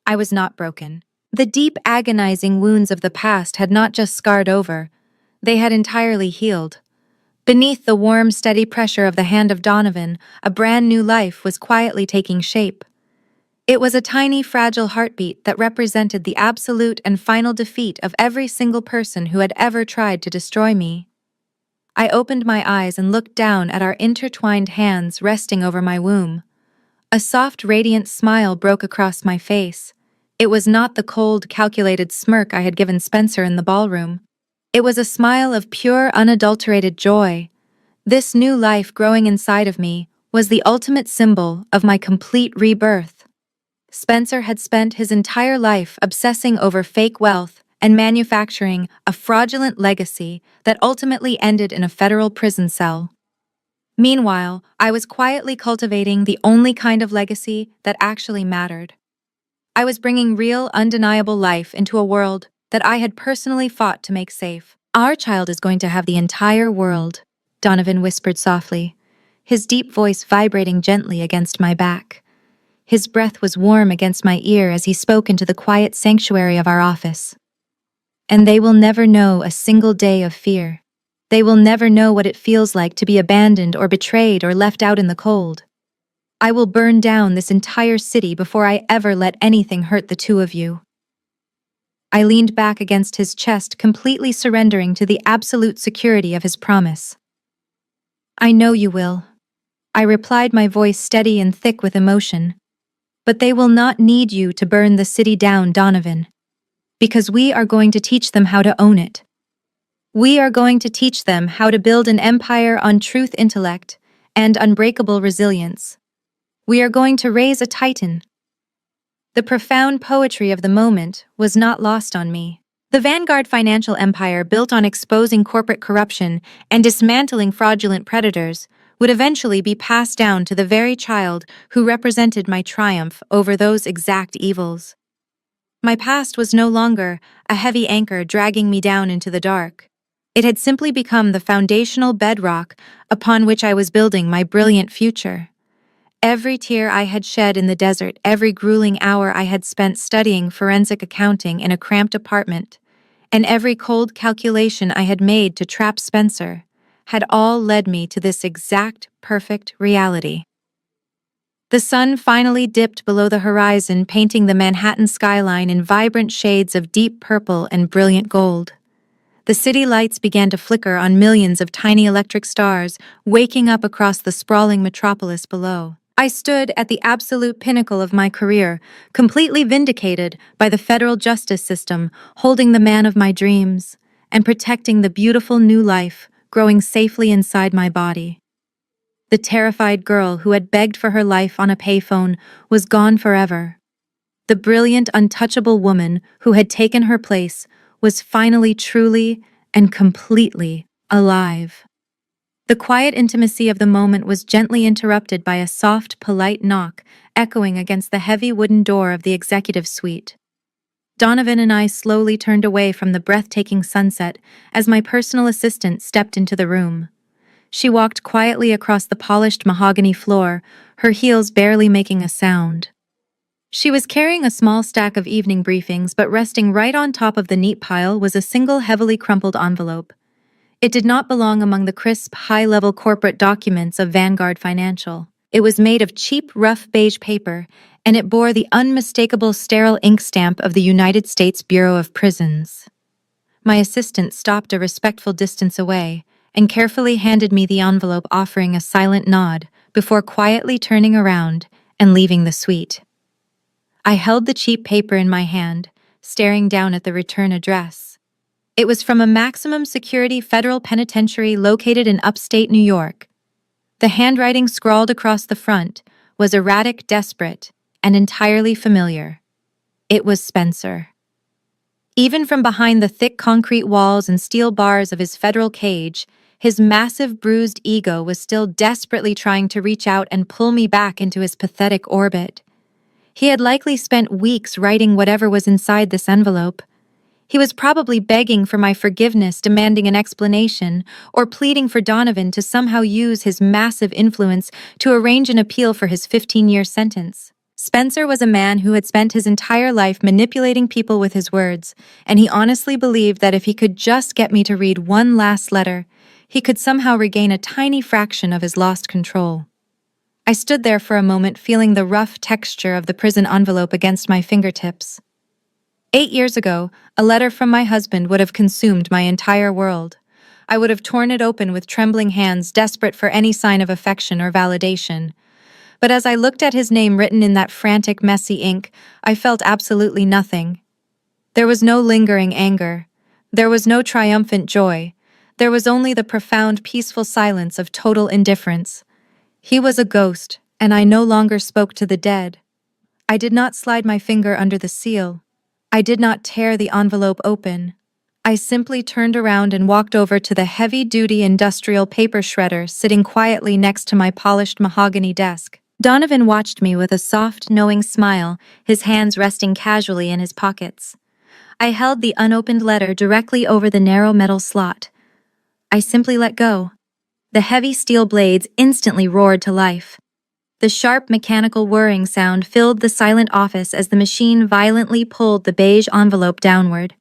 I was not broken. The deep, agonizing wounds of the past had not just scarred over, they had entirely healed. Beneath the warm, steady pressure of the hand of Donovan, a brand new life was quietly taking shape. It was a tiny, fragile heartbeat that represented the absolute and final defeat of every single person who had ever tried to destroy me. I opened my eyes and looked down at our intertwined hands resting over my womb. A soft, radiant smile broke across my face. It was not the cold, calculated smirk I had given Spencer in the ballroom. It was a smile of pure, unadulterated joy. This new life growing inside of me was the ultimate symbol of my complete rebirth. Spencer had spent his entire life obsessing over fake wealth and manufacturing a fraudulent legacy that ultimately ended in a federal prison cell. Meanwhile, I was quietly cultivating the only kind of legacy that actually mattered. I was bringing real, undeniable life into a world that I had personally fought to make safe. "Our child is going to have the entire world," Donovan whispered softly, his deep voice vibrating gently against my back. His breath was warm against my ear as he spoke into the quiet sanctuary of our office. "And they will never know a single day of fear. They will never know what it feels like to be abandoned or betrayed or left out in the cold. I will burn down this entire city before I ever let anything hurt the two of you." I leaned back against his chest, completely surrendering to the absolute security of his promise. "I know you will," I replied, my voice steady and thick with emotion. "But they will not need you to burn the city down, Donovan. Because we are going to teach them how to own it. We are going to teach them how to build an empire on truth, intellect, and unbreakable resilience. We are going to raise a titan." The profound poetry of the moment was not lost on me. The Vanguard financial empire, built on exposing corporate corruption and dismantling fraudulent predators, would eventually be passed down to the very child who represented my triumph over those exact evils. My past was no longer a heavy anchor dragging me down into the dark. It had simply become the foundational bedrock upon which I was building my brilliant future. Every tear I had shed in the desert, every grueling hour I had spent studying forensic accounting in a cramped apartment, and every cold calculation I had made to trap Spencer, had all led me to this exact, perfect reality. The sun finally dipped below the horizon, painting the Manhattan skyline in vibrant shades of deep purple and brilliant gold. The city lights began to flicker on millions of tiny electric stars, waking up across the sprawling metropolis below. I stood at the absolute pinnacle of my career, completely vindicated by the federal justice system, holding the man of my dreams, and protecting the beautiful new life growing safely inside my body. The terrified girl who had begged for her life on a payphone was gone forever. The brilliant, untouchable woman who had taken her place was finally truly and completely alive. The quiet intimacy of the moment was gently interrupted by a soft, polite knock echoing against the heavy wooden door of the executive suite. Donovan and I slowly turned away from the breathtaking sunset as my personal assistant stepped into the room. She walked quietly across the polished mahogany floor, her heels barely making a sound. She was carrying a small stack of evening briefings, but resting right on top of the neat pile was a single heavily crumpled envelope. It did not belong among the crisp, high-level corporate documents of Vanguard Financial. It was made of cheap, rough beige paper, and it bore the unmistakable sterile ink stamp of the United States Bureau of Prisons. My assistant stopped a respectful distance away and carefully handed me the envelope, offering a silent nod before quietly turning around and leaving the suite. I held the cheap paper in my hand, staring down at the return address. It was from a maximum security federal penitentiary located in upstate New York. The handwriting scrawled across the front was erratic, desperate, and entirely familiar. It was Spencer. Even from behind the thick concrete walls and steel bars of his federal cage, his massive, bruised ego was still desperately trying to reach out and pull me back into his pathetic orbit. He had likely spent weeks writing whatever was inside this envelope. He was probably begging for my forgiveness, demanding an explanation, or pleading for Donovan to somehow use his massive influence to arrange an appeal for his 15-year sentence. Spencer was a man who had spent his entire life manipulating people with his words, and he honestly believed that if he could just get me to read one last letter, he could somehow regain a tiny fraction of his lost control. I stood there for a moment, feeling the rough texture of the prison envelope against my fingertips. 8 years ago, a letter from my husband would have consumed my entire world. I would have torn it open with trembling hands, desperate for any sign of affection or validation. But as I looked at his name written in that frantic, messy ink, I felt absolutely nothing. There was no lingering anger. There was no triumphant joy. There was only the profound, peaceful silence of total indifference. He was a ghost, and I no longer spoke to the dead. I did not slide my finger under the seal. I did not tear the envelope open. I simply turned around and walked over to the heavy-duty industrial paper shredder sitting quietly next to my polished mahogany desk. Donovan watched me with a soft, knowing smile, his hands resting casually in his pockets. I held the unopened letter directly over the narrow metal slot. I simply let go. The heavy steel blades instantly roared to life. The sharp mechanical whirring sound filled the silent office as the machine violently pulled the beige envelope downward.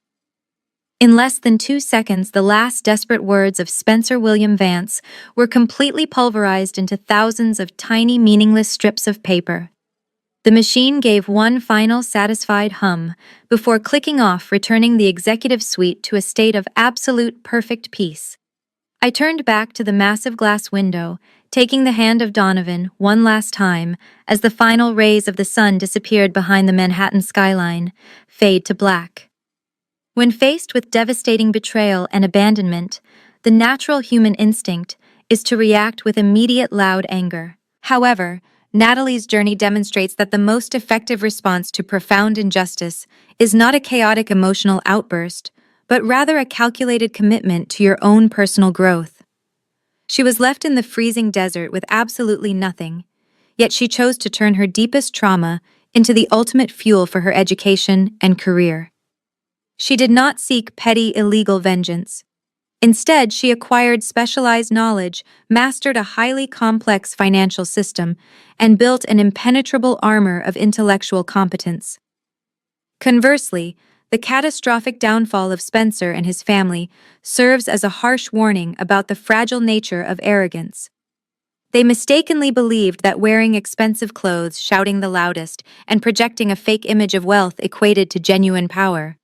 In less than 2 seconds, the last desperate words of Spencer William Vance were completely pulverized into thousands of tiny, meaningless strips of paper. The machine gave one final satisfied hum before clicking off, returning the executive suite to a state of absolute perfect peace. I turned back to the massive glass window, taking the hand of Donovan one last time as the final rays of the sun disappeared behind the Manhattan skyline, fade to black. When faced with devastating betrayal and abandonment, the natural human instinct is to react with immediate loud anger. However, Natalie's journey demonstrates that the most effective response to profound injustice is not a chaotic emotional outburst, but rather a calculated commitment to your own personal growth. She was left in the freezing desert with absolutely nothing, yet she chose to turn her deepest trauma into the ultimate fuel for her education and career. She did not seek petty, illegal vengeance. Instead, she acquired specialized knowledge, mastered a highly complex financial system, and built an impenetrable armor of intellectual competence. Conversely, the catastrophic downfall of Spencer and his family serves as a harsh warning about the fragile nature of arrogance. They mistakenly believed that wearing expensive clothes, shouting the loudest, and projecting a fake image of wealth equated to genuine power.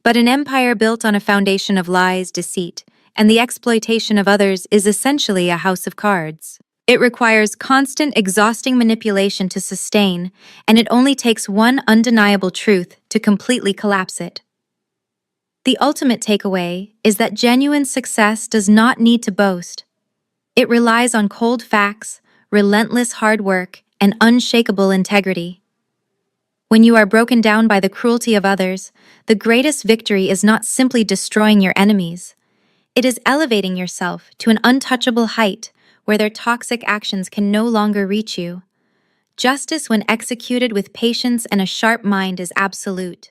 But an empire built on a foundation of lies, deceit, and the exploitation of others is essentially a house of cards. It requires constant, exhausting manipulation to sustain, and it only takes one undeniable truth to completely collapse it. The ultimate takeaway is that genuine success does not need to boast. It relies on cold facts, relentless hard work, and unshakable integrity. When you are broken down by the cruelty of others, the greatest victory is not simply destroying your enemies. It is elevating yourself to an untouchable height where their toxic actions can no longer reach you. Justice, when executed with patience and a sharp mind, is absolute.